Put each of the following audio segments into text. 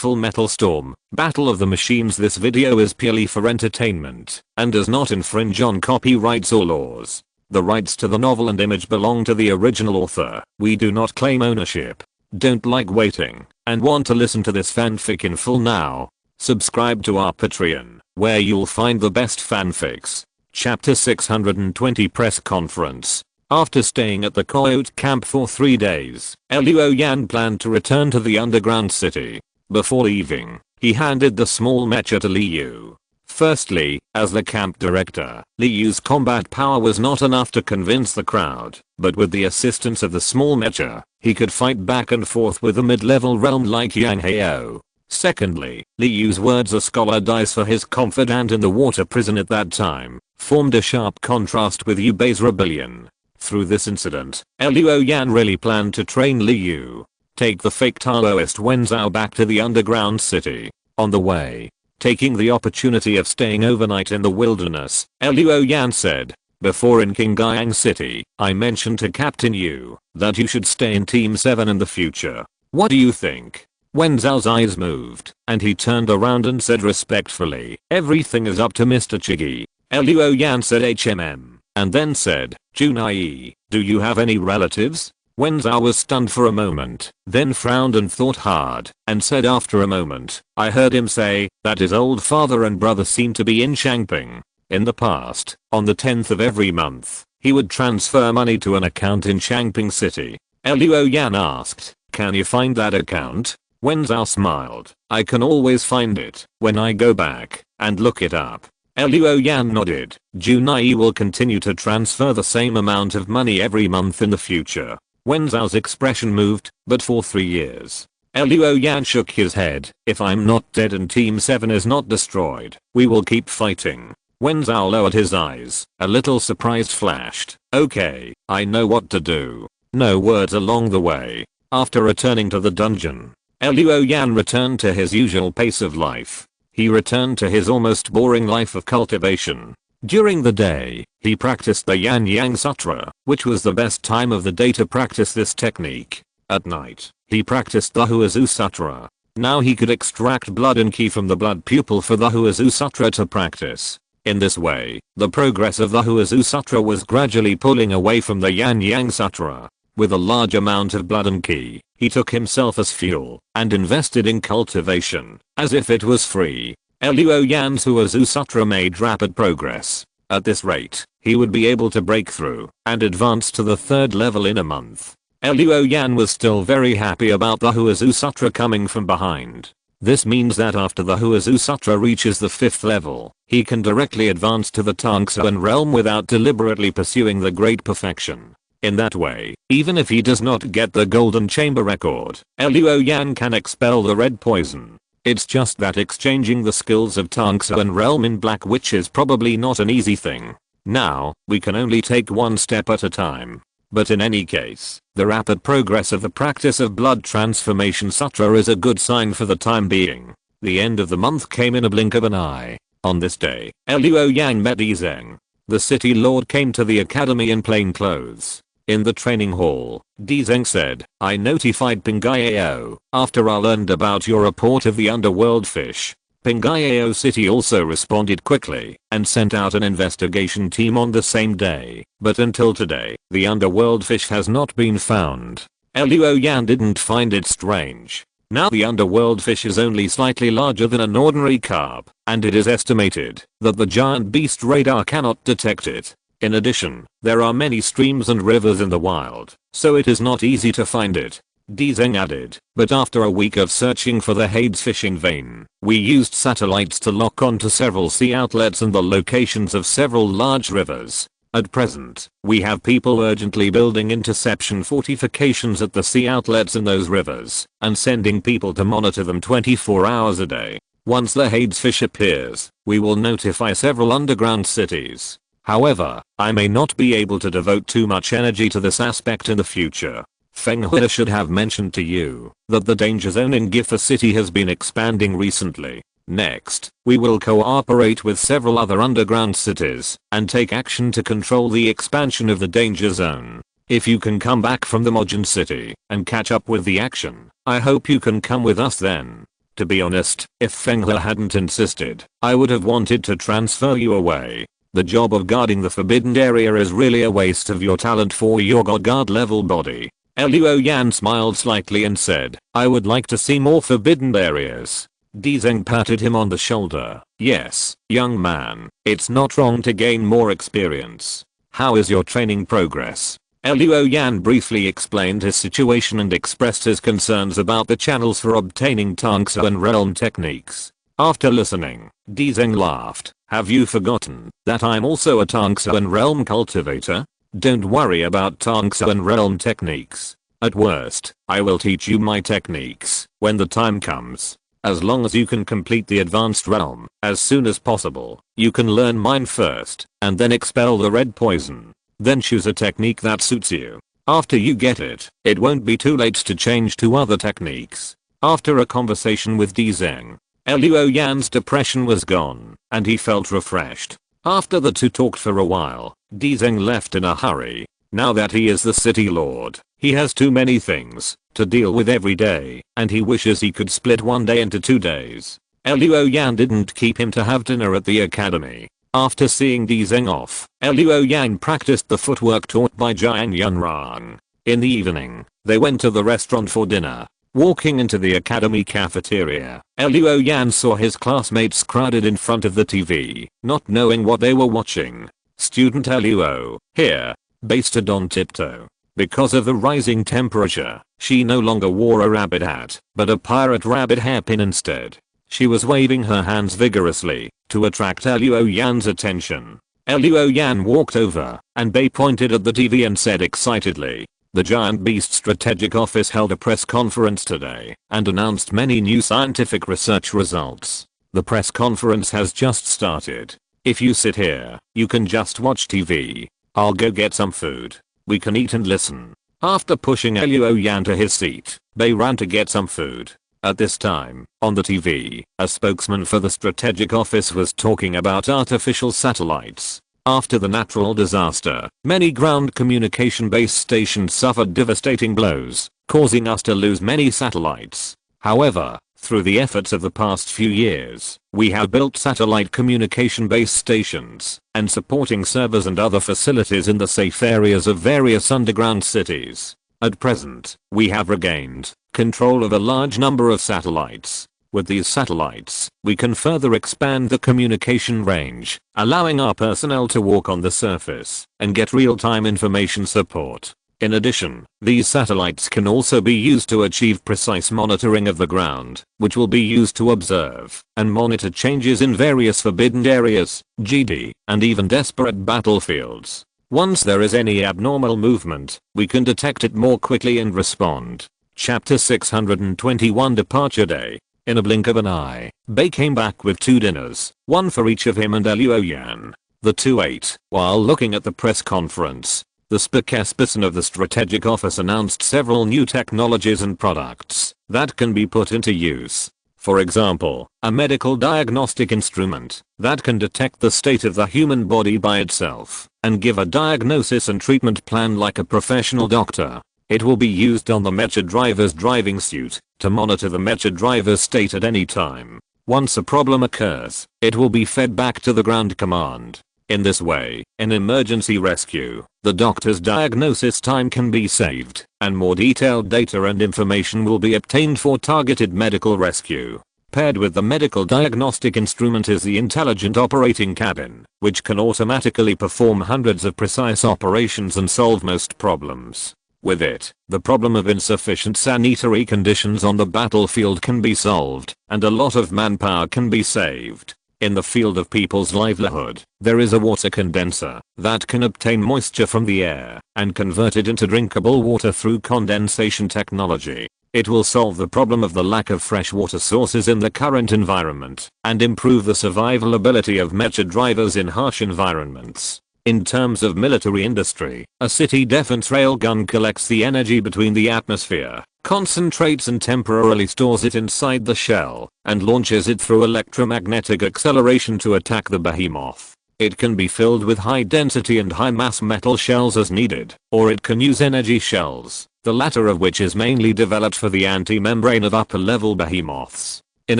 Full Metal Storm, Battle of the Machines. This video is purely for entertainment and does not infringe on copyrights or laws. The rights to the novel and image belong to the original author. We do not claim ownership. Don't like waiting and want to listen to this fanfic in full now? Subscribe to our Patreon, where you'll find the best fanfics. Chapter 620 Press Conference. After staying at the Coyote camp for 3 days, Liu Yan planned to return to the underground city. Before leaving, he handed the small mecha to Liu. Firstly, as the camp director, Liu's combat power was not enough to convince the crowd, but with the assistance of the small mecha, he could fight back and forth with a mid-level realm like Yang Heo. Secondly, Liu's words "a scholar dies for his confidant in the water prison at that time" formed a sharp contrast with Yubei's rebellion. Through this incident, Liu Yan really planned to train Liu. Take the fake Taoist Wenzhou back to the underground city. On the way, taking the opportunity of staying overnight in the wilderness, Liu Yan said, "Before in Qingyang City, I mentioned to Captain Yu that you should stay in Team 7 in the future. What do you think?" Wenzhou's eyes moved, and he turned around and said respectfully, "Everything is up to Mr. Chigi." Liu Yan said HMM, and then said, "Junai, do you have any relatives?" Wenzhou was stunned for a moment, then frowned and thought hard, and said after a moment, "I heard him say that his old father and brother seem to be in Changping. In the past, on the 10th of every month, he would transfer money to an account in Changping City." Liu Yan asked, "Can you find that account?" Wenzhou smiled, "I can always find it when I go back and look it up." Liu Yan nodded. "Junai will continue to transfer the same amount of money every month in the future." Wenzhou's expression moved, but for 3 years. Liu Yan shook his head. "If I'm not dead and Team 7 is not destroyed, we will keep fighting." Wenzhou lowered his eyes. A little surprise flashed. "Okay, I know what to do." No words along the way. After returning to the dungeon, Liu Yan returned to his usual pace of life. He returned to his almost boring life of cultivation. During the day, he practiced the Yan Yang Sutra, which was the best time of the day to practice this technique. At night, he practiced the Huazu Sutra. Now he could extract blood and qi from the blood pupil for the Huazu Sutra to practice. In this way, the progress of the Huazu Sutra was gradually pulling away from the Yan Yang Sutra. With a large amount of blood and qi, he took himself as fuel and invested in cultivation, as if it was free. Liu Yan's Huazu Sutra made rapid progress. At this rate, he would be able to break through and advance to the 3rd level in a month. Liu Yan was still very happy about the Huazu Sutra coming from behind. This means that after the Huazu Sutra reaches the 5th level, he can directly advance to the Tangxuan realm without deliberately pursuing the great perfection. In that way, even if he does not get the golden chamber record, Liu Yan can expel the red poison. It's just that exchanging the skills of Tangxuan realm in Black Witch is probably not an easy thing. Now, we can only take one step at a time. But in any case, the rapid progress of the practice of Blood Transformation Sutra is a good sign for the time being. The end of the month came in a blink of an eye. On this day, Liu Yang met Dizeng. The city lord came to the academy in plain clothes. In the training hall, Dizeng said, "I notified Pingyao after I learned about your report of the underworld fish." Pingyao City also responded quickly and sent out an investigation team on the same day, but until today, the underworld fish has not been found. Liu Yan didn't find it strange. Now the underworld fish is only slightly larger than an ordinary carp, and it is estimated that the giant beast radar cannot detect it. In addition, there are many streams and rivers in the wild, so it is not easy to find it. Dizeng added, "But after a week of searching for the Hades fish in vain, we used satellites to lock onto several sea outlets and the locations of several large rivers. At present, we have people urgently building interception fortifications at the sea outlets in those rivers, and sending people to monitor them 24 hours a day. Once the Hades fish appears, we will notify several underground cities. However, I may not be able to devote too much energy to this aspect in the future. Feng Hui should have mentioned to you that the danger zone in Gifa City has been expanding recently. Next, we will cooperate with several other underground cities and take action to control the expansion of the danger zone. If you can come back from the Mojin City and catch up with the action, I hope you can come with us then." To be honest, if Fenghe hadn't insisted, I would have wanted to transfer you away. The job of guarding the forbidden area is really a waste of your talent for your god level body. Luo Yan smiled slightly and said, I would like to see more forbidden areas. Dizeng patted him on the shoulder. Yes, young man, it's not wrong to gain more experience. How is your training progress? Luo Yan briefly explained his situation and expressed his concerns about the channels for obtaining Tangsuan realm techniques. After listening, Dizeng laughed. Have you forgotten that I'm also a Tangsuan realm cultivator? Don't worry about Tangsuan realm techniques. At worst, I will teach you my techniques when the time comes. As long as you can complete the advanced realm as soon as possible, you can learn mine first and then expel the red poison. Then choose a technique that suits you. After you get it, it won't be too late to change to other techniques. After a conversation with Dizeng, Luo Yan's depression was gone, and he felt refreshed. After the two talked for a while, Dizeng left in a hurry. Now that he is the city lord, he has too many things to deal with every day, and he wishes he could split one day into 2 days. Luo Yan didn't keep him to have dinner at the academy. After seeing Dizeng off, Luo Yan practiced the footwork taught by Jiuying Yunrang. In the evening, they went to the restaurant for dinner. Walking into the academy cafeteria, Luo Yan saw his classmates crowded in front of the TV, not knowing what they were watching. Student Luo, here, basted on tiptoe. Because of the rising temperature, she no longer wore a rabbit hat, but a pirate rabbit hairpin instead. She was waving her hands vigorously to attract Luo Yan's attention. Luo Yan walked over, and Bei pointed at the TV and said excitedly, the Giant Beast Strategic Office held a press conference today and announced many new scientific research results. The press conference has just started. If you sit here, you can just watch TV. I'll go get some food. We can eat and listen. After pushing Luo Yan to his seat, Bei ran to get some food. At this time, on the TV, a spokesman for the strategic office was talking about artificial satellites. After the natural disaster, many ground communication base stations suffered devastating blows, causing us to lose many satellites. However, through the efforts of the past few years, we have built satellite communication base stations and supporting servers and other facilities in the safe areas of various underground cities. At present, we have regained control of a large number of satellites. With these satellites, we can further expand the communication range, allowing our personnel to walk on the surface and get real-time information support. In addition, these satellites can also be used to achieve precise monitoring of the ground, which will be used to observe and monitor changes in various forbidden areas, GD, and even desperate battlefields. Once there is any abnormal movement, we can detect it more quickly and respond. Chapter 621 Departure Day. In a blink of an eye, Bei came back with 2 dinners, one for each of him and Luo Yan. The two ate while looking at the press conference. The spokesperson of the strategic office announced several new technologies and products that can be put into use. For example, a medical diagnostic instrument that can detect the state of the human body by itself and give a diagnosis and treatment plan like a professional doctor. It will be used on the mecha driver's driving suit to monitor the mecha driver's state at any time. Once a problem occurs, it will be fed back to the ground command. In this way, in emergency rescue, the doctor's diagnosis time can be saved, and more detailed data and information will be obtained for targeted medical rescue. Paired with the medical diagnostic instrument is the intelligent operating cabin, which can automatically perform hundreds of precise operations and solve most problems. With it, the problem of insufficient sanitary conditions on the battlefield can be solved, and a lot of manpower can be saved. In the field of people's livelihood, there is a water condenser that can obtain moisture from the air and convert it into drinkable water through condensation technology. It will solve the problem of the lack of fresh water sources in the current environment and improve the survivability of mecha drivers in harsh environments. In terms of military industry, a city defense railgun collects the energy between the atmosphere, concentrates and temporarily stores it inside the shell, and launches it through electromagnetic acceleration to attack the behemoth. It can be filled with high density and high mass metal shells as needed, or it can use energy shells, the latter of which is mainly developed for the anti-membrane of upper level behemoths. In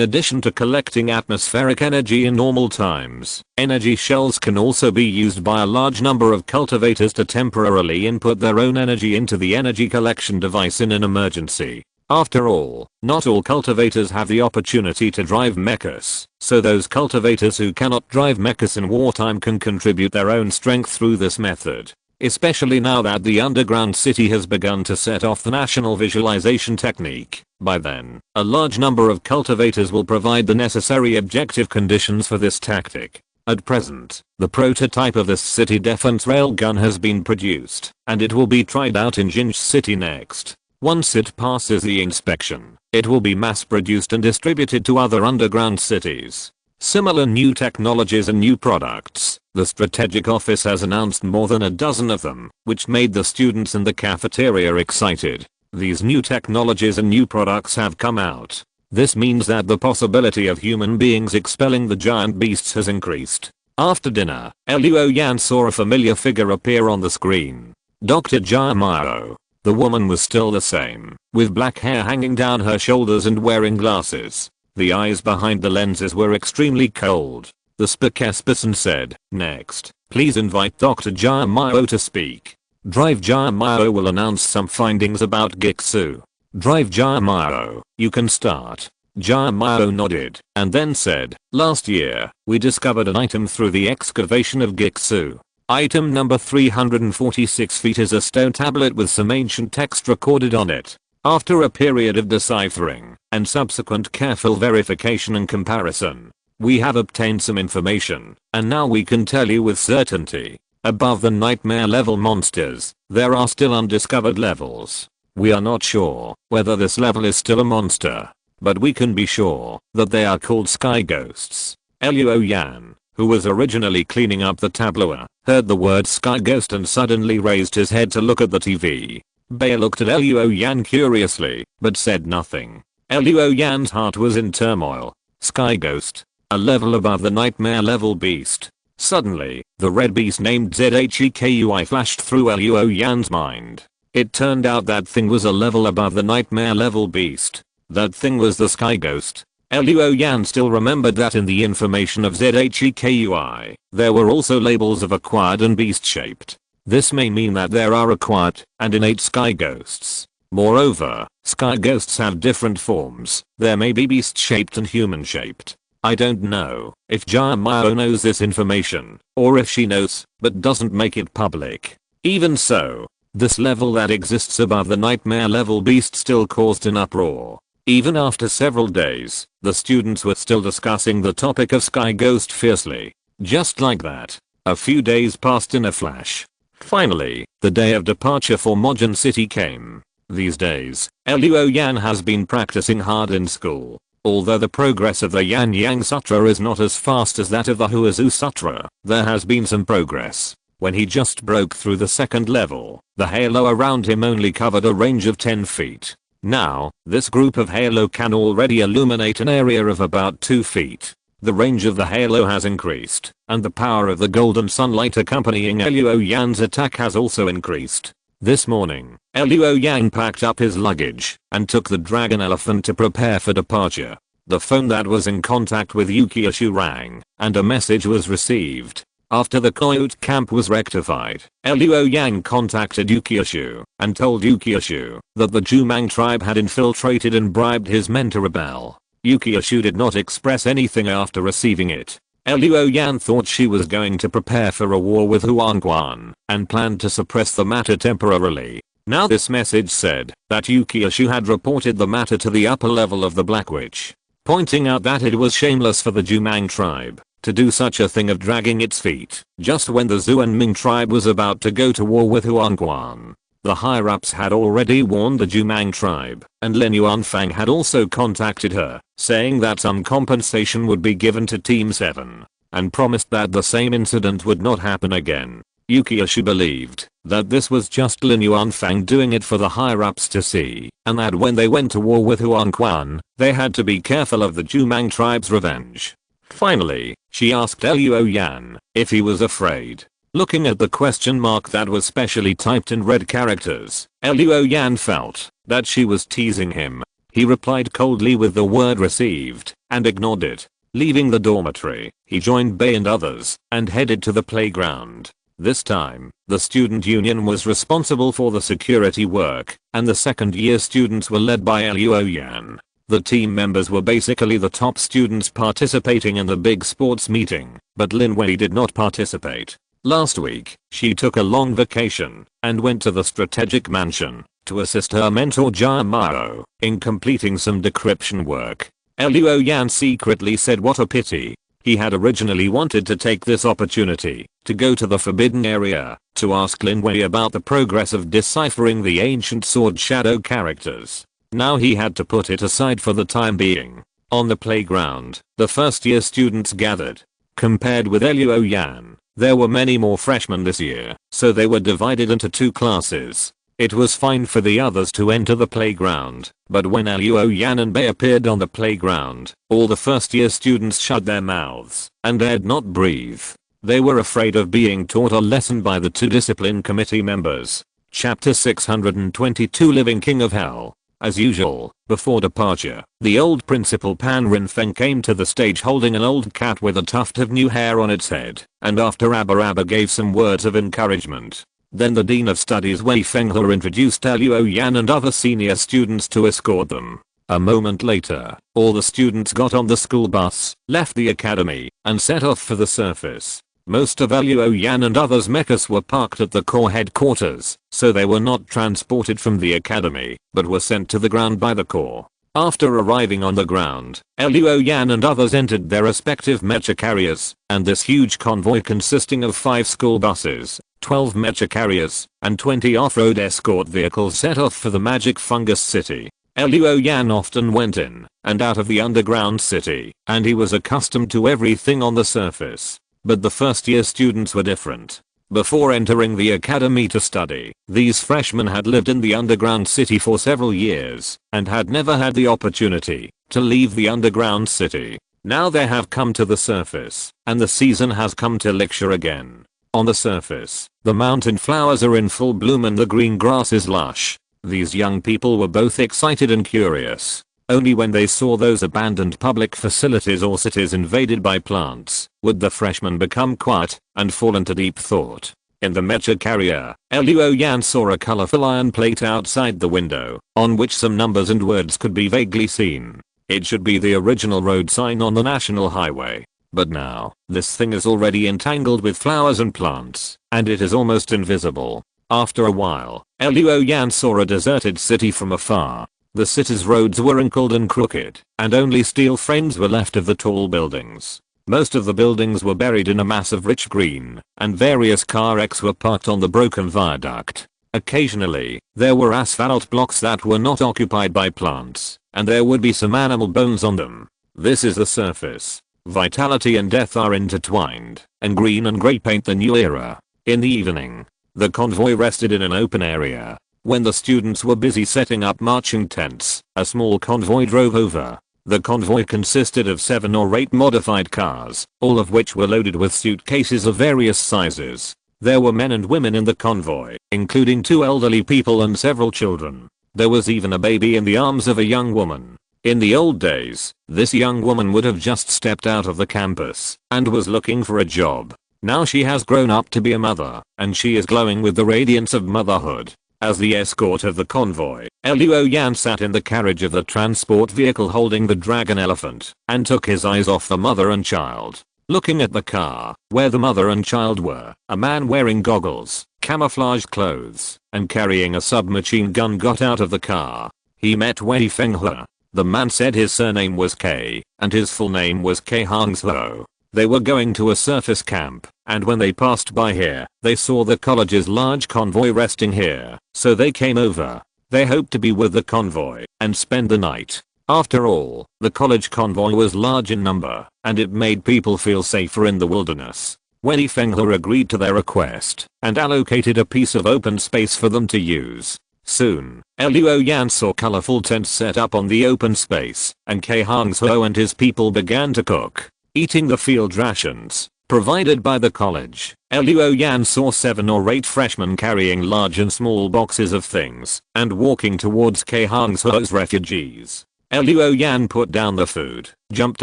addition to collecting atmospheric energy in normal times, energy shells can also be used by a large number of cultivators to temporarily input their own energy into the energy collection device in an emergency. After all, not all cultivators have the opportunity to drive mechs, so those cultivators who cannot drive mechs in wartime can contribute their own strength through this method. Especially now that the underground city has begun to set off the national visualization technique. By then, a large number of cultivators will provide the necessary objective conditions for this tactic. At present, the prototype of this city defense railgun has been produced, and it will be tried out in Jinj City next. Once it passes the inspection, it will be mass-produced and distributed to other underground cities. Similar new technologies and new products, the strategic office has announced more than a dozen of them, which made the students in the cafeteria excited. These new technologies and new products have come out. This means that the possibility of human beings expelling the giant beasts has increased. After dinner, Luo Yan saw a familiar figure appear on the screen. Dr. Jiuying. The woman was still the same, with black hair hanging down her shoulders and wearing glasses. The eyes behind the lenses were extremely cold. The spokesperson said, "Next, please invite Dr. Jiuying to speak. Drive Jiuying will announce some findings about Gixu. Drive Jiuying, you can start." Jiuying nodded, and then said, "Last year, we discovered an item through the excavation of Gixu. Item number 346 feet is a stone tablet with some ancient text recorded on it. After a period of deciphering and subsequent careful verification and comparison, we have obtained some information, and now we can tell you with certainty. Above the nightmare level monsters, there are still undiscovered levels. We are not sure whether this level is still a monster, but we can be sure that they are called sky ghosts." Luo Yan, who was originally cleaning up the tableau, heard the word sky ghost and suddenly raised his head to look at the TV. Bei looked at Luo Yan curiously, but said nothing. Luo Yan's heart was in turmoil. Sky ghost. A level above the nightmare level beast. Suddenly, the red beast named Zhekui flashed through Luo Yan's mind. It turned out that thing was a level above the nightmare level beast. That thing was the sky ghost. Luo Yan still remembered that in the information of Zhekui, there were also labels of acquired and beast-shaped. This may mean that there are acquired and innate sky ghosts. Moreover, sky ghosts have different forms. There may be beast-shaped and human-shaped. I don't know if Jiuying knows this information, or if she knows, but doesn't make it public. Even so, this level that exists above the nightmare level beast still caused an uproar. Even after several days, the students were still discussing the topic of sky ghost fiercely. Just like that, a few days passed in a flash. Finally, the day of departure for Mojin City came. These days, Luo Yan has been practicing hard in school. Although the progress of the Yan Yang Sutra is not as fast as that of the Huazu Sutra, there has been some progress. When he just broke through the second level, the halo around him only covered a range of 10 feet. Now, this group of halo can already illuminate an area of about 2 feet. The range of the halo has increased, and the power of the golden sunlight accompanying Luo Yan's attack has also increased. This morning, Luo Yan packed up his luggage and took the dragon elephant to prepare for departure. The phone that was in contact with Yukiishu rang, and a message was received. After the coyote camp was rectified, Luo Yan contacted Yukiishu and told Yukiishu that the Jiuying tribe had infiltrated and bribed his men to rebel. Yukiishu did not express anything after receiving it. Luo Yan thought she was going to prepare for a war with Huangquan and planned to suppress the matter temporarily. Now this message said that Yukiishu had reported the matter to the upper level of the Black Witch, pointing out that it was shameless for the Jiuying tribe to do such a thing of dragging its feet just when the Zhou and Ming tribe was about to go to war with Huangquan. The higher-ups had already warned the Jiuying tribe, and Lin Yuanfang had also contacted her, saying that some compensation would be given to Team 7, and promised that the same incident would not happen again. Yukiishu believed that this was just Lin Yuanfang doing it for the higher-ups to see, and that when they went to war with Huangquan, they had to be careful of the Jiuying tribe's revenge. Finally, she asked Luo Yan if he was afraid. Looking at the question mark that was specially typed in red characters, Luo Yan felt that she was teasing him. He replied coldly with the word received and ignored it. Leaving the dormitory, he joined Bei and others and headed to the playground. This time, the student union was responsible for the security work, and the second year students were led by Luo Yan. The team members were basically the top students participating in the big sports meeting, but Lin Wei did not participate. Last week, she took a long vacation and went to the strategic mansion to assist her mentor Jia Mao in completing some decryption work. Luo Yan secretly said what a pity. He had originally wanted to take this opportunity to go to the forbidden area to ask Lin Wei about the progress of deciphering the ancient sword shadow characters. Now he had to put it aside for the time being. On the playground, the first year students gathered. Compared with Luo Yan, there were many more freshmen this year, so they were divided into two classes. It was fine for the others to enter the playground, but when Luo Yan and Bei appeared on the playground, all the first year students shut their mouths and dared not breathe. They were afraid of being taught a lesson by the two discipline committee members. Chapter 622 Living King of Hell. As usual, before departure, the old principal Pan Rinfeng came to the stage holding an old cat with a tuft of new hair on its head, and after Abba gave some words of encouragement. Then the Dean of Studies Wei Fenghe introduced Luo Yan and other senior students to escort them. A moment later, all the students got on the school bus, left the academy, and set off for the surface. Most of Luo Yan and others' mechs were parked at the core headquarters, so they were not transported from the academy, but were sent to the ground by the core. After arriving on the ground, Luo Yan and others entered their respective mecha carriers, and this huge convoy consisting of 5 school buses, 12 mecha carriers, and 20 off-road escort vehicles set off for the magic fungus city. Luo Yan often went in and out of the underground city, and he was accustomed to everything on the surface. But the first year students were different. Before entering the academy to study, these freshmen had lived in the underground city for several years and had never had the opportunity to leave the underground city. Now they have come to the surface, and the season has come to lecture again. On the surface, the mountain flowers are in full bloom and the green grass is lush. These young people were both excited and curious. Only when they saw those abandoned public facilities or cities invaded by plants would the freshmen become quiet and fall into deep thought. In the mecha carrier, Luo Yan saw a colorful iron plate outside the window, on which some numbers and words could be vaguely seen. It should be the original road sign on the national highway. But now, this thing is already entangled with flowers and plants, and it is almost invisible. After a while, Luo Yan saw a deserted city from afar. The city's roads were wrinkled and crooked, and only steel frames were left of the tall buildings. Most of the buildings were buried in a mass of rich green, and various car wrecks were parked on the broken viaduct. Occasionally, there were asphalt blocks that were not occupied by plants, and there would be some animal bones on them. This is the surface. Vitality and death are intertwined, and green and grey paint the new era. In the evening, the convoy rested in an open area. When the students were busy setting up marching tents, a small convoy drove over. The convoy consisted of 7 or 8 modified cars, all of which were loaded with suitcases of various sizes. There were men and women in the convoy, including 2 elderly people and several children. There was even a baby in the arms of a young woman. In the old days, this young woman would have just stepped out of the campus and was looking for a job. Now she has grown up to be a mother, and she is glowing with the radiance of motherhood. As the escort of the convoy, Luo Yan sat in the carriage of the transport vehicle holding the dragon elephant and took his eyes off the mother and child. Looking at the car, where the mother and child were, a man wearing goggles, camouflage clothes, and carrying a submachine gun got out of the car. He met Wei Fenghe. The man said his surname was K, and his full name was K Hangzhou. They were going to a surface camp, and when they passed by here, they saw the college's large convoy resting here, so they came over. They hoped to be with the convoy and spend the night. After all, the college convoy was large in number, and it made people feel safer in the wilderness. Wei Fenghe agreed to their request and allocated a piece of open space for them to use. Soon, Luo Yan saw colorful tents set up on the open space, and K Hangzhou and his people began to cook. Eating the field rations, provided by the college. Luo Yan saw 7 or 8 freshmen carrying large and small boxes of things and walking towards Kehangsho's refugees. Luo Yan put down the food, jumped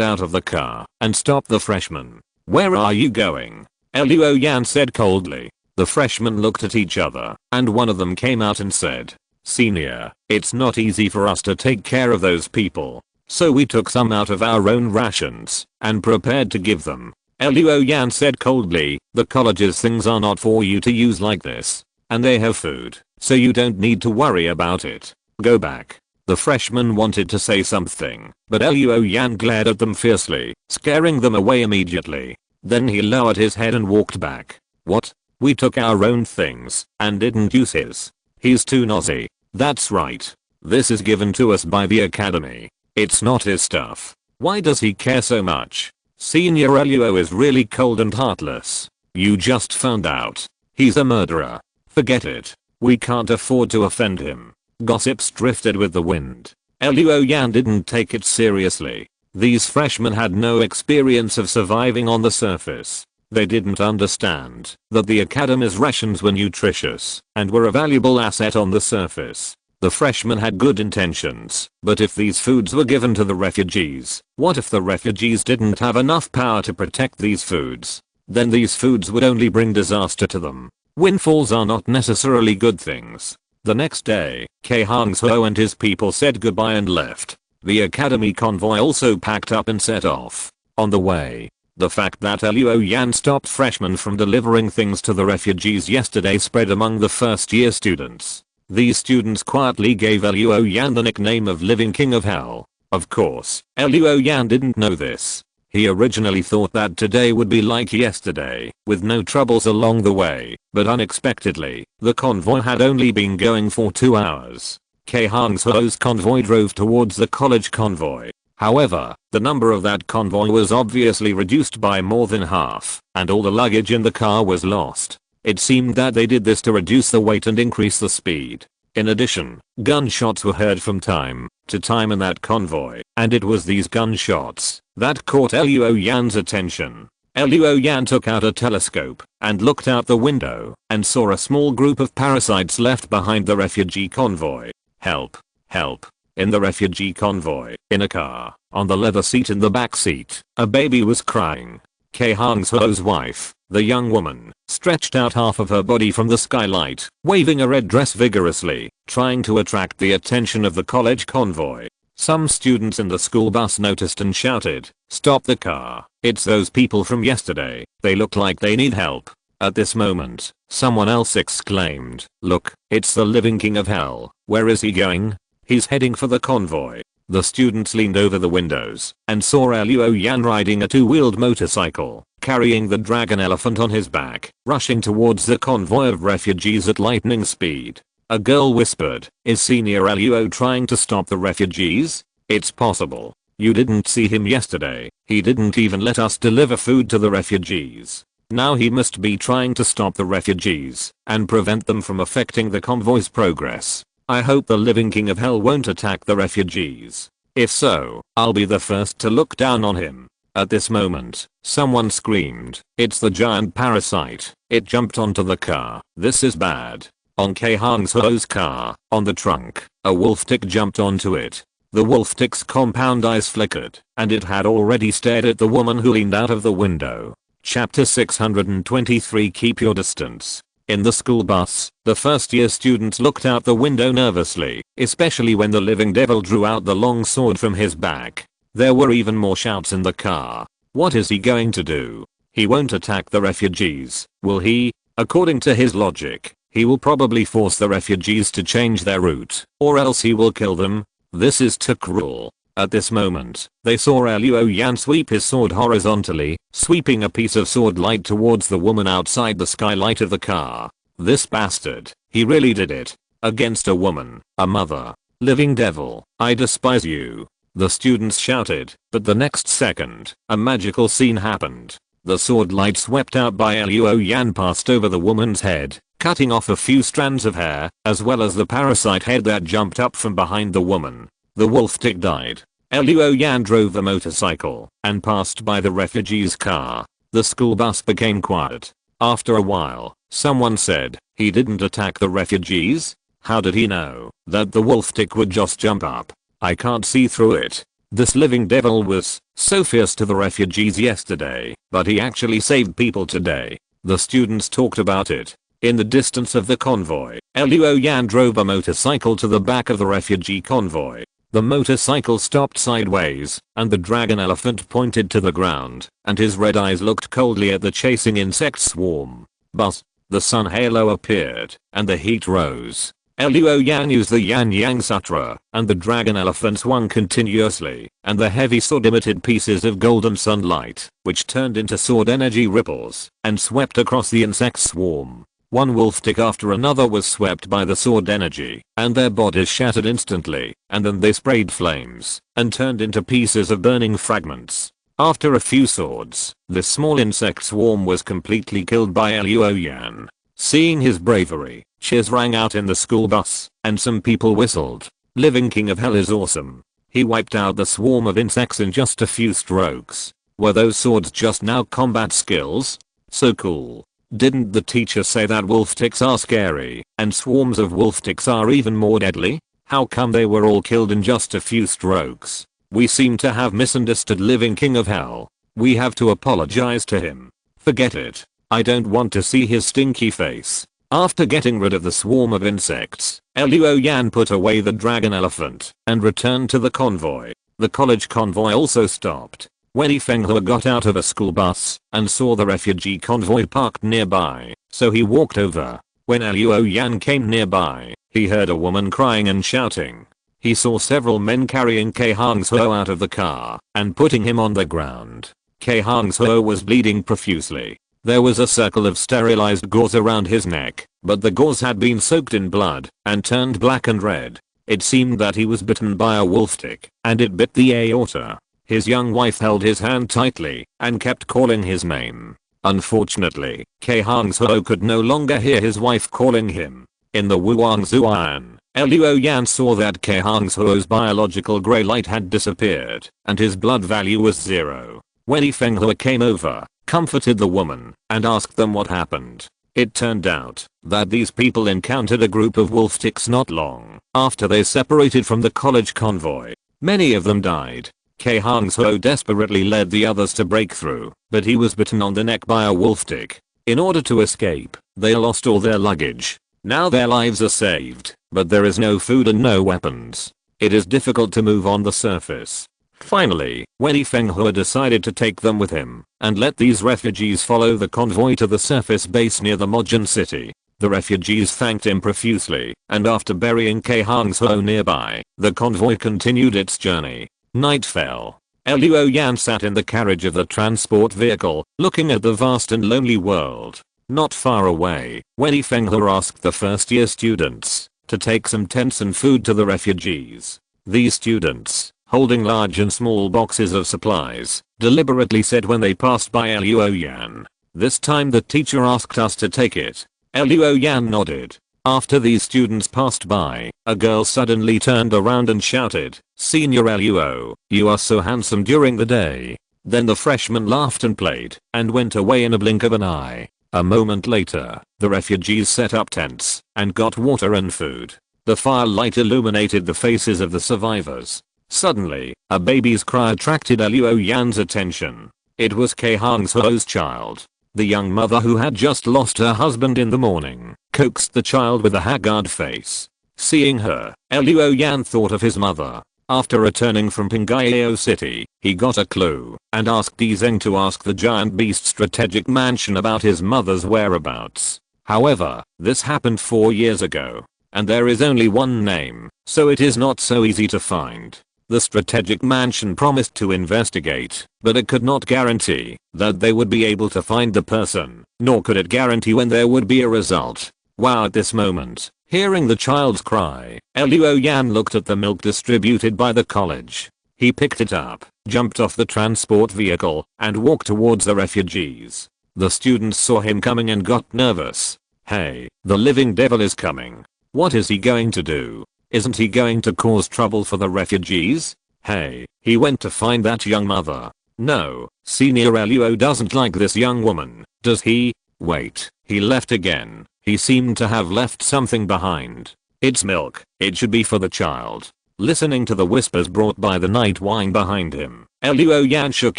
out of the car, and stopped the freshmen. "Where are you going?" Luo Yan said coldly. The freshmen looked at each other, and one of them came out and said, "Senior, it's not easy for us to take care of those people. So we took some out of our own rations and prepared to give them." Luo Yan said coldly, "The college's things are not for you to use like this. And they have food, so you don't need to worry about it. Go back." The freshman wanted to say something, but Luo Yan glared at them fiercely, scaring them away immediately. Then he lowered his head and walked back. "What? We took our own things and didn't use his. He's too nosy." "That's right. This is given to us by the academy. It's not his stuff. Why does he care so much?" Senior Luo is really cold and heartless. You just found out. He's a murderer. Forget it. We can't afford to offend him. Gossips drifted with the wind. Luo Yan didn't take it seriously. These freshmen had no experience of surviving on the surface. They didn't understand that the academy's rations were nutritious and were a valuable asset on the surface. The freshmen had good intentions, but if these foods were given to the refugees, what if the refugees didn't have enough power to protect these foods? Then these foods would only bring disaster to them. Windfalls are not necessarily good things. The next day, Kehangsho and his people said goodbye and left. The academy convoy also packed up and set off. On the way, the fact that Luo Yan stopped freshmen from delivering things to the refugees yesterday spread among the first year students. These students quietly gave Luo Yan the nickname of Living King of Hell. Of course, Luo Yan didn't know this. He originally thought that today would be like yesterday, with no troubles along the way, but unexpectedly, the convoy had only been going for 2 hours. Kehangsho's convoy drove towards the college convoy. However, the number of that convoy was obviously reduced by more than half, and all the luggage in the car was lost. It seemed that they did this to reduce the weight and increase the speed. In addition, gunshots were heard from time to time in that convoy, and it was these gunshots that caught Luo Yan's attention. Luo Yan took out a telescope and looked out the window and saw a small group of parasites left behind the refugee convoy. "Help! Help!" In the refugee convoy, in a car, on the leather seat in the back seat, a baby was crying. Kehangsho's wife, the young woman, stretched out half of her body from the skylight, waving a red dress vigorously, trying to attract the attention of the college convoy. Some students in the school bus noticed and shouted, "Stop the car, it's those people from yesterday, they look like they need help." At this moment, someone else exclaimed, "Look, it's the Living King of Hell. Where is he going?" "He's heading for the convoy." The students leaned over the windows and saw Luo Yan riding a 2-wheeled motorcycle, carrying the dragon elephant on his back, rushing towards the convoy of refugees at lightning speed. A girl whispered, "Is Senior Luo trying to stop the refugees?" "It's possible. You didn't see him yesterday. He didn't even let us deliver food to the refugees. Now he must be trying to stop the refugees and prevent them from affecting the convoy's progress. I hope the Living King of Hell won't attack the refugees. If so, I'll be the first to look down on him." At this moment, someone screamed, "It's the giant parasite. It jumped onto the car. This is bad." On Kehangsho's car, on the trunk, a wolf tick jumped onto it. The wolf tick's compound eyes flickered, and it had already stared at the woman who leaned out of the window. Chapter 623 Keep Your Distance. In the school bus, the first year students looked out the window nervously, especially when the living devil drew out the long sword from his back. There were even more shouts in the car. What is he going to do? He won't attack the refugees, will he? According to his logic, he will probably force the refugees to change their route, or else he will kill them. This is too cruel. At this moment, they saw Luo Yan sweep his sword horizontally, sweeping a piece of sword light towards the woman outside the skylight of the car. This bastard, he really did it. Against a woman, a mother. Living devil, I despise you. The students shouted, but the next second, a magical scene happened. The sword light swept out by Luo Yan passed over the woman's head, cutting off a few strands of hair, as well as the parasite head that jumped up from behind the woman. The wolf tick died. Luo Yan drove the motorcycle and passed by the refugees' car. The school bus became quiet. After a while, someone said, "He didn't attack the refugees? How did he know that the wolf tick would just jump up? I can't see through it. This living devil was so fierce to the refugees yesterday, but he actually saved people today." The students talked about it. In the distance of the convoy, Luo Yan drove a motorcycle to the back of the refugee convoy. The motorcycle stopped sideways, and the dragon elephant pointed to the ground, and his red eyes looked coldly at the chasing insect swarm. But the sun halo appeared, and the heat rose. Luo Yan used the Yan Yang Sutra, and the dragon elephant swung continuously, and the heavy sword emitted pieces of golden sunlight, which turned into sword energy ripples, and swept across the insect swarm. One wolf tick after another was swept by the sword energy, and their bodies shattered instantly, and then they sprayed flames, and turned into pieces of burning fragments. After a few swords, this small insect swarm was completely killed by Luo Yan. Seeing his bravery, cheers rang out in the school bus, and some people whistled. "Living King of Hell is awesome. He wiped out the swarm of insects in just a few strokes. Were those swords just now combat skills? So cool. Didn't the teacher say that wolf ticks are scary, and swarms of wolf ticks are even more deadly? How come they were all killed in just a few strokes? We seem to have misunderstood Living King of Hell. We have to apologize to him. Forget it. I don't want to see his stinky face." After getting rid of the swarm of insects, Luo Yan put away the dragon elephant and returned to the convoy. The college convoy also stopped. Wen Feng got out of a school bus and saw the refugee convoy parked nearby, so he walked over. When Luo Yan came nearby, he heard a woman crying and shouting. He saw several men carrying Hangzhou out of the car and putting him on the ground. Hangzhou was bleeding profusely. There was a circle of sterilized gauze around his neck, but the gauze had been soaked in blood and turned black and red. It seemed that he was bitten by a wolf tick, and it bit the aorta. His young wife held his hand tightly and kept calling his name. Unfortunately, Hangzhou could no longer hear his wife calling him. In the Wuangzuan, Luo Yan saw that Hangzhou's biological gray light had disappeared, and his blood value was 0. When Feng came over, comforted the woman, and asked them what happened. It turned out that these people encountered a group of wolf ticks not long after they separated from the college convoy. Many of them died. Hangzhou desperately led the others to break through, but he was bitten on the neck by a wolf tick. In order to escape, they lost all their luggage. Now their lives are saved, but there is no food and no weapons. It is difficult to move on the surface. Finally, Wen Feng decided to take them with him and let these refugees follow the convoy to the surface base near the Mojin city. The refugees thanked him profusely, and after burying Hangzhou nearby, the convoy continued its journey. Night fell. Luo Yan sat in the carriage of the transport vehicle, looking at the vast and lonely world. Not far away, Wen Feng asked the first-year students to take some tents and food to the refugees. These students, holding large and small boxes of supplies, deliberately said when they passed by Luo Yan, "This time the teacher asked us to take it." Luo Yan nodded. After these students passed by, a girl suddenly turned around and shouted, "Senior Luo, you are so handsome during the day." Then the freshman laughed and played, and went away in a blink of an eye. A moment later, the refugees set up tents, and got water and food. The firelight illuminated the faces of the survivors. Suddenly, a baby's cry attracted Luo Yan's attention. It was Hangzhou's child. The young mother, who had just lost her husband in the morning, coaxed the child with a haggard face. Seeing her, Luo Yan thought of his mother. After returning from Pingyao City, he got a clue and asked Zheng to ask the giant beast strategic mansion about his mother's whereabouts. However, this happened 4 years ago, and there is only one name, so it is not so easy to find. The strategic mansion promised to investigate, but it could not guarantee that they would be able to find the person, nor could it guarantee when there would be a result. Wow! At this moment, hearing the child's cry, Luo Yan looked at the milk distributed by the college. He picked it up, jumped off the transport vehicle, and walked towards the refugees. The students saw him coming and got nervous. Hey, the living devil is coming. What is he going to do? Isn't he going to cause trouble for the refugees? Hey, he went to find that young mother. No, Senior Luo doesn't like this young woman, does he? Wait, he left again. He seemed to have left something behind. It's milk. It should be for the child. Listening to the whispers brought by the night wind behind him, Luo Yan shook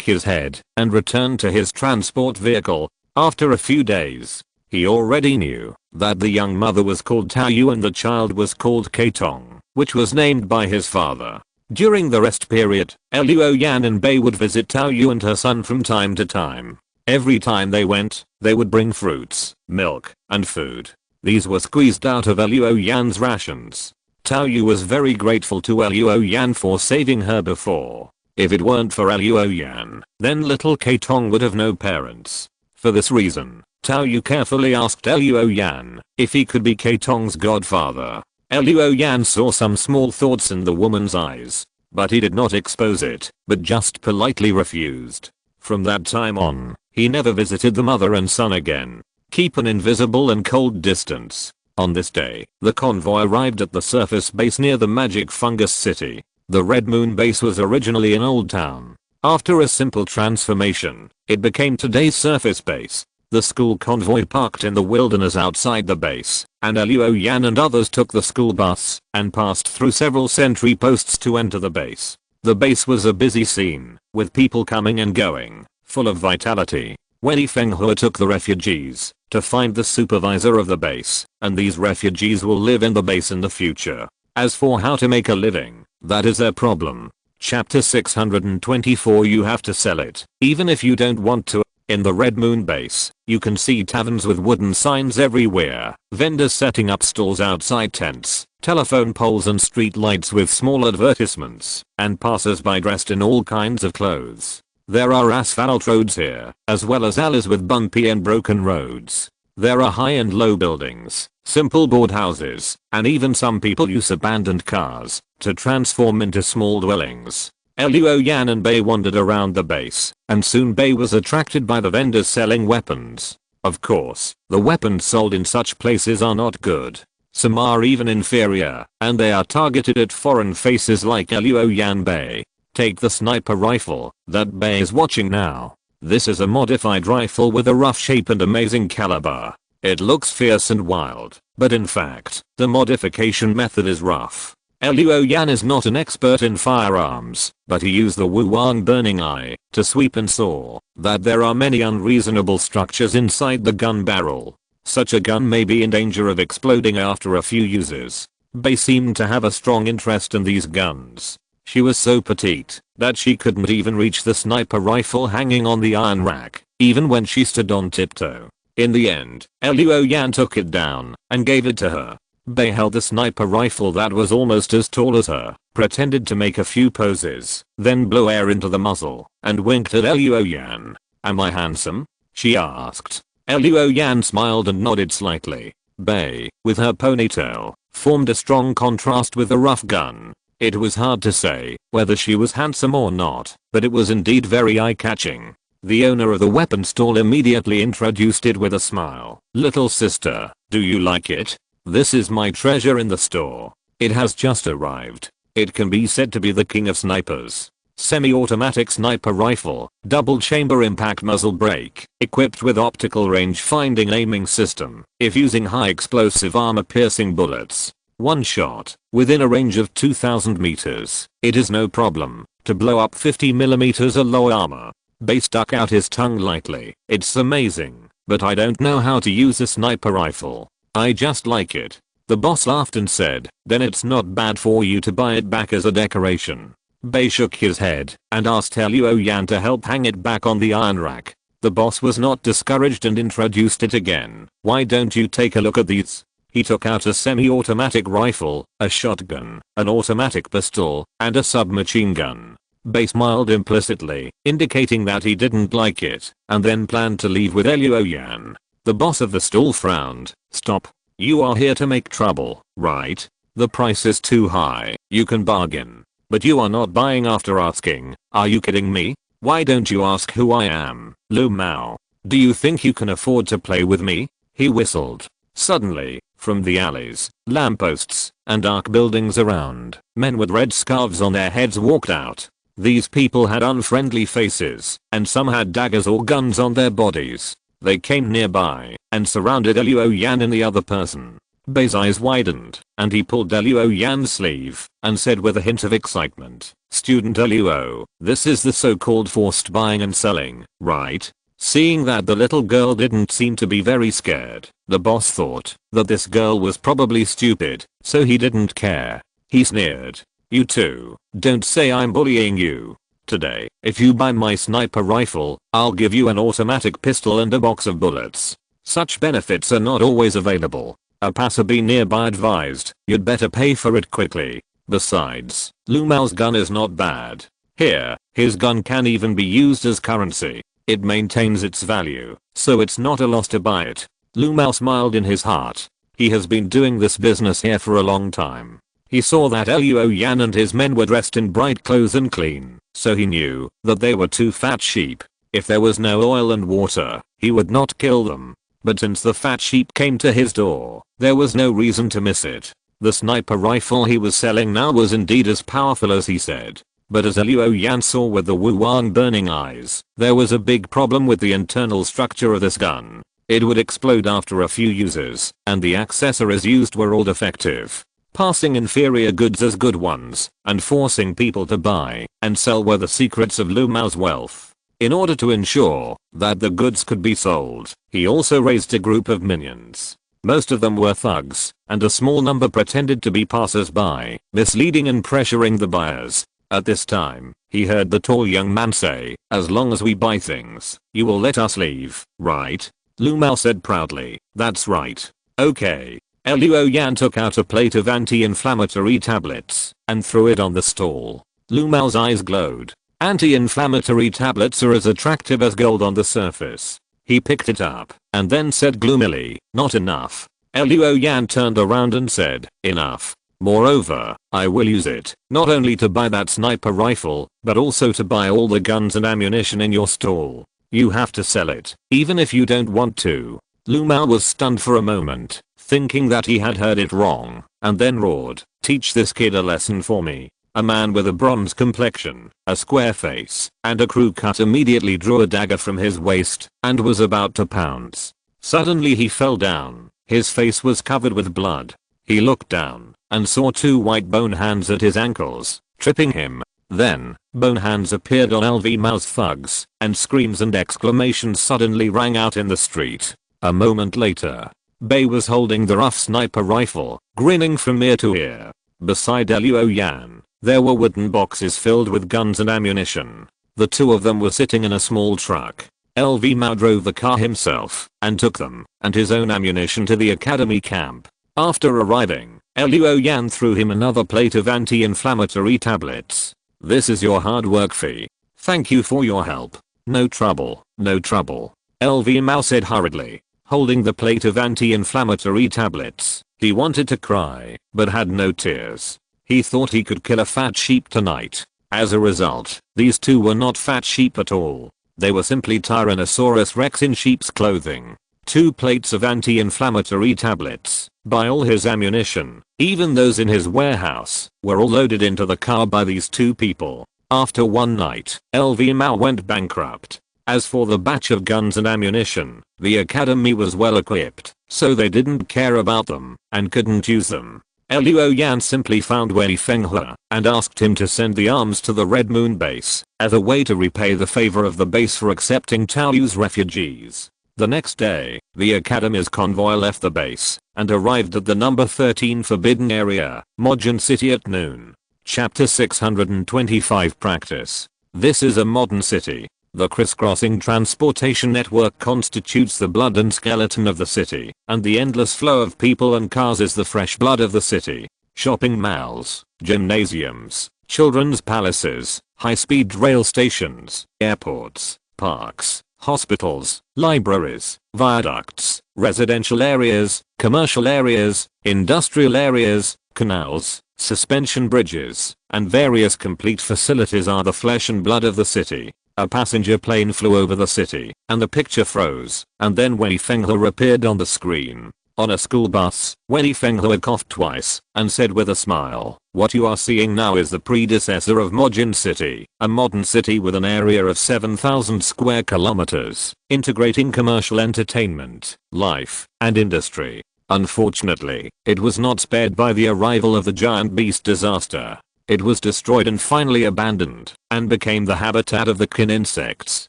his head and returned to his transport vehicle. After a few days, he already knew that the young mother was called Tao Yu and the child was called Keitong, which was named by his father. During the rest period, Luo Yan and Bei would visit Tao Yu and her son from time to time. Every time they went, they would bring fruits, milk, and food. These were squeezed out of Luo Yan's rations. Tao Yu was very grateful to Luo Yan for saving her before. If it weren't for Luo Yan, then little Keitong would have no parents. For this reason, Tao Yu carefully asked Luo Yan if he could be Keitong's godfather. Luo Yan saw some small thoughts in the woman's eyes, but he did not expose it, but just politely refused. From that time on, he never visited the mother and son again. Keep an invisible and cold distance. On this day, the convoy arrived at the surface base near the magic fungus city. The Red Moon base was originally an old town. After a simple transformation, it became today's surface base. The school convoy parked in the wilderness outside the base, and Luo Yan and others took the school bus and passed through several sentry posts to enter the base. The base was a busy scene, with people coming and going, full of vitality. Wen Feng took the refugees to find the supervisor of the base, and these refugees will live in the base in the future. As for how to make a living, that is their problem. Chapter 624. You have to sell it, even if you don't want to. In the Red Moon base, you can see taverns with wooden signs everywhere, vendors setting up stalls outside tents, telephone poles and street lights with small advertisements, and passers-by dressed in all kinds of clothes. There are asphalt roads here, as well as alleys with bumpy and broken roads. There are high and low buildings, simple board houses, and even some people use abandoned cars to transform into small dwellings. Luo Yan and Bei wandered around the base, and soon Bei was attracted by the vendors selling weapons. Of course, the weapons sold in such places are not good. Some are even inferior, and they are targeted at foreign faces like Luo Yan Bei. Take the sniper rifle that Bei is watching now. This is a modified rifle with a rough shape and amazing caliber. It looks fierce and wild, but in fact, the modification method is rough. Luo Yan is not an expert in firearms, but he used the Wu Wang burning eye to sweep and saw that there are many unreasonable structures inside the gun barrel. Such a gun may be in danger of exploding after a few uses. Bei seemed to have a strong interest in these guns. She was so petite that she couldn't even reach the sniper rifle hanging on the iron rack, even when she stood on tiptoe. In the end, Luo Yan took it down and gave it to her. Bei held the sniper rifle that was almost as tall as her, pretended to make a few poses, then blew air into the muzzle, and winked at Luo Yan. Am I handsome? She asked. Luo Yan smiled and nodded slightly. Bei, with her ponytail, formed a strong contrast with the rough gun. It was hard to say whether she was handsome or not, but it was indeed very eye-catching. The owner of the weapon stall immediately introduced it with a smile. Little sister, do you like it? This is my treasure in the store. It has just arrived. It can be said to be the king of snipers. Semi-automatic sniper rifle, double chamber impact muzzle brake, equipped with optical range finding aiming system. If using high explosive armor piercing bullets, one shot, within a range of 2000 meters, it is no problem to blow up 50mm alloy armor. Bei stuck out his tongue lightly. It's amazing, but I don't know how to use a sniper rifle. I just like it. The boss laughed and said, then it's not bad for you to buy it back as a decoration. Bei shook his head and asked Luo Yan to help hang it back on the iron rack. The boss was not discouraged and introduced it again. Why don't you take a look at these? He took out a semi-automatic rifle, a shotgun, an automatic pistol, and a submachine gun. Bei smiled implicitly, indicating that he didn't like it, and then planned to leave with Luo Yan. The boss of the stall frowned. Stop. You are here to make trouble, right? The price is too high. You can bargain. But you are not buying after asking. Are you kidding me? Why don't you ask who I am? Lu Mao. Do you think you can afford to play with me? He whistled. Suddenly, from the alleys, lampposts, and dark buildings around, men with red scarves on their heads walked out. These people had unfriendly faces, and some had daggers or guns on their bodies. They came nearby and surrounded Luo Yan and the other person. Bei's eyes widened, and he pulled Luo Yan's sleeve and said with a hint of excitement, "Student Luo, this is the so-called forced buying and selling, right?" Seeing that the little girl didn't seem to be very scared, the boss thought that this girl was probably stupid, so he didn't care. He sneered, "You too, don't say I'm bullying you. Today, if you buy my sniper rifle, I'll give you an automatic pistol and a box of bullets. Such benefits are not always available. A passerby nearby advised, you'd better pay for it quickly. Besides, Lu Mao's gun is not bad. Here, his gun can even be used as currency. It maintains its value, so it's not a loss to buy it." Lu Mao smiled in his heart. He has been doing this business here for a long time. He saw that Luo Yan and his men were dressed in bright clothes and clean, so he knew that they were two fat sheep. If there was no oil and water, he would not kill them. But since the fat sheep came to his door, there was no reason to miss it. The sniper rifle he was selling now was indeed as powerful as he said. But as Luo Yan saw with the Wu Wang burning eyes, there was a big problem with the internal structure of this gun. It would explode after a few uses, and the accessories used were all defective. Passing inferior goods as good ones, and forcing people to buy and sell were the secrets of Lu Mao's wealth. In order to ensure that the goods could be sold, he also raised a group of minions. Most of them were thugs, and a small number pretended to be passers-by, misleading and pressuring the buyers. At this time, he heard the tall young man say, "As long as we buy things, you will let us leave, right?" Lu Mao said proudly, "That's right. Okay." Luo Yan took out a plate of anti-inflammatory tablets and threw it on the stall. Lu Mao's eyes glowed. Anti-inflammatory tablets are as attractive as gold on the surface. He picked it up and then said gloomily, "Not enough." Luo Yan turned around and said, "Enough. Moreover, I will use it not only to buy that sniper rifle, but also to buy all the guns and ammunition in your stall. You have to sell it, even if you don't want to." Lu Mao was stunned for a moment, thinking that he had heard it wrong, and then roared, "Teach this kid a lesson for me." A man with a bronze complexion, a square face, and a crew cut immediately drew a dagger from his waist and was about to pounce. Suddenly he fell down. His face was covered with blood. He looked down and saw two white bone hands at his ankles, tripping him. Then, bone hands appeared on LV Mao's thugs, and screams and exclamations suddenly rang out in the street. A moment later, Bei was holding the rough sniper rifle, grinning from ear to ear. Beside Luo Yan, there were wooden boxes filled with guns and ammunition. The two of them were sitting in a small truck. LV Mao drove the car himself and took them and his own ammunition to the academy camp. After arriving, Luo Yan threw him another plate of anti-inflammatory tablets. "This is your hard work fee. Thank you for your help." "No trouble, no trouble," LV Mao said hurriedly, holding the plate of anti-inflammatory tablets. He wanted to cry, but had no tears. He thought he could kill a fat sheep tonight. As a result, these two were not fat sheep at all. They were simply Tyrannosaurus Rex in sheep's clothing. 2 plates of anti-inflammatory tablets, by all his ammunition, even those in his warehouse, were all loaded into the car by these two people. After one night, LV Mao went bankrupt. As for the batch of guns and ammunition, the academy was well equipped, so they didn't care about them and couldn't use them. Luo Yan simply found Wei Fenghe and asked him to send the arms to the Red Moon base as a way to repay the favor of the base for accepting Taoyu's refugees. The next day, the academy's convoy left the base and arrived at the number 13 forbidden area, Modern City at noon. Chapter 625 Practice. This is a modern city. The crisscrossing transportation network constitutes the blood and skeleton of the city, and the endless flow of people and cars is the fresh blood of the city. Shopping malls, gymnasiums, children's palaces, high-speed rail stations, airports, parks, hospitals, libraries, viaducts, residential areas, commercial areas, industrial areas, canals, suspension bridges, and various complete facilities are the flesh and blood of the city. A passenger plane flew over the city, and the picture froze, and then Wei Fenghe appeared on the screen. On a school bus, Wei Fenghe coughed twice, and said with a smile, What you are seeing now is the predecessor of Mojin City, a modern city with an area of 7,000 square kilometers, integrating commercial entertainment, life, and industry. Unfortunately, it was not spared by the arrival of the giant beast disaster. It was destroyed and finally abandoned, and became the habitat of the kin insects,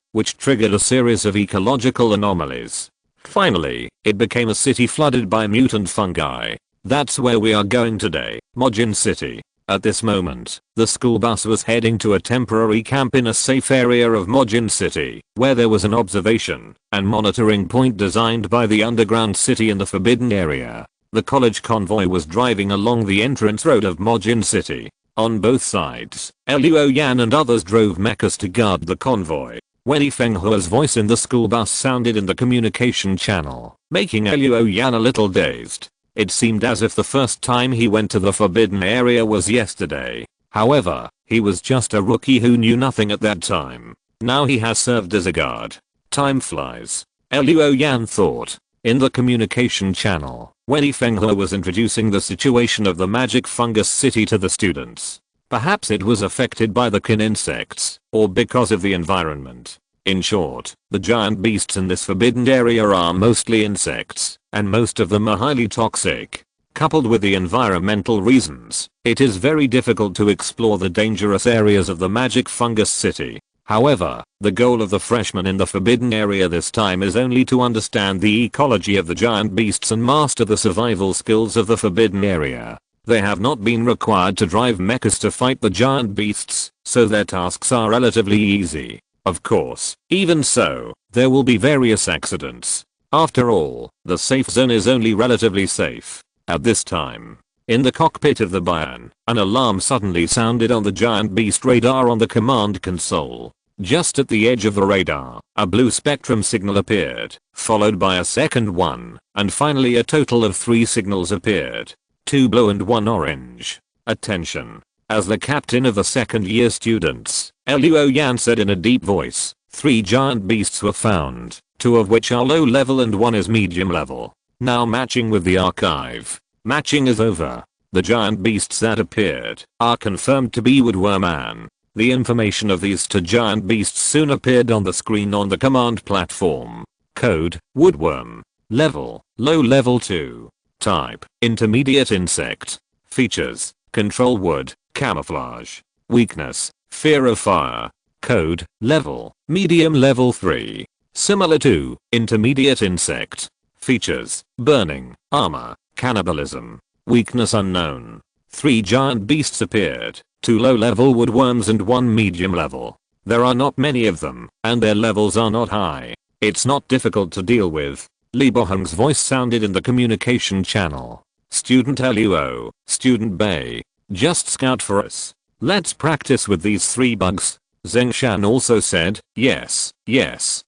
which triggered a series of ecological anomalies. Finally, it became a city flooded by mutant fungi. That's where we are going today, Mojin City. At this moment, the school bus was heading to a temporary camp in a safe area of Mojin City, where there was an observation and monitoring point designed by the underground city in the forbidden area. The college convoy was driving along the entrance road of Mojin City. On both sides, Luo Yan and others drove mechs to guard the convoy. Wen Fenghua's voice in the school bus sounded in the communication channel, making Luo Yan a little dazed. It seemed as if the first time he went to the forbidden area was yesterday. However, he was just a rookie who knew nothing at that time. Now he has served as a guard. Time flies. Luo Yan thought. In the communication channel, Wen Fenghua was introducing the situation of the magic fungus city to the students. Perhaps it was affected by the kin insects, or because of the environment. In short, the giant beasts in this forbidden area are mostly insects, and most of them are highly toxic. Coupled with the environmental reasons, it is very difficult to explore the dangerous areas of the magic fungus city. However, the goal of the freshmen in the forbidden area this time is only to understand the ecology of the giant beasts and master the survival skills of the forbidden area. They have not been required to drive mechs to fight the giant beasts, so their tasks are relatively easy. Of course, even so, there will be various accidents. After all, the safe zone is only relatively safe. At this time, in the cockpit of the Bion, an alarm suddenly sounded on the giant beast radar on the command console. Just at the edge of the radar, a blue spectrum signal appeared, followed by a second one, and finally a total of 3 signals appeared. 2 blue and 1 orange. Attention. As the captain of the second year students, Luo Yan said in a deep voice, 3 giant beasts were found, 2 of which are low level and 1 is medium level. Now matching with the archive. Matching is over. The giant beasts that appeared are confirmed to be Woodworm Man. The information of these 2 giant beasts soon appeared on the screen on the command platform. Code, Woodworm. Level, low level 2. Type, intermediate insect. Features, control wood, camouflage. Weakness, fear of fire. Code, level, medium level 3. Similar to, intermediate insect. Features, burning, armor, cannibalism. Weakness unknown. 3 giant beasts appeared, 2 low level woodworms and 1 medium level. There are not many of them, and their levels are not high. It's not difficult to deal with. Li Boheng's voice sounded in the communication channel. Student Luo, Student Bei. Just scout for us. Let's practice with these 3 bugs. Zheng Shan also said, yes,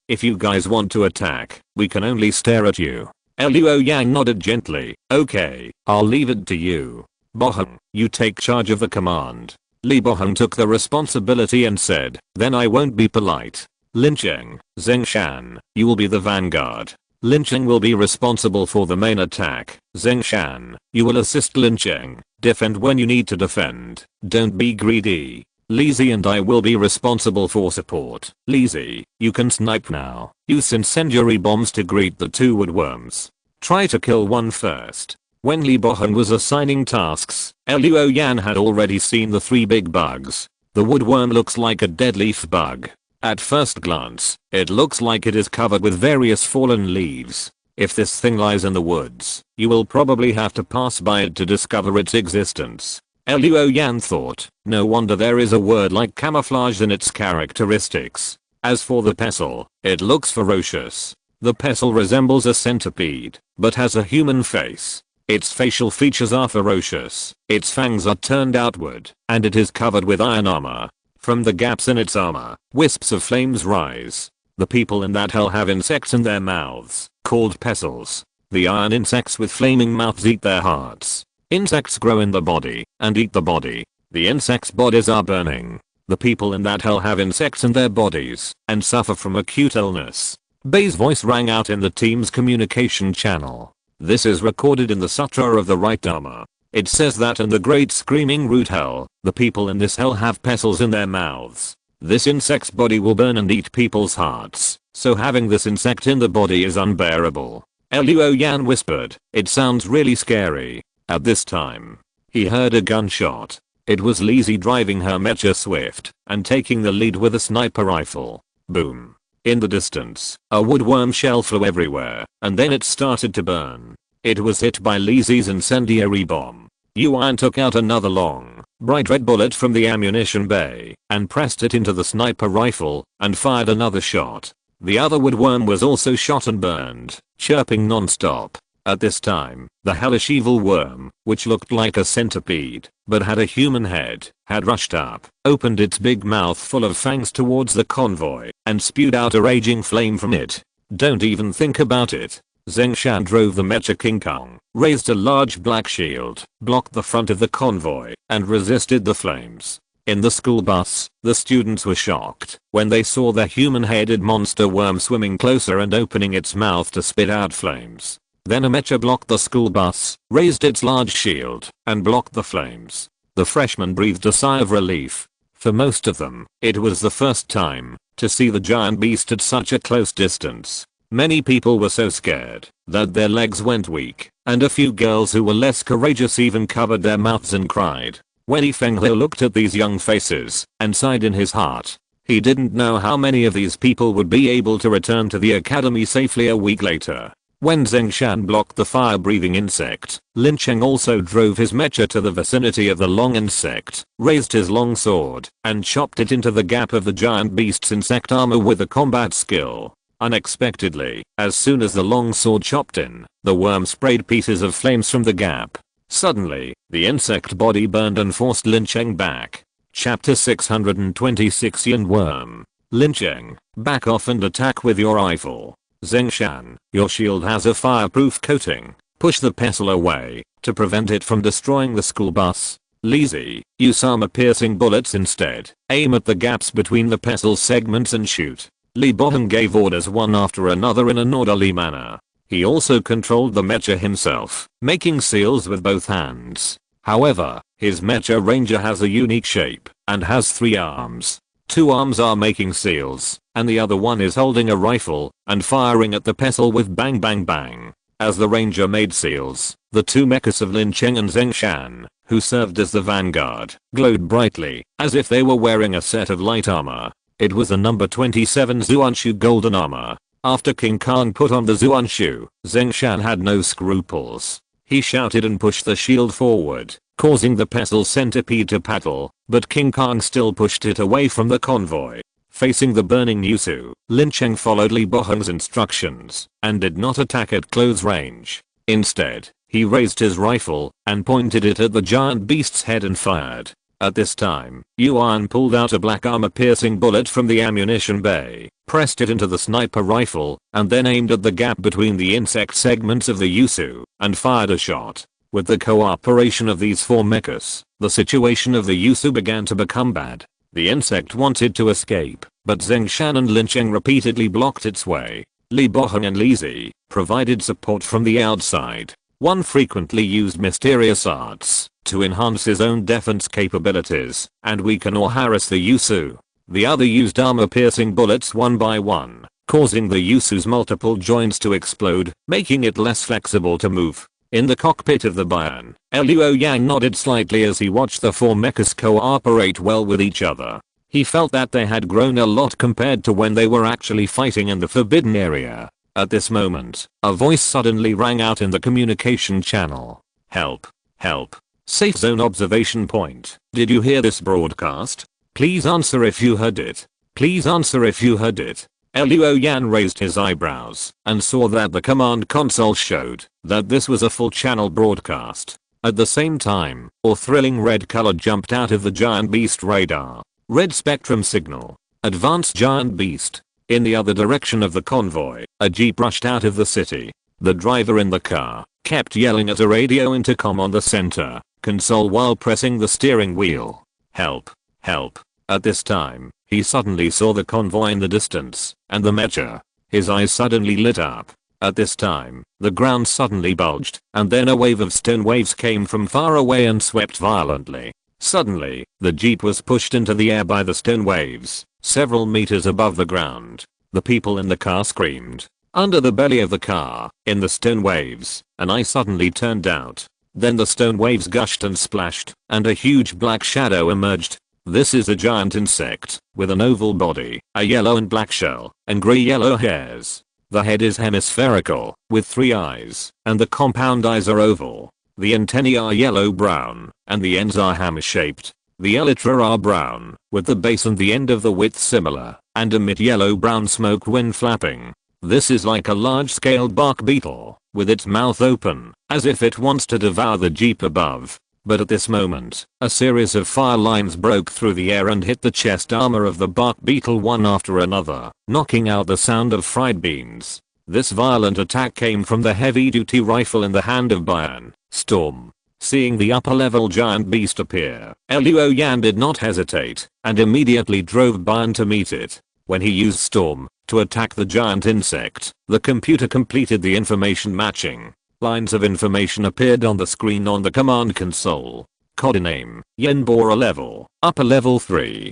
if you guys want to attack, we can only stare at you. Luo Yang nodded gently, okay, I'll leave it to you. Boheng, you take charge of the command. Li Boheng took the responsibility and said, then I won't be polite. Lincheng, Zheng Shan, you will be the vanguard. Lincheng will be responsible for the main attack. Zheng Shan, you will assist Lincheng. Defend when you need to defend. Don't be greedy. Lizzie and I will be responsible for support. Lizzie, you can snipe now. Use incendiary bombs to greet the 2 woodworms. Try to kill one first. When Li Boheng was assigning tasks, Luo Yan had already seen the 3 big bugs. The woodworm looks like a dead leaf bug. At first glance, it looks like it is covered with various fallen leaves. If this thing lies in the woods, you will probably have to pass by it to discover its existence. Luo Yan thought, no wonder there is a word like camouflage in its characteristics. As for the pestle, it looks ferocious. The pestle resembles a centipede, but has a human face. Its facial features are ferocious, its fangs are turned outward, and it is covered with iron armor. From the gaps in its armor, wisps of flames rise. The people in that hell have insects in their mouths, called pestles. The iron insects with flaming mouths eat their hearts. Insects grow in the body, and eat the body. The insects' bodies are burning. The people in that hell have insects in their bodies, and suffer from acute illness. Bei's voice rang out in the team's communication channel. This is recorded in the Sutra of the Right Dharma. It says that in the great screaming root hell, the people in this hell have pestles in their mouths. This insect's body will burn and eat people's hearts, so having this insect in the body is unbearable. Luo Yan whispered, "It sounds really scary." At this time, he heard a gunshot. It was Lizzie driving her mecha swift and taking the lead with a sniper rifle. Boom. In the distance, a woodworm shell flew everywhere, and then it started to burn. It was hit by Lizzie's incendiary bomb. Yuan took out another long, bright red bullet from the ammunition bay and pressed it into the sniper rifle and fired another shot. The other woodworm was also shot and burned, chirping non-stop. At this time, the hellish evil worm, which looked like a centipede but had a human head, had rushed up, opened its big mouth full of fangs towards the convoy, and spewed out a raging flame from it. Don't even think about it. Zheng Shan drove the mecha King Kong, raised a large black shield, blocked the front of the convoy, and resisted the flames. In the school bus, the students were shocked when they saw the human-headed monster worm swimming closer and opening its mouth to spit out flames. Then a mecha blocked the school bus, raised its large shield, and blocked the flames. The freshmen breathed a sigh of relief. For most of them, it was the first time to see the giant beast at such a close distance. Many people were so scared that their legs went weak, and a few girls who were less courageous even covered their mouths and cried. When Fenghao looked at these young faces and sighed in his heart. He didn't know how many of these people would be able to return to the academy safely a week later. When Zheng Shan blocked the fire-breathing insect, Lin Cheng also drove his mecha to the vicinity of the long insect, raised his long sword, and chopped it into the gap of the giant beast's insect armor with a combat skill. Unexpectedly, as soon as the long sword chopped in, the worm sprayed pieces of flames from the gap. Suddenly, the insect body burned and forced Lin Cheng back. Chapter 626 Yin Worm. Lin Cheng, back off and attack with your rifle. Zheng Shan, your shield has a fireproof coating. Push the pestle away to prevent it from destroying the school bus. Lizzie, use armor-piercing bullets instead. Aim at the gaps between the pestle segments and shoot. Li Boheng gave orders one after another in an orderly manner. He also controlled the mecha himself, making seals with both hands. However, his mecha ranger has a unique shape and has 3 arms. 2 arms are making seals, and the other one is holding a rifle and firing at the pestle with bang bang bang. As the ranger made seals, the 2 mechas of Lin Cheng and Zheng Shan, who served as the vanguard, glowed brightly, as if they were wearing a set of light armor. It was the number 27 Zuanshu golden armor. After King Kong put on the Zuanshu, Zheng Shan had no scruples. He shouted and pushed the shield forward, causing the pestle centipede to paddle, but King Kong still pushed it away from the convoy. Facing the burning Yusu, Lin Cheng followed Li Boheng's instructions and did not attack at close range. Instead, he raised his rifle and pointed it at the giant beast's head and fired. At this time, Yuan pulled out a black armor-piercing bullet from the ammunition bay, pressed it into the sniper rifle, and then aimed at the gap between the insect segments of the Yusu and fired a shot. With the cooperation of these 4 mechas, the situation of the Yusu began to become bad. The insect wanted to escape, but Zheng Shan and Lin Cheng repeatedly blocked its way. Li Boheng and Lizzie provided support from the outside. One frequently used mysterious arts to enhance his own defense capabilities and weaken or harass the Yusu. The other used armor-piercing bullets one by one, causing the Yusu's multiple joints to explode, making it less flexible to move. In the cockpit of the Bian, Luo Yang nodded slightly as he watched the 4 mechas cooperate well with each other. He felt that they had grown a lot compared to when they were actually fighting in the forbidden area. At this moment, a voice suddenly rang out in the communication channel. Help. Help. Safe zone observation point. Did you hear this broadcast? Please answer if you heard it. Please answer if you heard it. Luo Yan raised his eyebrows and saw that the command console showed that this was a full channel broadcast. At the same time, a thrilling red color jumped out of the giant beast radar. Red spectrum signal. Advanced giant beast. In the other direction of the convoy, a jeep rushed out of the city. The driver in the car kept yelling at a radio intercom on the center console while pressing the steering wheel. Help. Help. At this time, he suddenly saw the convoy in the distance, and the mecha. His eyes suddenly lit up. At this time, the ground suddenly bulged, and then a wave of stone waves came from far away and swept violently. Suddenly, the jeep was pushed into the air by the stone waves, several meters above the ground. The people in the car screamed. Under the belly of the car, in the stone waves, an eye suddenly turned out. Then the stone waves gushed and splashed, and a huge black shadow emerged. This is a giant insect, with an oval body, a yellow and black shell, and grey-yellow hairs. The head is hemispherical, with 3 eyes, and the compound eyes are oval. The antennae are yellow-brown, and the ends are hammer-shaped. The elytra are brown, with the base and the end of the width similar, and emit yellow-brown smoke when flapping. This is like a large-scale bark beetle, with its mouth open, as if it wants to devour the jeep above. But at this moment, a series of fire lines broke through the air and hit the chest armor of the bark beetle one after another, knocking out the sound of fried beans. This violent attack came from the heavy-duty rifle in the hand of Bian, Storm. Seeing the upper-level giant beast appear, Luo Yan did not hesitate, and immediately drove Bian to meet it. When he used Storm to attack the giant insect, the computer completed the information matching. Lines of information appeared on the screen on the command console. Codename, Yenbora level, upper level 3.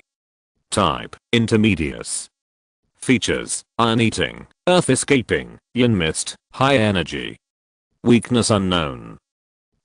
Type, intermediate. Features, iron eating, earth escaping, yin mist, high energy. Weakness unknown.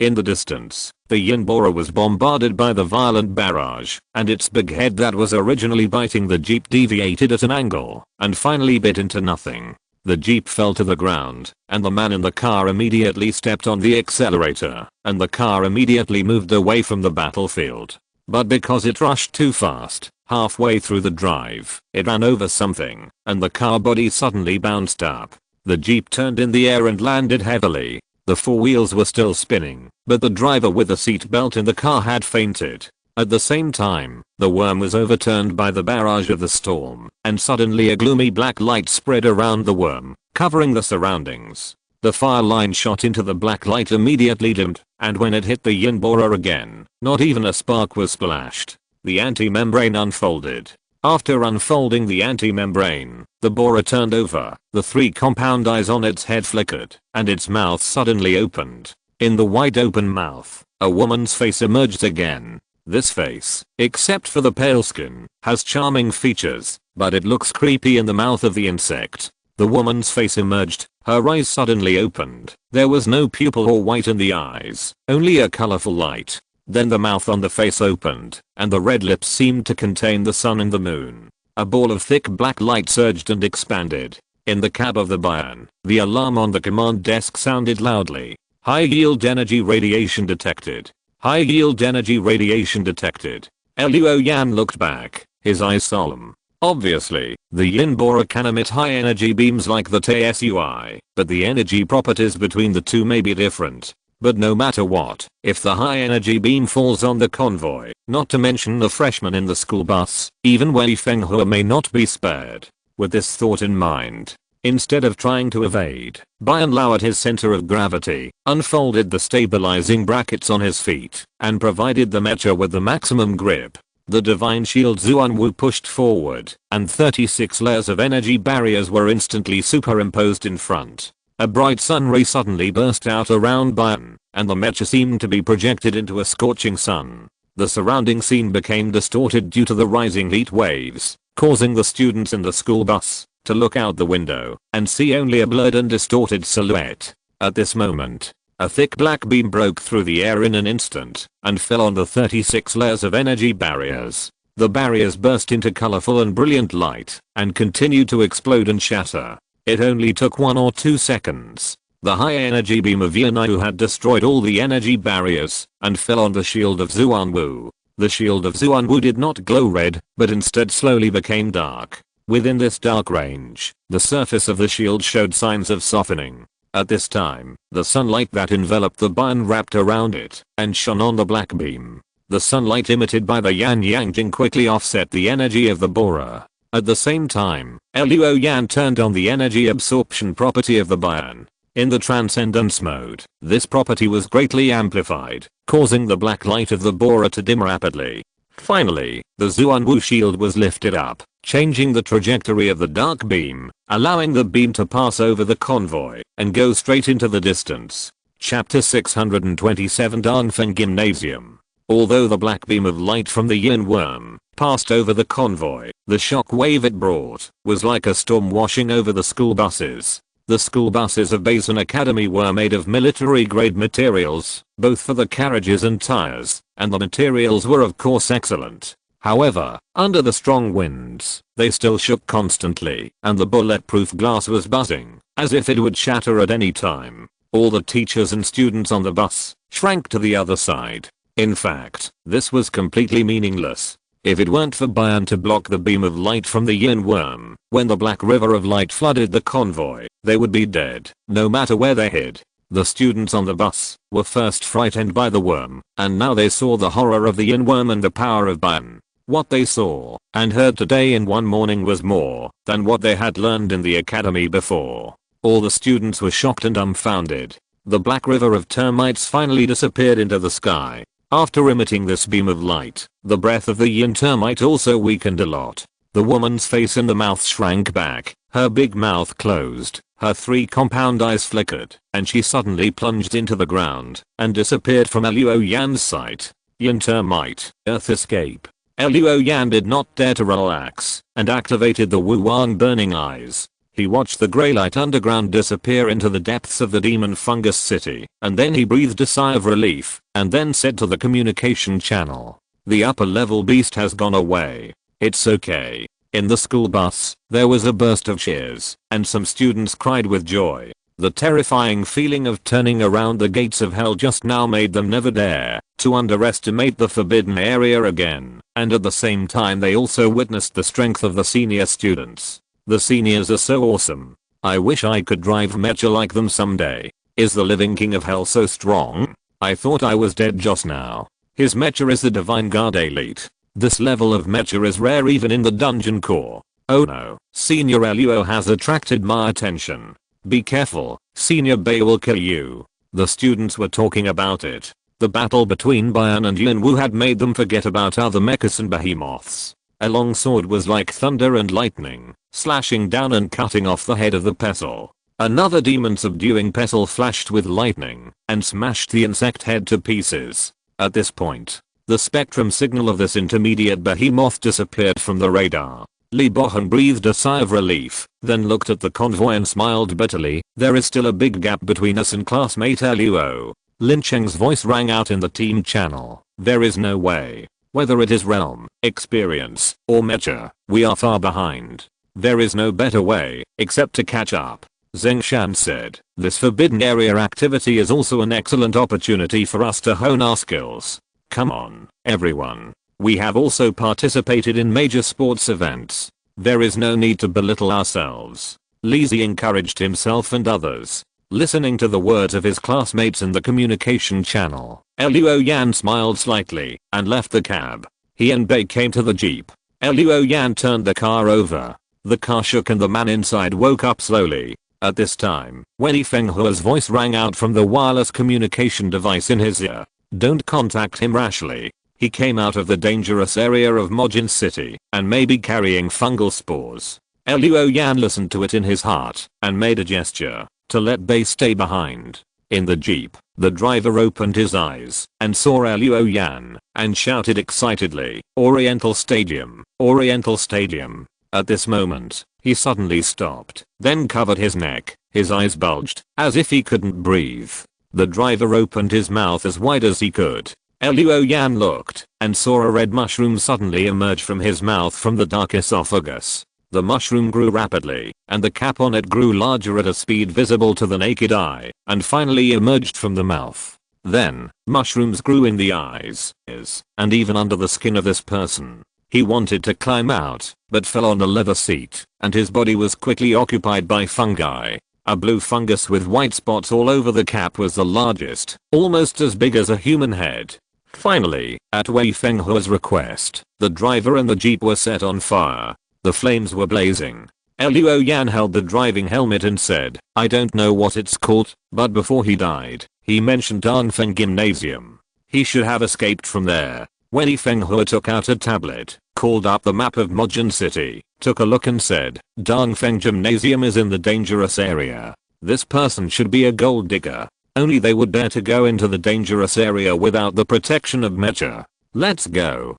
In the distance, the Yenbora was bombarded by the violent barrage, and its big head that was originally biting the jeep deviated at an angle, and finally bit into nothing. The jeep fell to the ground, and the man in the car immediately stepped on the accelerator, and the car immediately moved away from the battlefield. But because it rushed too fast, halfway through the drive, it ran over something, and the car body suddenly bounced up. The jeep turned in the air and landed heavily. The 4 wheels were still spinning, but the driver with the seat belt in the car had fainted. At the same time, the worm was overturned by the barrage of the storm, and suddenly a gloomy black light spread around the worm, covering the surroundings. The fire line shot into the black light immediately dimmed, and when it hit the Yenbora again, not even a spark was splashed. The anti-membrane unfolded. After unfolding the anti-membrane, the Bora turned over, the 3 compound eyes on its head flickered, and its mouth suddenly opened. In the wide open mouth, a woman's face emerged again. This face, except for the pale skin, has charming features, but it looks creepy in the mouth of the insect. The woman's face emerged, her eyes suddenly opened. There was no pupil or white in the eyes, only a colorful light. Then the mouth on the face opened, and the red lips seemed to contain the sun and the moon. A ball of thick black light surged and expanded. In the cab of the Bian, the alarm on the command desk sounded loudly. High yield energy radiation detected. High yield energy radiation detected. Luo Yan looked back, his eyes solemn. Obviously, the Yenbora can emit high energy beams like the TSUI, but the energy properties between the two may be different. But no matter what, if the high energy beam falls on the convoy, not to mention the freshmen in the school bus, even Wei Fenghua may not be spared. With this thought in mind, instead of trying to evade, Bian lowered his center of gravity, unfolded the stabilizing brackets on his feet, and provided the mecha with the maximum grip. The divine shield Zuanwu pushed forward, and 36 layers of energy barriers were instantly superimposed in front. A bright sun ray suddenly burst out around Bian, and the mecha seemed to be projected into a scorching sun. The surrounding scene became distorted due to the rising heat waves, causing the students in the school bus to look out the window and see only a blurred and distorted silhouette. At this moment, a thick black beam broke through the air in an instant and fell on the 36 layers of energy barriers. The barriers burst into colorful and brilliant light and continued to explode and shatter. It only took 1 or 2 seconds. The high energy beam of Yanaihu had destroyed all the energy barriers and fell on the shield of Zuanwu. The shield of Zuanwu did not glow red, but instead slowly became dark. Within this dark range, the surface of the shield showed signs of softening. At this time, the sunlight that enveloped the Bian wrapped around it and shone on the black beam. The sunlight emitted by the Yan Yangjing quickly offset the energy of the Bora. At the same time, Luo Yan turned on the energy absorption property of the Bian. In the transcendence mode, this property was greatly amplified, causing the black light of the Bora to dim rapidly. Finally, the Zuanwu shield was lifted up, changing the trajectory of the dark beam, allowing the beam to pass over the convoy and go straight into the distance. Chapter 627 Danfeng Gymnasium. Although the black beam of light from the yin worm passed over the convoy, the shock wave it brought was like a storm washing over the school buses. The school buses of Basin Academy were made of military-grade materials, both for the carriages and tires, and the materials were of course excellent. However, under the strong winds, they still shook constantly, and the bulletproof glass was buzzing, as if it would shatter at any time. All the teachers and students on the bus shrank to the other side. In fact, this was completely meaningless. If it weren't for Bayan to block the beam of light from the yin worm, when the black river of light flooded the convoy, they would be dead, no matter where they hid. The students on the bus were first frightened by the worm, and now they saw the horror of the yin worm and the power of Bayan. What they saw and heard today in one morning was more than what they had learned in the academy before. All the students were shocked and dumbfounded. The black river of termites finally disappeared into the sky. After emitting this beam of light, the breath of the yin termite also weakened a lot. The woman's face and the mouth shrank back, her big mouth closed, her 3 compound eyes flickered, and she suddenly plunged into the ground and disappeared from Luo Yan's sight. Yin termite, earth escape. Luo Yan did not dare to relax and activated the Wu Wang burning eyes. He watched the grey light underground disappear into the depths of the demon fungus city, and then he breathed a sigh of relief, and then said to the communication channel, "The upper level beast has gone away. It's okay." In the school bus, there was a burst of cheers, and some students cried with joy. The terrifying feeling of turning around the gates of hell just now made them never dare to underestimate the forbidden area again, and at the same time they also witnessed the strength of the senior students. The seniors are so awesome. I wish I could drive mecha like them someday. Is the living king of hell so strong? I thought I was dead just now. His mecha is the Divine Guard Elite. This level of mecha is rare even in the dungeon core. Oh no, Senior Luo has attracted my attention. Be careful, Senior Bei will kill you. The students were talking about it. The battle between Bayan and Yunwu had made them forget about other mechs and behemoths. A long sword was like thunder and lightning, slashing down and cutting off the head of the pestle. Another demon subduing pestle flashed with lightning and smashed the insect head to pieces. At this point, the spectrum signal of this intermediate behemoth disappeared from the radar. Li Bohan breathed a sigh of relief, then looked at the convoy and smiled bitterly. There is still a big gap between us and classmate Luo. Lin Cheng's voice rang out in the team channel. There is no way. Whether it is realm, experience, or mecha, we are far behind. There is no better way, except to catch up. Zheng Shan said, this forbidden area activity is also an excellent opportunity for us to hone our skills. Come on, everyone. We have also participated in major sports events. There is no need to belittle ourselves. Li Zi encouraged himself and others. Listening to the words of his classmates in the communication channel, Luo Yan smiled slightly and left the cab. He and Bei came to the jeep. Luo Yan turned the car over. The car shook and the man inside woke up slowly. At this time, Wen Fenghua's voice rang out from the wireless communication device in his ear. Don't contact him rashly. He came out of the dangerous area of Mojin City and may be carrying fungal spores. Luo Yan listened to it in his heart and made a gesture to let Bei stay behind. In the jeep, the driver opened his eyes and saw Luo Yan and shouted excitedly, Oriental Stadium, Oriental Stadium. At this moment, he suddenly stopped, then covered his neck. His eyes bulged, as if he couldn't breathe. The driver opened his mouth as wide as he could. Luo Yan looked and saw a red mushroom suddenly emerge from his mouth from the dark esophagus. The mushroom grew rapidly, and the cap on it grew larger at a speed visible to the naked eye, and finally emerged from the mouth. Then, mushrooms grew in the eyes, ears, and even under the skin of this person. He wanted to climb out, but fell on a leather seat, and his body was quickly occupied by fungi. A blue fungus with white spots all over the cap was the largest, almost as big as a human head. Finally, at Wei Fenghua's request, the driver and the jeep were set on fire. The flames were blazing. Luo Yan held the driving helmet and said, I don't know what it's called, but before he died, he mentioned Danfeng Gymnasium. He should have escaped from there. Wen Fenghua took out a tablet, called up the map of Mojin City, took a look and said, Xing Feng Gymnasium is in the dangerous area. This person should be a gold digger. Only they would dare to go into the dangerous area without the protection of mecha. Let's go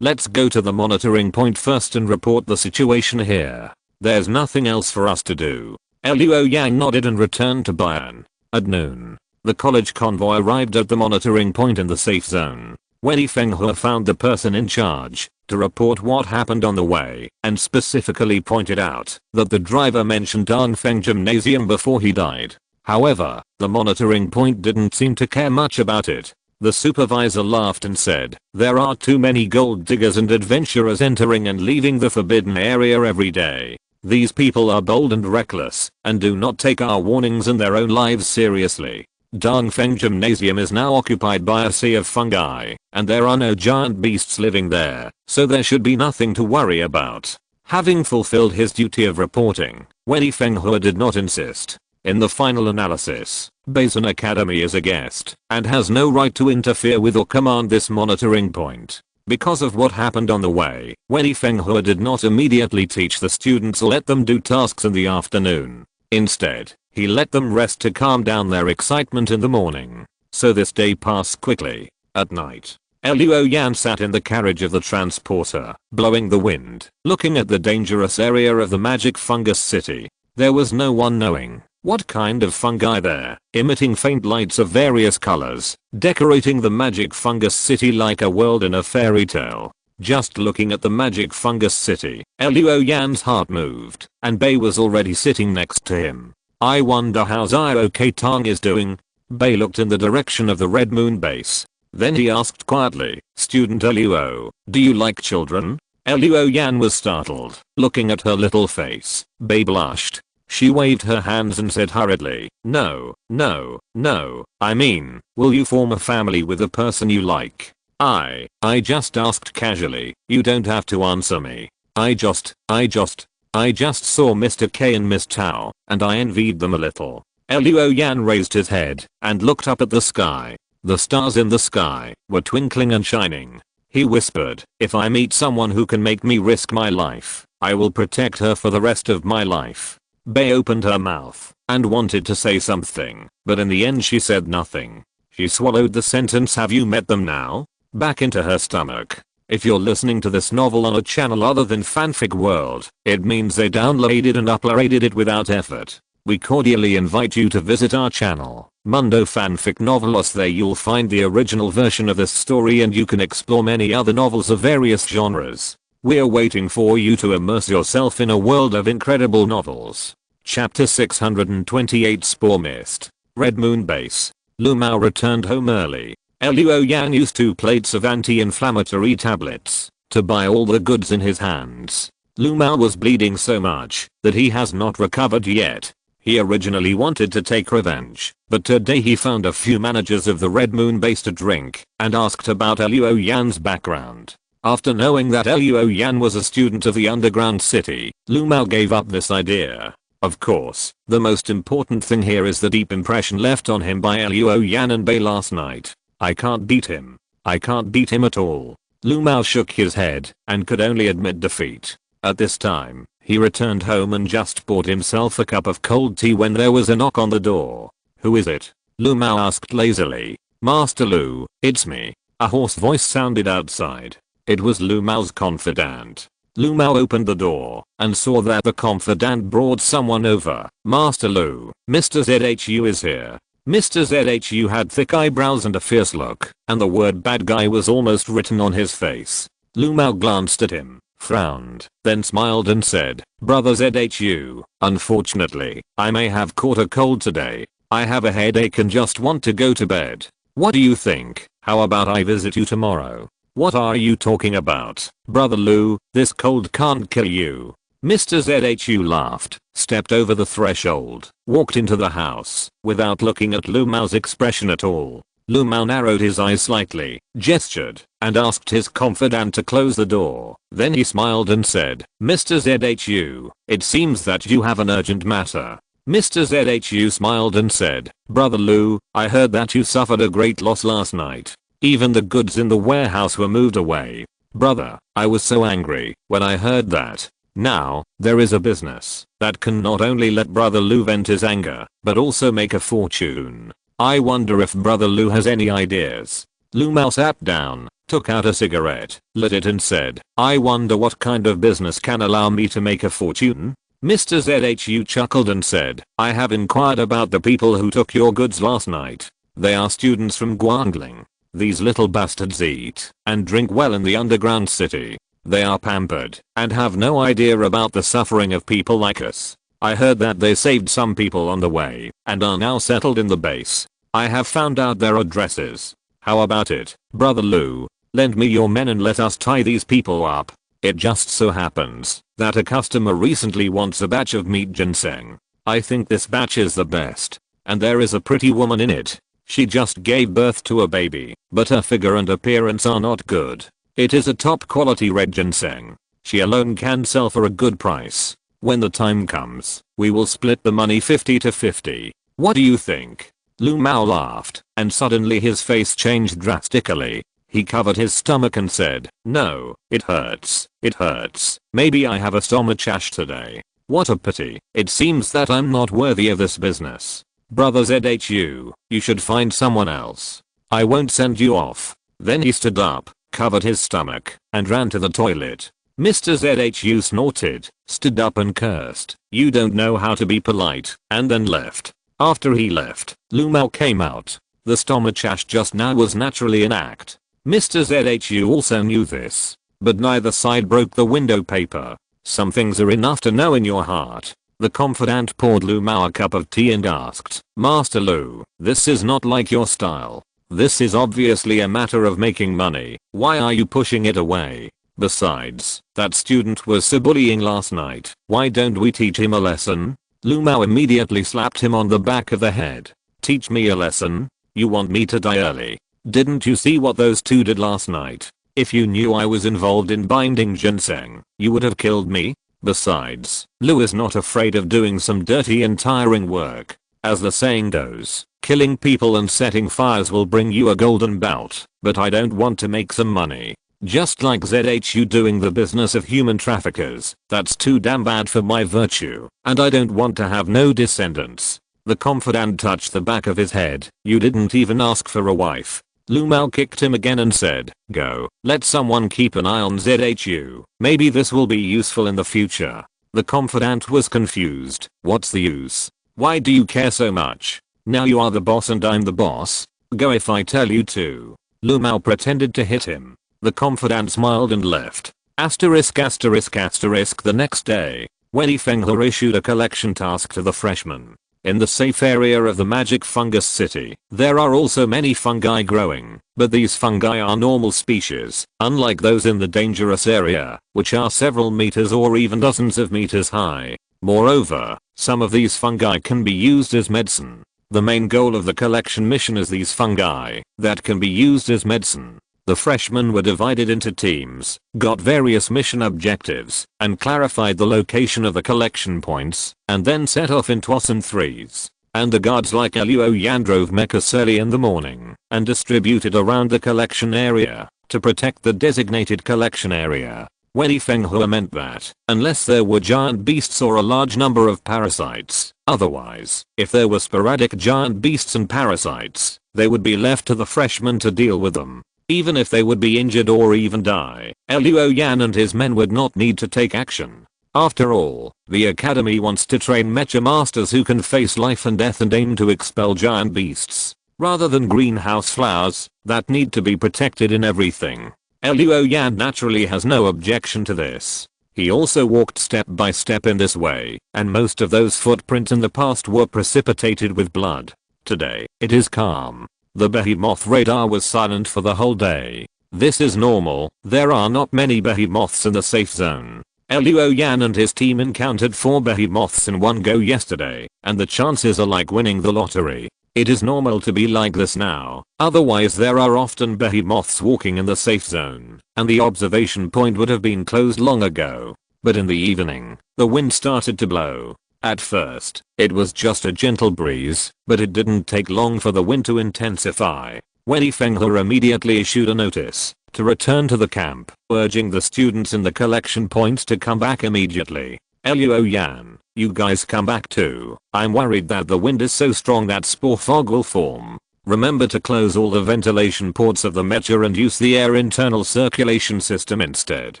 to the monitoring point first and report the situation here. There's nothing else for us to do. Luo Yang nodded and returned to Bayern. At noon, the college convoy arrived at the monitoring point in the safe zone. Wen Fenghua found the person in charge to report what happened on the way and specifically pointed out that the driver mentioned Dongfeng Gymnasium before he died. However, the monitoring point didn't seem to care much about it. The supervisor laughed and said, there are too many gold diggers and adventurers entering and leaving the forbidden area every day. These people are bold and reckless and do not take our warnings and their own lives seriously. Dongfeng Gymnasium is now occupied by a sea of fungi, and there are no giant beasts living there, so there should be nothing to worry about. Having fulfilled his duty of reporting, Wen Fenghua did not insist. In the final analysis, Basin Academy is a guest and has no right to interfere with or command this monitoring point. Because of what happened on the way, Wen Fenghua did not immediately teach the students or let them do tasks in the afternoon. Instead, he let them rest to calm down their excitement in the morning. So this day passed quickly. At night, Luo Yan sat in the carriage of the transporter, blowing the wind, looking at the dangerous area of the magic fungus city. There was no one knowing what kind of fungi there, emitting faint lights of various colors, decorating the magic fungus city like a world in a fairy tale. Just looking at the magic fungus city, Luo Yan's heart moved, and Bei was already sitting next to him. I wonder how Xiao Tang is doing. Bei looked in the direction of the Red Moon base. Then he asked quietly, Student Luo, do you like children? Luo Yan was startled, looking at her little face. Bei blushed. She waved her hands and said hurriedly, no, I mean, will you form a family with the person you like? I just asked casually, you don't have to answer me. I just saw Mr. K and Miss Tao, and I envied them a little. Luo Yan raised his head and looked up at the sky. The stars in the sky were twinkling and shining. He whispered, if I meet someone who can make me risk my life, I will protect her for the rest of my life. Bei opened her mouth and wanted to say something, but in the end she said nothing. She swallowed the sentence, have you met them now? Back into her stomach. If you're listening to this novel on a channel other than Fanfic World, it means they downloaded and uploaded it without effort. We cordially invite you to visit our channel, Mundo Fanfic Novelos. There you'll find the original version of this story and you can explore many other novels of various genres. We're waiting for you to immerse yourself in a world of incredible novels. Chapter 628 Spore Mist. Red Moon Base. Lu Mao returned home early. Luo Yan used 2 plates of anti-inflammatory tablets to buy all the goods in his hands. Lu Mao was bleeding so much that he has not recovered yet. He originally wanted to take revenge, but today he found a few managers of the Red Moon base to drink and asked about Luo Yan's background. After knowing that Luo Yan was a student of the underground city, Lu Mao gave up this idea. Of course, the most important thing here is the deep impression left on him by Luo Yan and Bei last night. I can't beat him. I can't beat him at all. Lu Mao shook his head and could only admit defeat. At this time, he returned home and just bought himself a cup of cold tea when there was a knock on the door. Who is it? Lu Mao asked lazily. Master Lu, it's me. A hoarse voice sounded outside. It was Lu Mao's confidant. Lu Mao opened the door and saw that the confidant brought someone over. Master Lu, Mr. ZHU is here. Mr. ZHU had thick eyebrows and a fierce look, and the word bad guy was almost written on his face. Lu Mao glanced at him, frowned, then smiled and said, Brother ZHU, unfortunately, I may have caught a cold today. I have a headache and just want to go to bed. What do you think? How about I visit you tomorrow? What are you talking about, Brother Lu? This cold can't kill you. Mr. ZHU laughed, stepped over the threshold, walked into the house, without looking at Lu Mao's expression at all. Lu Mao narrowed his eyes slightly, gestured, and asked his confidant to close the door. Then he smiled and said, Mr. ZHU, it seems that you have an urgent matter. Mr. ZHU smiled and said, Brother Lu, I heard that you suffered a great loss last night. Even the goods in the warehouse were moved away. Brother, I was so angry when I heard that. Now, there is a business that can not only let Brother Lu vent his anger, but also make a fortune. I wonder if Brother Lu has any ideas. Lu Mao sat down, took out a cigarette, lit it and said, I wonder what kind of business can allow me to make a fortune? Mr. ZHU chuckled and said, I have inquired about the people who took your goods last night. They are students from Guangling. These little bastards eat and drink well in the underground city. They are pampered and have no idea about the suffering of people like us. I heard that they saved some people on the way and are now settled in the base. I have found out their addresses. How about it, Brother Lu? Lend me your men and let us tie these people up. It just so happens that a customer recently wants a batch of meat ginseng. I think this batch is the best. And there is a pretty woman in it. She just gave birth to a baby, but her figure and appearance are not good. It is a top quality red ginseng. She alone can sell for a good price. When the time comes, we will split the money 50-50. What do you think? Lu Mao laughed, and suddenly his face changed drastically. He covered his stomach and said, no, it hurts. It hurts. Maybe I have a stomachache today. What a pity. It seems that I'm not worthy of this business. Brother ZHU, you should find someone else. I won't send you off. Then he stood up, covered his stomach, and ran to the toilet. Mr. ZHU snorted, stood up and cursed, you don't know how to be polite, and then left. After he left, Lu Mao came out. The stomachache just now was naturally an act. Mr. ZHU also knew this. But neither side broke the window paper. Some things are enough to know in your heart. The confidant poured Lu Mao a cup of tea and asked, Master Lu, this is not like your style. This is obviously a matter of making money. Why are you pushing it away? Besides, that student was so bullying last night. Why don't we teach him a lesson? Lu Mao immediately slapped him on the back of the head. Teach me a lesson? You want me to die early? Didn't you see what those two did last night? If you knew I was involved in binding ginseng, you would have killed me. Besides, Lu is not afraid of doing some dirty and tiring work. As the saying goes, killing people and setting fires will bring you a golden bout, but I don't want to make some money. Just like ZHU doing the business of human traffickers, that's too damn bad for my virtue, and I don't want to have no descendants. The confidant touched the back of his head. You didn't even ask for a wife. Lu Mao kicked him again and said, go, let someone keep an eye on ZHU. Maybe this will be useful in the future. The confidant was confused. What's the use? Why do you care so much? Now you are the boss and I'm the boss. Go if I tell you to. Lu Mao pretended to hit him. The confidant smiled and left. Asterisk asterisk asterisk the next day, Xing Feng issued a collection task to the freshmen. In the safe area of the magic fungus city, there are also many fungi growing, but these fungi are normal species, unlike those in the dangerous area, which are several meters or even dozens of meters high. Moreover, some of these fungi can be used as medicine. The main goal of the collection mission is these fungi that can be used as medicine. The freshmen were divided into teams, got various mission objectives, and clarified the location of the collection points, and then set off in twas and threes. And the guards like Luo Yan drove mechs early in the morning, and distributed around the collection area, to protect the designated collection area. Xing Feng meant that, unless there were giant beasts or a large number of parasites, otherwise, if there were sporadic giant beasts and parasites, they would be left to the freshmen to deal with them. Even if they would be injured or even die, Luo Yan and his men would not need to take action. After all, the academy wants to train mecha masters who can face life and death and aim to expel giant beasts, rather than greenhouse flowers that need to be protected in everything. Luo Yan naturally has no objection to this. He also walked step by step in this way, and most of those footprints in the past were precipitated with blood. Today, it is calm. The Behemoth radar was silent for the whole day. This is normal, there are not many Behemoths in the safe zone. Luo Yan and his team encountered 4 Behemoths in one go yesterday, and the chances are like winning the lottery. It is normal to be like this now, otherwise there are often Behemoths walking in the safe zone, and the observation point would have been closed long ago. But in the evening, the wind started to blow. At first, it was just a gentle breeze, but it didn't take long for the wind to intensify. Xing Feng immediately issued a notice. to return to the camp, urging the students in the collection points to come back immediately. Luo Yan, you guys come back too. I'm worried that the wind is so strong that spore fog will form. Remember to close all the ventilation ports of the mecha and use the air internal circulation system instead.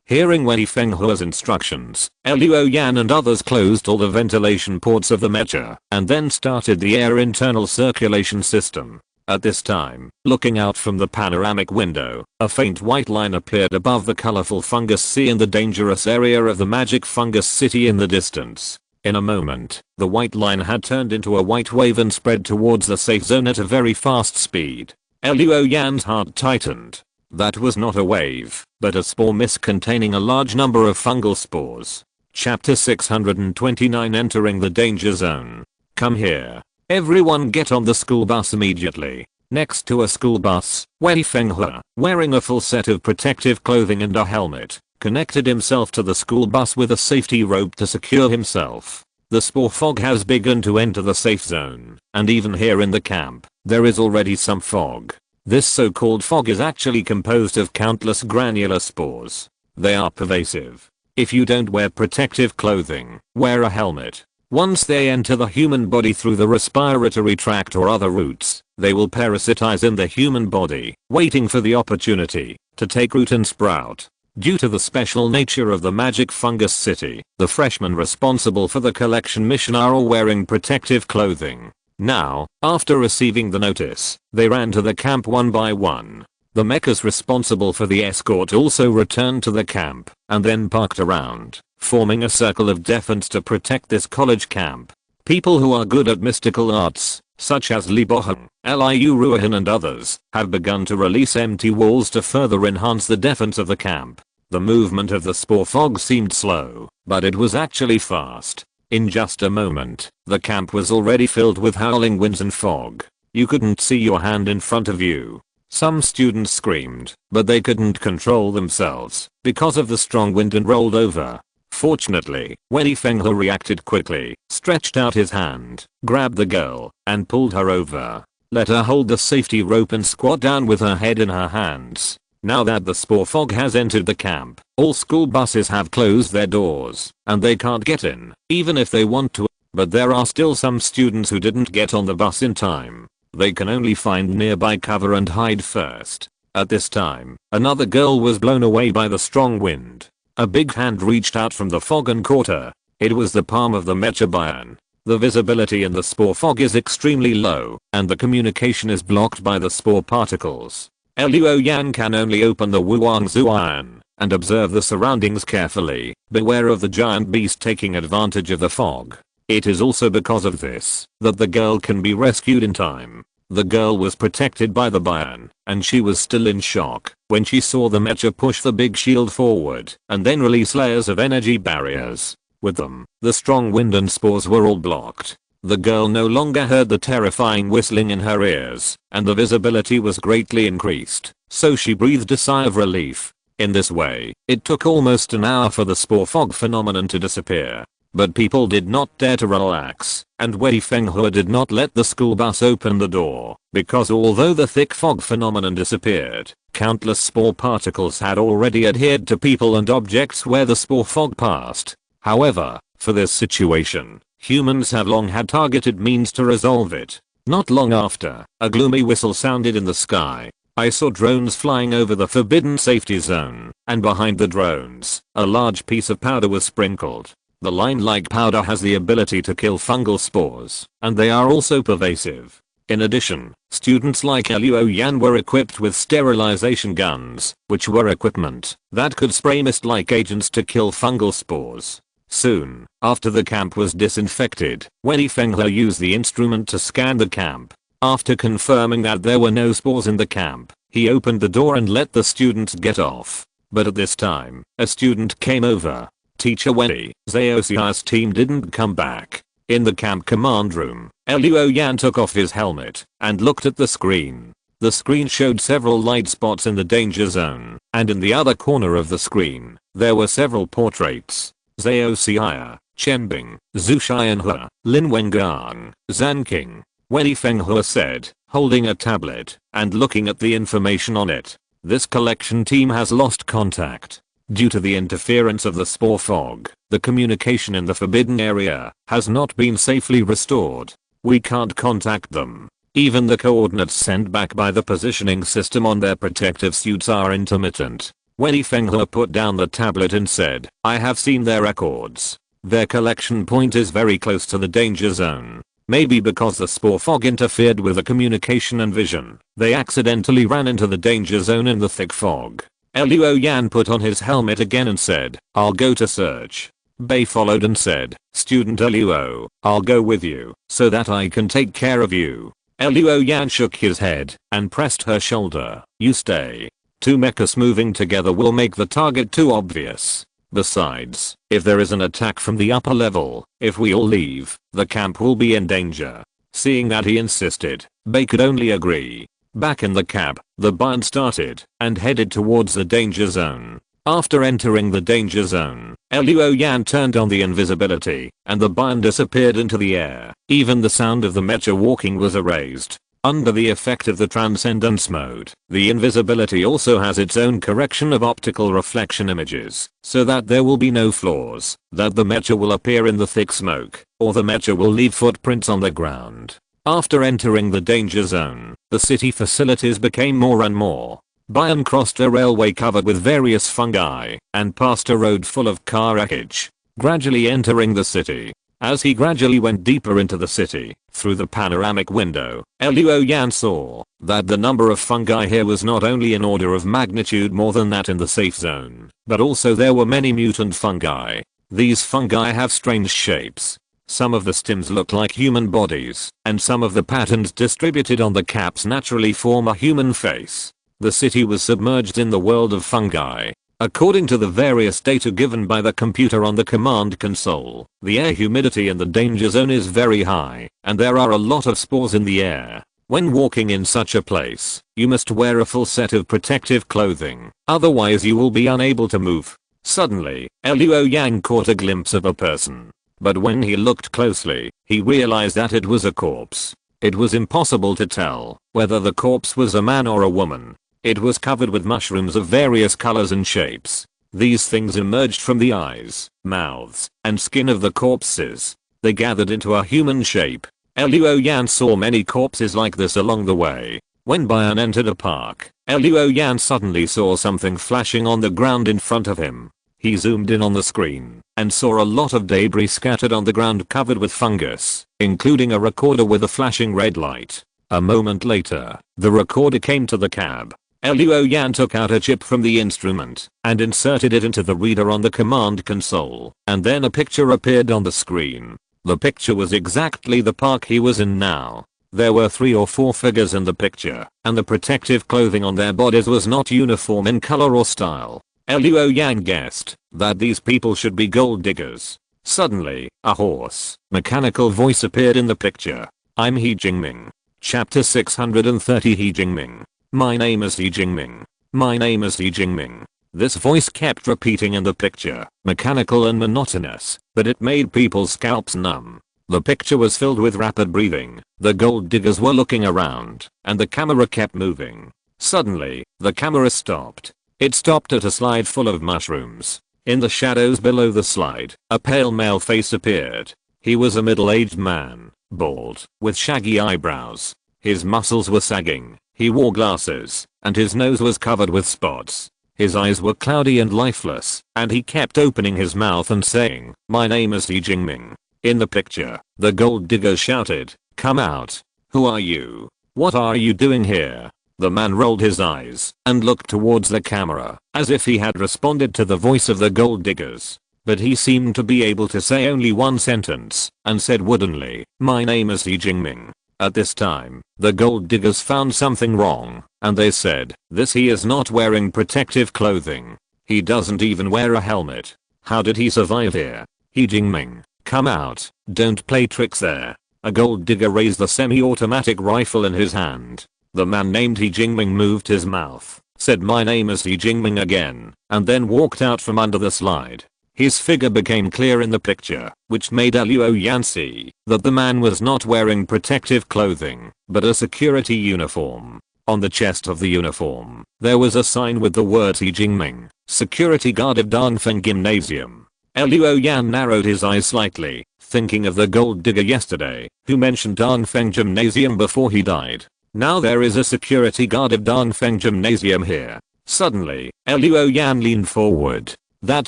Hearing Wei Fenghua's instructions, Luo Yan and others closed all the ventilation ports of the mecha and then started the air internal circulation system. At this time, looking out from the panoramic window, a faint white line appeared above the colorful fungus sea in the dangerous area of the magic fungus city in the distance. In a moment, the white line had turned into a white wave and spread towards the safe zone at a very fast speed. Luo Yan's heart tightened. That was not a wave, but a spore mist containing a large number of fungal spores. Chapter 629 Entering the Danger Zone. Come here. Everyone get on the school bus immediately. Next to a school bus, Wei Fenghua, wearing a full set of protective clothing and a helmet, connected himself to the school bus with a safety rope to secure himself. The spore fog has begun to enter the safe zone, and even here in the camp, there is already some fog. This so-called fog is actually composed of countless granular spores. They are pervasive. If you don't wear protective clothing, wear a helmet. Once they enter the human body through the respiratory tract or other routes, they will parasitize in the human body, waiting for the opportunity to take root and sprout. Due to the special nature of the magic fungus city, the freshmen responsible for the collection mission are all wearing protective clothing. Now, after receiving the notice, they ran to the camp one by one. The mechas responsible for the escort also returned to the camp, and then parked around, forming a circle of defense to protect this college camp. People who are good at mystical arts, such as Li Boheng, Liu Ruohan and others, have begun to release empty walls to further enhance the defense of the camp. The movement of the spore fog seemed slow, but it was actually fast. In just a moment, the camp was already filled with howling winds and fog. You couldn't see your hand in front of you. Some students screamed, but they couldn't control themselves because of the strong wind and rolled over. Fortunately, Wei Fenghua reacted quickly, stretched out his hand, grabbed the girl, and pulled her over. Let her hold the safety rope and squat down with her head in her hands. Now that the spore fog has entered the camp, all school buses have closed their doors, and they can't get in, even if they want to. But there are still some students who didn't get on the bus in time. They can only find nearby cover and hide first. At this time, another girl was blown away by the strong wind. A big hand reached out from the fog and caught her. It was the palm of the Mecha Bayan. The visibility in the spore fog is extremely low, and the communication is blocked by the spore particles. Luo Yan can only open the Wuang Zuan and observe the surroundings carefully, beware of the giant beast taking advantage of the fog. It is also because of this that the girl can be rescued in time. The girl was protected by the Bayan, and she was still in shock when she saw the Mecha push the big shield forward and then release layers of energy barriers. With them, the strong wind and spores were all blocked. The girl no longer heard the terrifying whistling in her ears, and the visibility was greatly increased, so she breathed a sigh of relief. In this way, it took almost an hour for the spore fog phenomenon to disappear. But people did not dare to relax, and Wei Fenghua did not let the school bus open the door, because although the thick fog phenomenon disappeared, countless spore particles had already adhered to people and objects where the spore fog passed. However, for this situation, humans have long had targeted means to resolve it. Not long after, a gloomy whistle sounded in the sky. I saw drones flying over the forbidden safety zone, and behind the drones, a large piece of powder was sprinkled. The line-like powder has the ability to kill fungal spores, and they are also pervasive. In addition, students like Luo Yan were equipped with sterilization guns, which were equipment that could spray mist-like agents to kill fungal spores. Soon, after the camp was disinfected, Wei Fenghua used the instrument to scan the camp. After confirming that there were no spores in the camp, he opened the door and let the students get off. But at this time, a student came over. Teacher Wei Zhaoxia's team didn't come back. In the camp command room, Luo Yan took off his helmet and looked at the screen. The screen showed several light spots in the danger zone, and in the other corner of the screen, there were several portraits. Zhaoxia, Chenbing, Zhu Xianhua, Lin Wengang, Zhan King. Wei Fenghua said, holding a tablet and looking at the information on it. This collection team has lost contact. Due to the interference of the spore fog, the communication in the forbidden area has not been safely restored. We can't contact them. Even the coordinates sent back by the positioning system on their protective suits are intermittent. Wen Feng put down the tablet and said, I have seen their records. Their collection point is very close to the danger zone. Maybe because the spore fog interfered with the communication and vision, they accidentally ran into the danger zone in the thick fog. Luo Yan put on his helmet again and said, I'll go to search. Bei followed and said, Student Luo, I'll go with you, so that I can take care of you. Luo Yan shook his head and pressed her shoulder. You stay. Two mechs moving together will make the target too obvious. Besides, if there is an attack from the upper level, if we all leave, the camp will be in danger. Seeing that he insisted, Bei could only agree. Back in the cab, the band started and headed towards the danger zone. After entering the danger zone, Luo Yan turned on the invisibility and the band disappeared into the air. Even the sound of the mecha walking was erased. Under the effect of the transcendence mode, the invisibility also has its own correction of optical reflection images, so that there will be no flaws, that the mecha will appear in the thick smoke, or the mecha will leave footprints on the ground. After entering the danger zone, the city facilities became more and more. Bion crossed a railway covered with various fungi, and passed a road full of car wreckage, gradually entering the city. As he gradually went deeper into the city, through the panoramic window, Luo Yan saw that the number of fungi here was not only an order of magnitude more than that in the safe zone, but also there were many mutant fungi. These fungi have strange shapes. Some of the stems look like human bodies, and some of the patterns distributed on the caps naturally form a human face. The city was submerged in the world of fungi. According to the various data given by the computer on the command console, the air humidity in the danger zone is very high, and there are a lot of spores in the air. When walking in such a place, you must wear a full set of protective clothing, otherwise you will be unable to move. Suddenly, Luo Yang caught a glimpse of a person. But when he looked closely, he realized that it was a corpse. It was impossible to tell whether the corpse was a man or a woman. It was covered with mushrooms of various colors and shapes. These things emerged from the eyes, mouths, and skin of the corpses. They gathered into a human shape. Luo Yan saw many corpses like this along the way. When Bion entered a park, Luo Yan suddenly saw something flashing on the ground in front of him. He zoomed in on the screen and saw a lot of debris scattered on the ground covered with fungus, including a recorder with a flashing red light. A moment later, the recorder came to the cab. Luo Yan took out a chip from the instrument and inserted it into the reader on the command console, and then a picture appeared on the screen. The picture was exactly the park he was in now. There were 3 or 4 figures in the picture, and the protective clothing on their bodies was not uniform in color or style. Luo Yan guessed that these people should be gold diggers. Suddenly, a hoarse, mechanical voice appeared in the picture. I'm He Jingming. Chapter 630 He Jingming. My name is He Jingming. My name is He Jingming. This voice kept repeating in the picture, mechanical and monotonous, but it made people's scalps numb. The picture was filled with rapid breathing. The gold diggers were looking around, and the camera kept moving. Suddenly, the camera stopped. It stopped at a slide full of mushrooms. In the shadows below the slide, a pale male face appeared. He was a middle-aged man, bald, with shaggy eyebrows. His muscles were sagging. He wore glasses, and his nose was covered with spots. His eyes were cloudy and lifeless, and he kept opening his mouth and saying, My name is He Jingming. In the picture, the gold digger shouted, Come out. Who are you? What are you doing here? The man rolled his eyes and looked towards the camera, as if he had responded to the voice of the gold diggers. But he seemed to be able to say only one sentence, and said woodenly, My name is He Jingming. At this time, the gold diggers found something wrong, and they said, he is not wearing protective clothing. He doesn't even wear a helmet. How did he survive here? He Jingming, come out, don't play tricks there. A gold digger raised the semi-automatic rifle in his hand. The man named He Jingming moved his mouth, said my name is He Jingming again, and then walked out from under the slide. His figure became clear in the picture, which made Luo Yan see that the man was not wearing protective clothing, but a security uniform. On the chest of the uniform, there was a sign with the words Xing, security guard of Dongfeng Gymnasium. Luo Yan narrowed his eyes slightly, thinking of the gold digger yesterday, who mentioned Dongfeng Gymnasium before he died. Now there is a security guard of Dongfeng Gymnasium here. Suddenly, Luo Yan leaned forward. That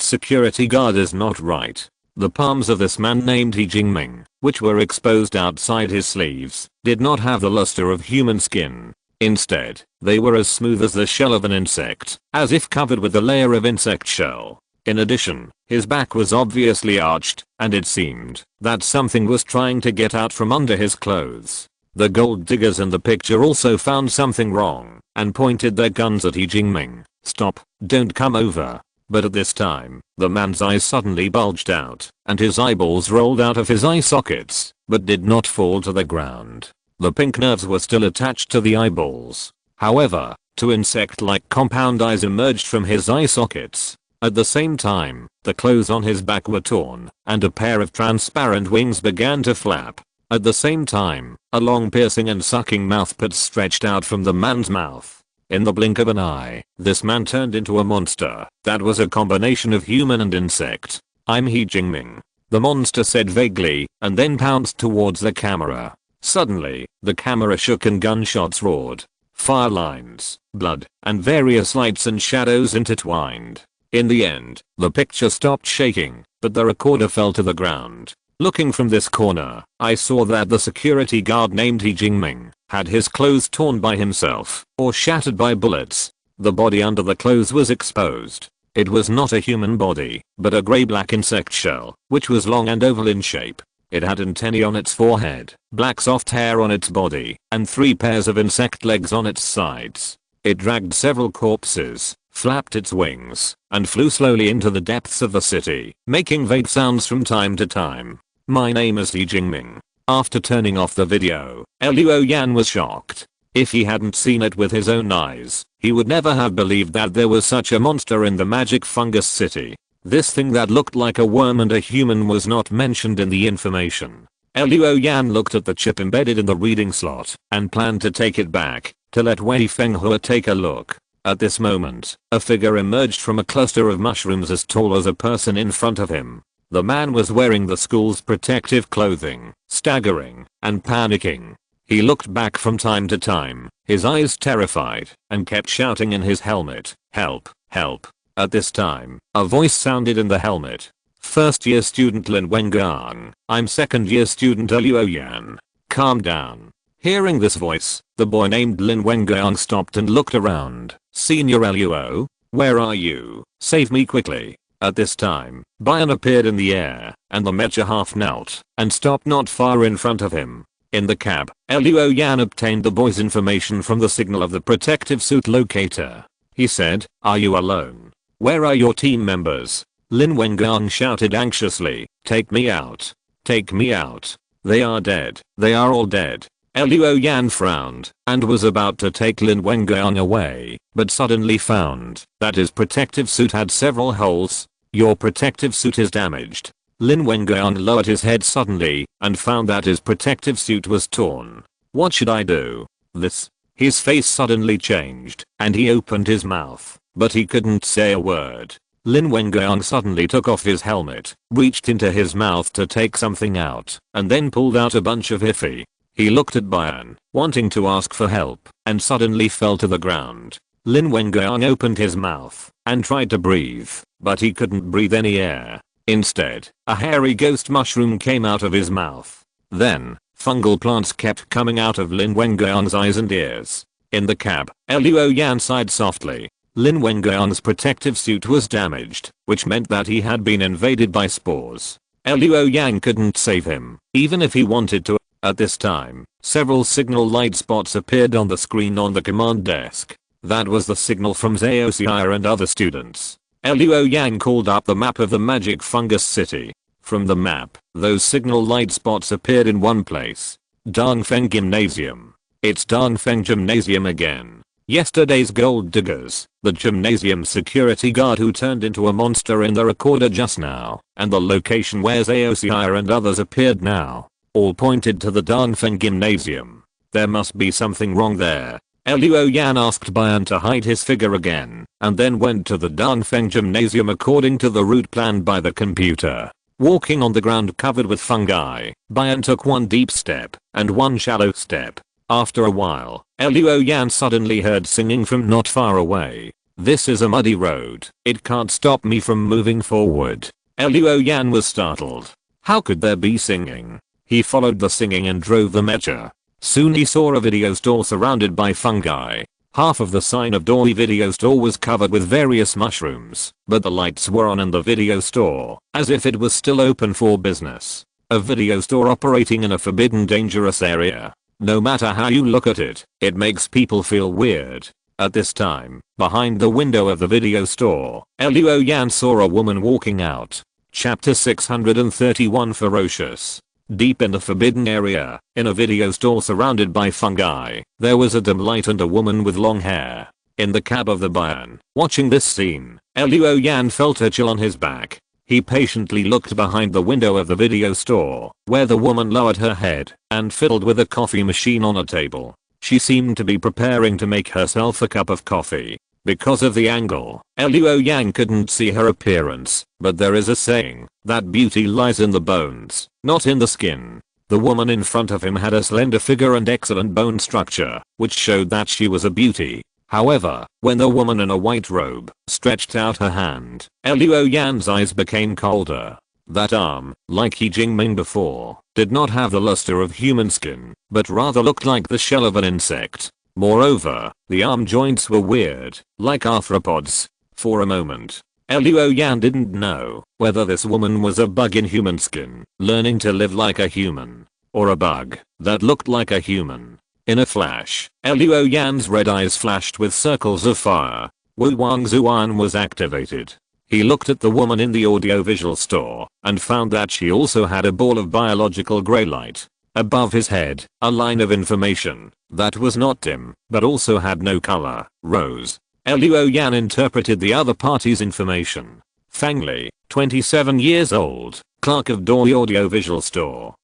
security guard is not right. The palms of this man named Xing, which were exposed outside his sleeves, did not have the luster of human skin. Instead, they were as smooth as the shell of an insect, as if covered with a layer of insect shell. In addition, his back was obviously arched, and it seemed that something was trying to get out from under his clothes. The gold diggers in the picture also found something wrong, and pointed their guns at Xing. "Stop, don't come over." But at this time, the man's eyes suddenly bulged out, and his eyeballs rolled out of his eye sockets, but did not fall to the ground. The pink nerves were still attached to the eyeballs. However, two insect-like compound eyes emerged from his eye sockets. At the same time, the clothes on his back were torn, and a pair of transparent wings began to flap. At the same time, a long piercing and sucking mouthpart stretched out from the man's mouth. In the blink of an eye, this man turned into a monster that was a combination of human and insect. "I'm Xing," the monster said vaguely, and then pounced towards the camera. Suddenly, the camera shook and gunshots roared. Fire lines, blood, and various lights and shadows intertwined. In the end, the picture stopped shaking, but the recorder fell to the ground. Looking from this corner, I saw that the security guard named Xing had his clothes torn by himself, or shattered by bullets. The body under the clothes was exposed. It was not a human body, but a grey-black insect shell, which was long and oval in shape. It had antennae on its forehead, black soft hair on its body, and 3 pairs of insect legs on its sides. It dragged several corpses, flapped its wings, and flew slowly into the depths of the city, making vague sounds from time to time. "My name is Xing." After turning off the video, Luo Yan was shocked. If he hadn't seen it with his own eyes, he would never have believed that there was such a monster in the magic fungus city. This thing that looked like a worm and a human was not mentioned in the information. Luo Yan looked at the chip embedded in the reading slot and planned to take it back to let Wei Fenghua take a look. At this moment, a figure emerged from a cluster of mushrooms as tall as a person in front of him. The man was wearing the school's protective clothing, staggering and panicking. He looked back from time to time, his eyes terrified, and kept shouting in his helmet, "Help, help." At this time, a voice sounded in the helmet. "First year student Lin Wengang, I'm second year student Luo Yan. Calm down." Hearing this voice, the boy named Lin Wengang stopped and looked around. "Senior Luo, where are you? Save me quickly." At this time, Bian appeared in the air, and the mecha half knelt and stopped not far in front of him. In the cab, Luo Yan obtained the boy's information from the signal of the protective suit locator. He said, "Are you alone? Where are your team members?" Lin Wengang shouted anxiously, "Take me out. Take me out. They are dead. They are all dead." Luo Yan frowned and was about to take Lin Wengang away, but suddenly found that his protective suit had several holes. "Your protective suit is damaged." Lin Wengang lowered his head suddenly and found that his protective suit was torn. "What should I do? This?" His face suddenly changed and he opened his mouth, but he couldn't say a word. Lin Wengang suddenly took off his helmet, reached into his mouth to take something out, and then pulled out a bunch of Iffy. He looked at Bian, wanting to ask for help, and suddenly fell to the ground. Lin Wengang opened his mouth and tried to breathe, but he couldn't breathe any air. Instead, a hairy ghost mushroom came out of his mouth. Then, fungal plants kept coming out of Lin Wengang's eyes and ears. In the cab, Luo Yan sighed softly. Lin Wengang's protective suit was damaged, which meant that he had been invaded by spores. Luo Yan couldn't save him, even if he wanted to. At this time, several signal light spots appeared on the screen on the command desk. That was the signal from Xia and other students. Luo Yan called up the map of the magic fungus city. From the map, those signal light spots appeared in one place. Dongfeng Gymnasium. It's Dongfeng Gymnasium again. Yesterday's gold diggers, the gymnasium security guard who turned into a monster in the recorder just now, and the location where Xia and others appeared now, all pointed to the Dongfeng Gymnasium. There must be something wrong there. Luo Yan asked Bayan to hide his figure again, and then went to the Dangfeng gymnasium according to the route planned by the computer. Walking on the ground covered with fungi, Bayan took one deep step and one shallow step. After a while, Luo Yan suddenly heard singing from not far away. This is a muddy road, it can't stop me from moving forward. Luo Yan was startled. How could there be singing? He followed the singing and drove the mecha. Soon he saw a video store surrounded by fungi. Half of the sign of door video store was covered with various mushrooms, but the lights were on in the video store, as if it was still open for business. A video store operating in a forbidden dangerous area. No matter how you look at it, it makes people feel weird. At this time, behind the window of the video store, Luo Yan saw a woman walking out. Chapter 631 Ferocious. Deep in the forbidden area, in a video store surrounded by fungi, there was a dim light and a woman with long hair. In the cab of the Bayan, watching this scene, Luo Yan felt a chill on his back. He patiently looked behind the window of the video store, where the woman lowered her head and fiddled with a coffee machine on a table. She seemed to be preparing to make herself a cup of coffee. Because of the angle, Luo Yan couldn't see her appearance, but there is a saying that beauty lies in the bones, not in the skin. The woman in front of him had a slender figure and excellent bone structure, which showed that she was a beauty. However, when the woman in a white robe stretched out her hand, Luo Yan's eyes became colder. That arm, like Jiuying before, did not have the luster of human skin, but rather looked like the shell of an insect. Moreover, the arm joints were weird, like arthropods. For a moment, Luo Yan didn't know whether this woman was a bug in human skin, learning to live like a human, or a bug that looked like a human. In a flash, Luo Yan's red eyes flashed with circles of fire. Wu Wang Zuan was activated. He looked at the woman in the audiovisual store and found that she also had a ball of biological gray light. Above his head, a line of information that was not dim, but also had no color, rose. Luo Yan interpreted the other party's information. Feng Li, 27 years old, clerk of Doi audiovisual store.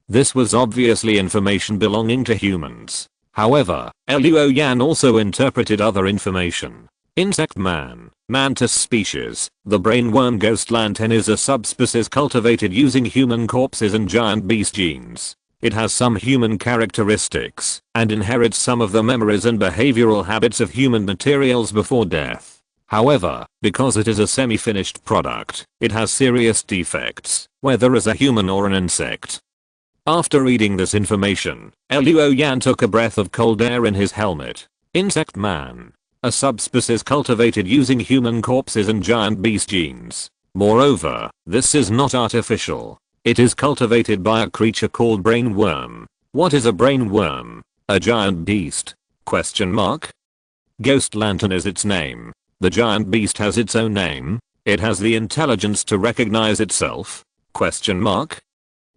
This was obviously information belonging to humans. However, Luo Yan also interpreted other information. Insect man, mantis species, the brainworm ghost lantern is a subspecies cultivated using human corpses and giant beast genes. It has some human characteristics and inherits some of the memories and behavioral habits of human materials before death. However, because it is a semi-finished product, it has serious defects, whether as a human or an insect. After reading this information, Luo Yan took a breath of cold air in his helmet. Insect man. A subspecies cultivated using human corpses and giant beast genes. Moreover, this is not artificial. It is cultivated by a creature called brainworm. What is a brainworm? A giant beast? Question mark? Ghost lantern is its name. The giant beast has its own name. It has the intelligence to recognize itself? Question mark?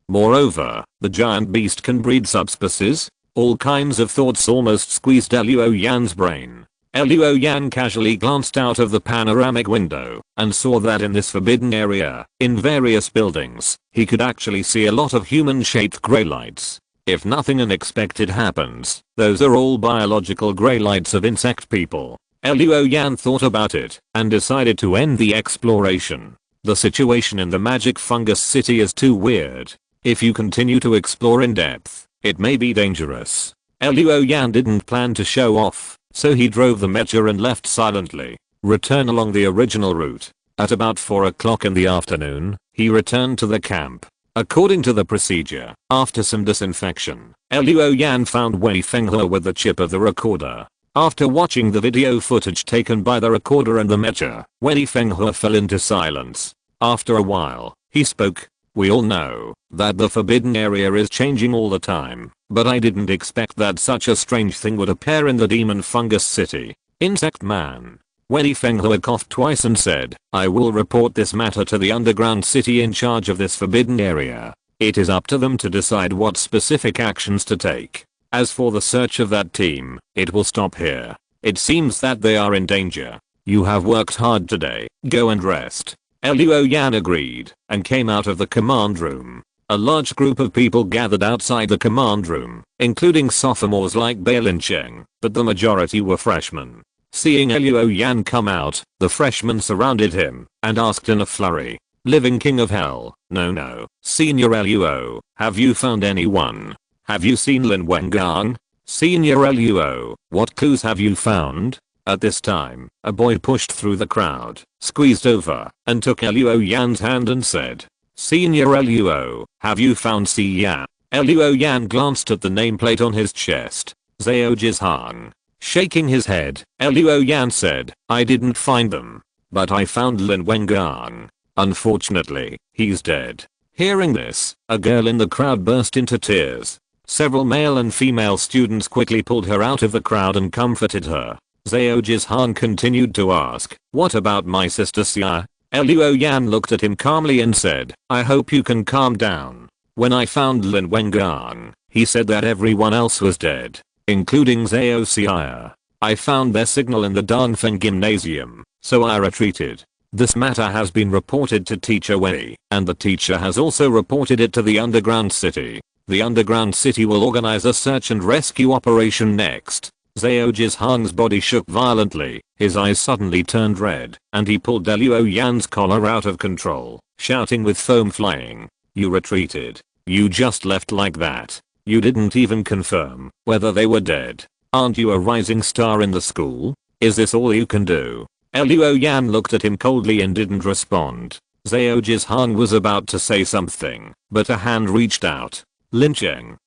Moreover, the giant beast can breed subspecies. All kinds of thoughts almost squeezed Luo Yan's brain. Luo Yan casually glanced out of the panoramic window and saw that in this forbidden area, in various buildings, he could actually see a lot of human-shaped grey lights. If nothing unexpected happens, those are all biological grey lights of insect people. Luo Yan thought about it and decided to end the exploration. The situation in the magic fungus city is too weird. If you continue to explore in depth, it may be dangerous. Luo Yan didn't plan to show off, so he drove the mecha and left silently. Return along the original route. At about 4 o'clock in the afternoon, he returned to the camp. According to the procedure, after some disinfection, Luo Yan found Wei Fenghe with the chip of the recorder. After watching the video footage taken by the recorder and the mecha, Wei Fenghe fell into silence. After a while, he spoke. We all know that the forbidden area is changing all the time, but I didn't expect that such a strange thing would appear in the demon fungus city. Insect man. Wei Fenghe coughed twice and said, I will report this matter to the underground city in charge of this forbidden area. It is up to them to decide what specific actions to take. As for the search of that team, it will stop here. It seems that they are in danger. You have worked hard today, go and rest. Luo Yan agreed and came out of the command room. A large group of people gathered outside the command room, including sophomores like Lin Cheng, but the majority were freshmen. Seeing Luo Yan come out, the freshmen surrounded him and asked in a flurry, "Living King of Hell, no, Senior Luo, have you found anyone? Have you seen Lin Wengang? Senior Luo, what clues have you found?" At this time, a boy pushed through the crowd, squeezed over, and took Luo Yan's hand and said, "Senior Luo, have you found Xia?" Luo Yan glanced at the nameplate on his chest. Zhao Jizhang. Shaking his head, Luo Yan said, "I didn't find them. But I found Lin Wengang. Unfortunately, he's dead." Hearing this, a girl in the crowd burst into tears. Several male and female students quickly pulled her out of the crowd and comforted her. Zhao Jizhang continued to ask, "What about my sister Xia?" Luo Yan looked at him calmly and said, "I hope you can calm down. When I found Lin Wengang, he said that everyone else was dead, including Zhao Xia. I found their signal in the Dongfeng Gymnasium, so I retreated. This matter has been reported to Teacher Wei, and the teacher has also reported it to the Underground City. The Underground City will organize a search and rescue operation next." Zhao Jizhang's body shook violently, his eyes suddenly turned red, and he pulled Luo Yan's collar out of control, shouting with foam flying, "You retreated. You just left like that. You didn't even confirm whether they were dead. Aren't you a rising star in the school? Is this all you can do?" Luo Yan looked at him coldly and didn't respond. Zhao Jizhang was about to say something, but a hand reached out. Lin Cheng,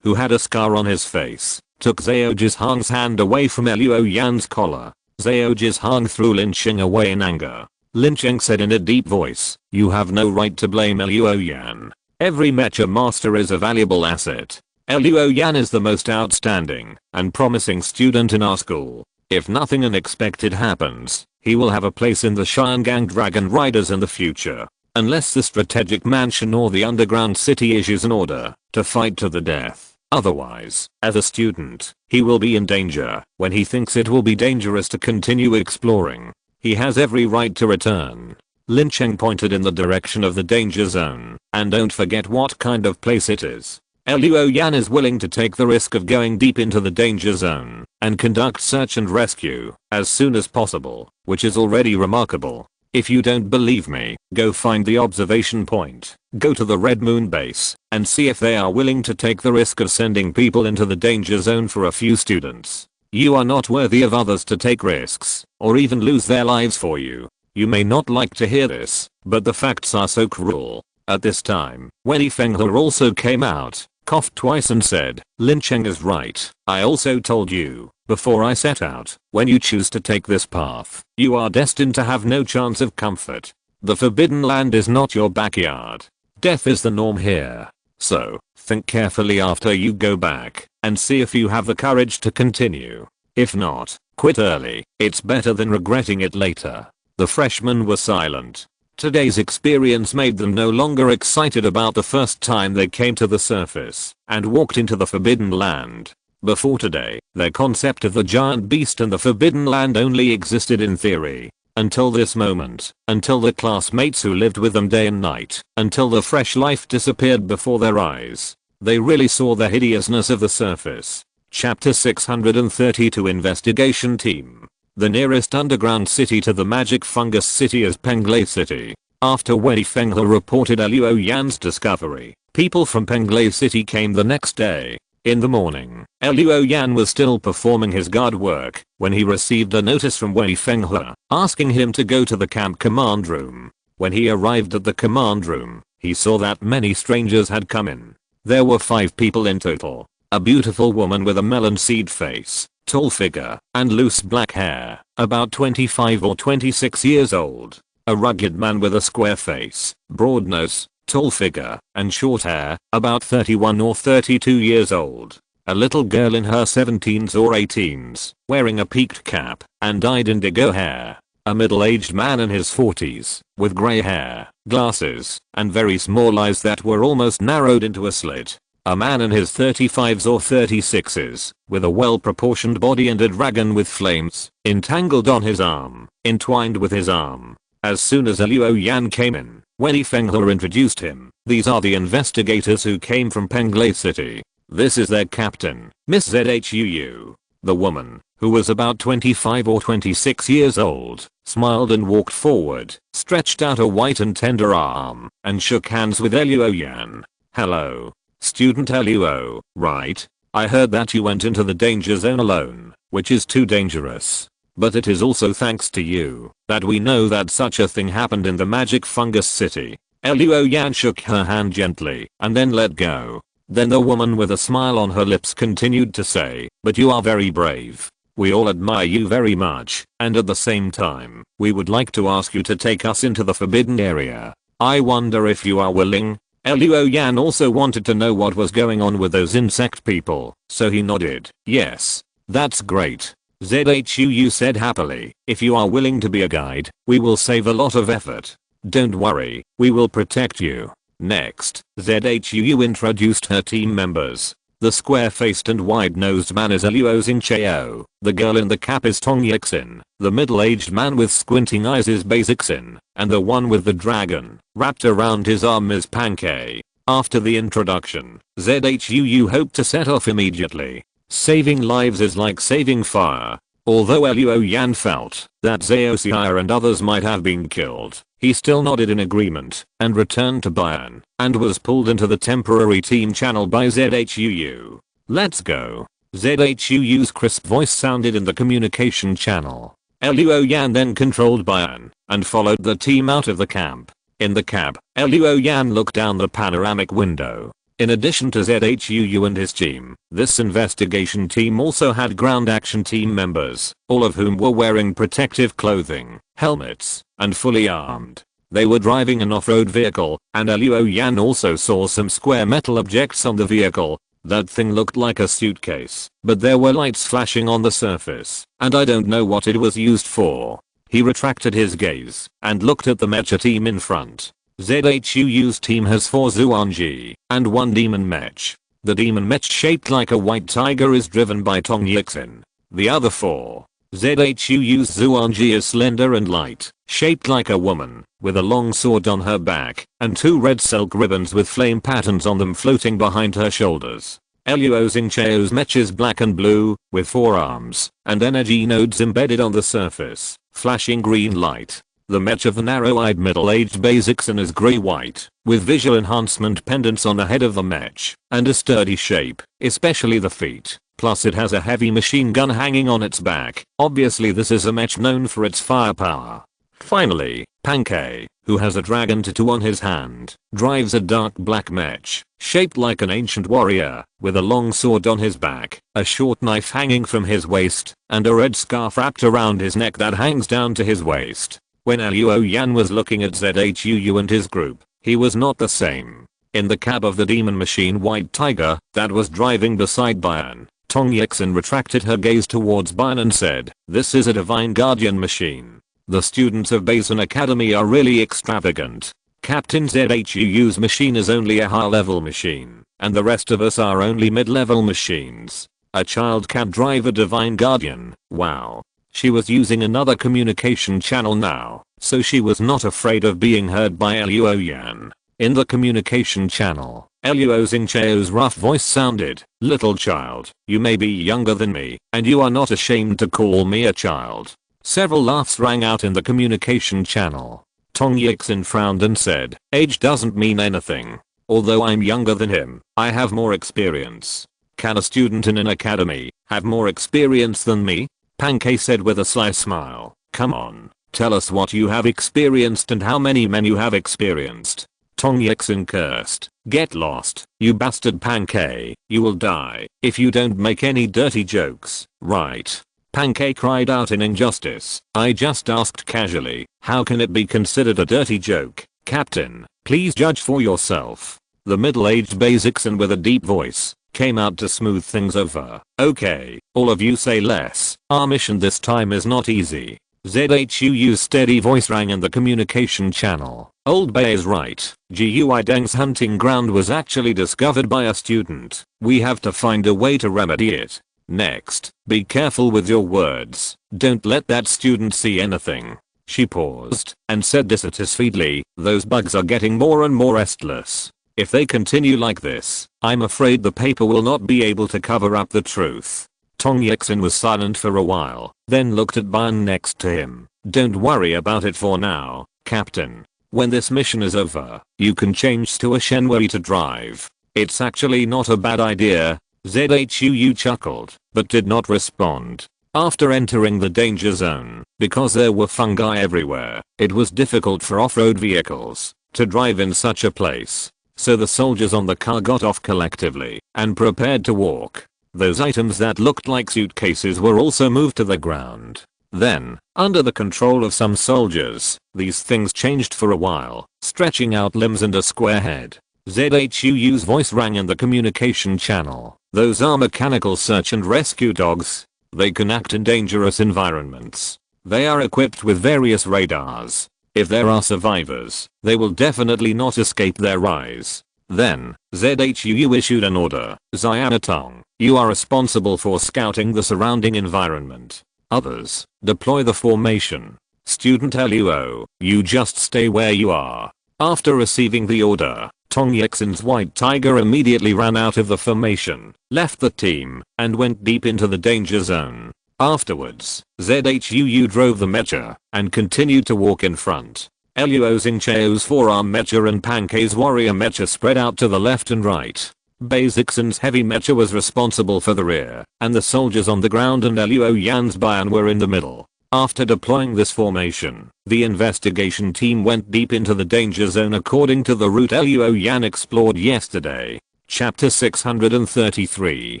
who had a scar on his face, took Zhao Jizhang's hand away from Luo Yan's collar. Zhao Jizhang threw Lin Cheng away in anger. Lin Cheng said in a deep voice, "You have no right to blame Luo Yan. Every mecha master is a valuable asset. Luo Yan is the most outstanding and promising student in our school. If nothing unexpected happens, he will have a place in the Shangang Dragon Riders in the future. Unless the strategic mansion or the underground city issues an order to fight to the death. Otherwise, as a student, he will be in danger when he thinks it will be dangerous to continue exploring. He has every right to return." Lin Cheng pointed in the direction of the danger zone, "And don't forget what kind of place it is. Luo Yan is willing to take the risk of going deep into the danger zone and conduct search and rescue as soon as possible, which is already remarkable. If you don't believe me, go find the observation point, go to the Red Moon base, and see if they are willing to take the risk of sending people into the danger zone for a few students. You are not worthy of others to take risks, or even lose their lives for you. You may not like to hear this, but the facts are so cruel." At this time, Wei Fenghe also came out, coughed twice and said, "Lin Cheng is right. I also told you, before I set out, when you choose to take this path, you are destined to have no chance of comfort. The Forbidden Land is not your backyard. Death is the norm here. So, think carefully after you go back, and see if you have the courage to continue. If not, quit early. It's better than regretting it later." The freshmen were silent. Today's experience made them no longer excited about the first time they came to the surface and walked into the Forbidden Land. Before today, their concept of the giant beast and the Forbidden Land only existed in theory. Until this moment, until the classmates who lived with them day and night, until the fresh life disappeared before their eyes, they really saw the hideousness of the surface. Chapter 632 Investigation Team. The nearest underground city to the magic fungus city is Penglai City. After Wei Fenghe reported Luo Yan's discovery, people from Penglai City came the next day. In the morning, Luo Yan was still performing his guard work when he received a notice from Wei Fenghe asking him to go to the camp command room. When he arrived at the command room, he saw that many strangers had come in. There were 5 people in total. A beautiful woman with a melon seed face, tall figure, and loose black hair, about 25 or 26 years old. A rugged man with a square face, broad nose, tall figure, and short hair, about 31 or 32 years old. A little girl in her 17s or 18s, wearing a peaked cap and dyed indigo hair. A middle-aged man in his 40s, with grey hair, glasses, and very small eyes that were almost narrowed into a slit. A man in his 35s or 36s, with a well-proportioned body and a dragon with flames, entangled on his arm, entwined with his arm. As soon as Luo Yan came in, When Fenghe introduced him, these are the investigators who came from Penglai City. This is their captain, Miss Zhuu. The woman, who was about 25 or 26 years old, smiled and walked forward, stretched out a white and tender arm, and shook hands with Luo Yan. Hello. Student Luo, right? I heard that you went into the danger zone alone, which is too dangerous. But it is also thanks to you that we know that such a thing happened in the magic fungus city. Luo Yan shook her hand gently and then let go. Then the woman with a smile on her lips continued to say, but you are very brave. We all admire you very much, and at the same time, we would like to ask you to take us into the forbidden area. I wonder if you are willing? Luo Yan also wanted to know what was going on with those insect people, so he nodded. Yes. That's great. Zhuu said happily. If you are willing to be a guide, we will save a lot of effort. Don't worry, we will protect you. Next, Zhuu introduced her team members. The square-faced and wide-nosed man is Luo Xingchao. The girl in the cap is Tong Yixin. The middle-aged man with squinting eyes is Bei Xixin. And the one with the dragon wrapped around his arm is Pankei. After the introduction, Zhuu hoped to set off immediately. Saving lives is like saving fire. Although Luo Yan felt that Zhao and others might have been killed, he still nodded in agreement and returned to Bayan and was pulled into the temporary team channel by Zhuu. Let's go. Zhou's crisp voice sounded in the communication channel. Luo Yan then controlled Bayan and followed the team out of the camp. In the cab, Luo Yan looked down the panoramic window. In addition to Zhuu and his team, this investigation team also had ground action team members, all of whom were wearing protective clothing, helmets, and fully armed. They were driving an off-road vehicle, and Luo Yan also saw some square metal objects on the vehicle. That thing looked like a suitcase, but there were lights flashing on the surface, and I don't know what it was used for. He retracted his gaze and looked at the mecha team in front. Zhou's team has 4 Zhuangji and 1 demon mech. The demon mech shaped like a white tiger is driven by Tong Yixin. The other 4. Zhou's Zhuangji is slender and light, shaped like a woman, with a long sword on her back, and 2 red silk ribbons with flame patterns on them floating behind her shoulders. Luo Xingchao's mech is black and blue, with 4 arms, and energy nodes embedded on the surface, flashing green light. The mech of the narrow-eyed middle-aged Bei Xixin is grey-white, with visual enhancement pendants on the head of the mech, and a sturdy shape, especially the feet. Plus it has a heavy machine gun hanging on its back. Obviously this is a mech known for its firepower. Finally, Pankei, who has a dragon tattoo on his hand, drives a dark black mech, shaped like an ancient warrior, with a long sword on his back, a short knife hanging from his waist, and a red scarf wrapped around his neck that hangs down to his waist. When Luo Yan was looking at Zhou and his group, he was not the same. In the cab of the demon machine White Tiger that was driving beside Bayan, Tong Yixin retracted her gaze towards Bayan and said, "This is a divine guardian machine. The students of Basin Academy are really extravagant. Captain Zhou's machine is only a high-level machine, and the rest of us are only mid-level machines. A child can drive a divine guardian, wow." She was using another communication channel now, so she was not afraid of being heard by Luo Yan. In the communication channel, Luo Xingchao's rough voice sounded, "Little child, you may be younger than me, and you are not ashamed to call me a child." Several laughs rang out in the communication channel. Tong Yixin frowned and said, "Age doesn't mean anything. Although I'm younger than him, I have more experience. Can a student in an academy have more experience than me?" Pankei said with a sly smile, "Come on, tell us what you have experienced and how many men you have experienced." Tong Yixin cursed, "Get lost, you bastard Pankei, you will die if you don't make any dirty jokes, right?" Pankei cried out in injustice, "I just asked casually, how can it be considered a dirty joke, Captain? Please judge for yourself." The middle-aged Bei Xixin with a deep voice came out to smooth things over. "Okay, all of you say less. Our mission this time is not easy." Zhou's steady voice rang in the communication channel. "Old Bei is right. Jiuying's hunting ground was actually discovered by a student. We have to find a way to remedy it. Next, be careful with your words. Don't let that student see anything. She paused and said dissatisfiedly, those bugs are getting more and more restless. If they continue like this, I'm afraid the paper will not be able to cover up the truth. Tong Yixin was silent for a while, then looked at Ban next to him. Don't worry about it for now, Captain. When this mission is over, you can change to a Shenwei to drive. It's actually not a bad idea. Zhuu chuckled, but did not respond. After entering the danger zone, because there were fungi everywhere, it was difficult for off-road vehicles to drive in such a place. So the soldiers on the car got off collectively and prepared to walk. Those items that looked like suitcases were also moved to the ground. Then, under the control of some soldiers, these things changed for a while, stretching out limbs and a square head. Zhuu's voice rang in the communication channel. Those are mechanical search and rescue dogs. They can act in dangerous environments. They are equipped with various radars. If there are survivors, they will definitely not escape their rise. Then, Zhuu issued an order. Xianatong, you are responsible for scouting the surrounding environment. Others, deploy the formation. Student Luo, you just stay where you are. After receiving the order, Tong Yixin's white tiger immediately ran out of the formation, left the team, and went deep into the danger zone. Afterwards, Zhuu drove the mecha and continued to walk in front. Luo Xingcheo's forearm mecha and Pankei's warrior mecha spread out to the left and right. Basixin's heavy mecha was responsible for the rear, and the soldiers on the ground and Luo Yan's Bian were in the middle. After deploying this formation, the investigation team went deep into the danger zone according to the route Luo Yan explored yesterday. Chapter 633,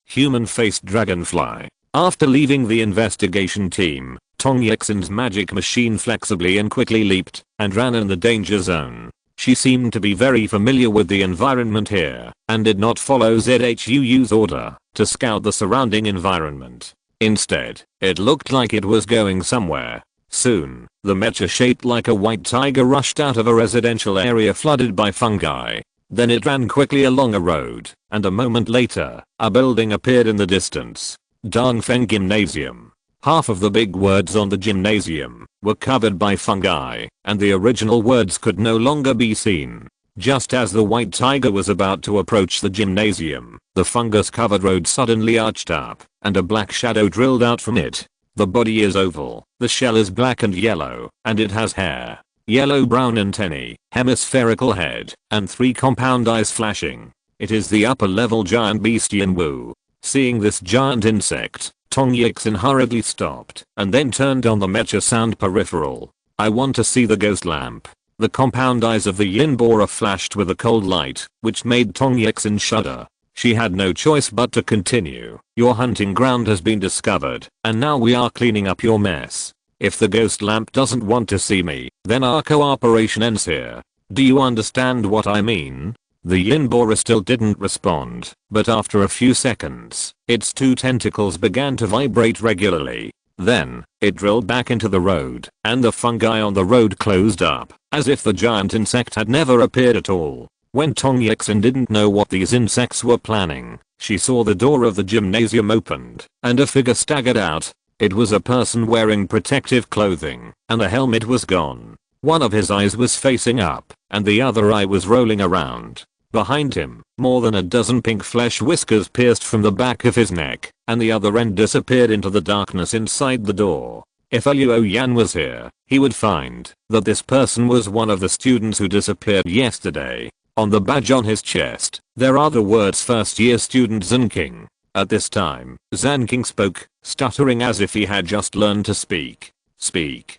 Human-Faced Dragonfly. After leaving the investigation team, Tong Yixin's magic machine flexibly and quickly leaped and ran in the danger zone. She seemed to be very familiar with the environment here and did not follow Zhuu's order to scout the surrounding environment. Instead, it looked like it was going somewhere. Soon, the mecha shaped like a white tiger rushed out of a residential area flooded by fungi. Then it ran quickly along a road, and a moment later, a building appeared in the distance. Dongfeng Gymnasium. Half of the big words on the gymnasium were covered by fungi, and the original words could no longer be seen. Just as the white tiger was about to approach the gymnasium, the fungus-covered road suddenly arched up, and a black shadow drilled out from it. The body is oval, the shell is black and yellow, and it has hair. Yellow-brown antennae, hemispherical head, and 3 compound eyes flashing. It is the upper-level giant Bestian Wu. Seeing this giant insect, Tong Yixin hurriedly stopped, and then turned on the mecha sound peripheral. I want to see the ghost lamp. The compound eyes of the yin borer flashed with a cold light, which made Tong Yixin shudder. She had no choice but to continue. Your hunting ground has been discovered, and now we are cleaning up your mess. If the ghost lamp doesn't want to see me, then our cooperation ends here. Do you understand what I mean? The yin borer still didn't respond, but after a few seconds, its 2 tentacles began to vibrate regularly. Then, it drilled back into the road, and the fungi on the road closed up, as if the giant insect had never appeared at all. When Tong Yixin didn't know what these insects were planning, she saw the door of the gymnasium opened, and a figure staggered out. It was a person wearing protective clothing, and the helmet was gone. One of his eyes was facing up, and the other eye was rolling around. Behind him, more than a dozen pink flesh whiskers pierced from the back of his neck, and the other end disappeared into the darkness inside the door. If Luo Yan was here, he would find that this person was one of the students who disappeared yesterday. On the badge on his chest, there are the words first year student Zanking. At this time, Zanking spoke, stuttering as if he had just learned to speak. Speak.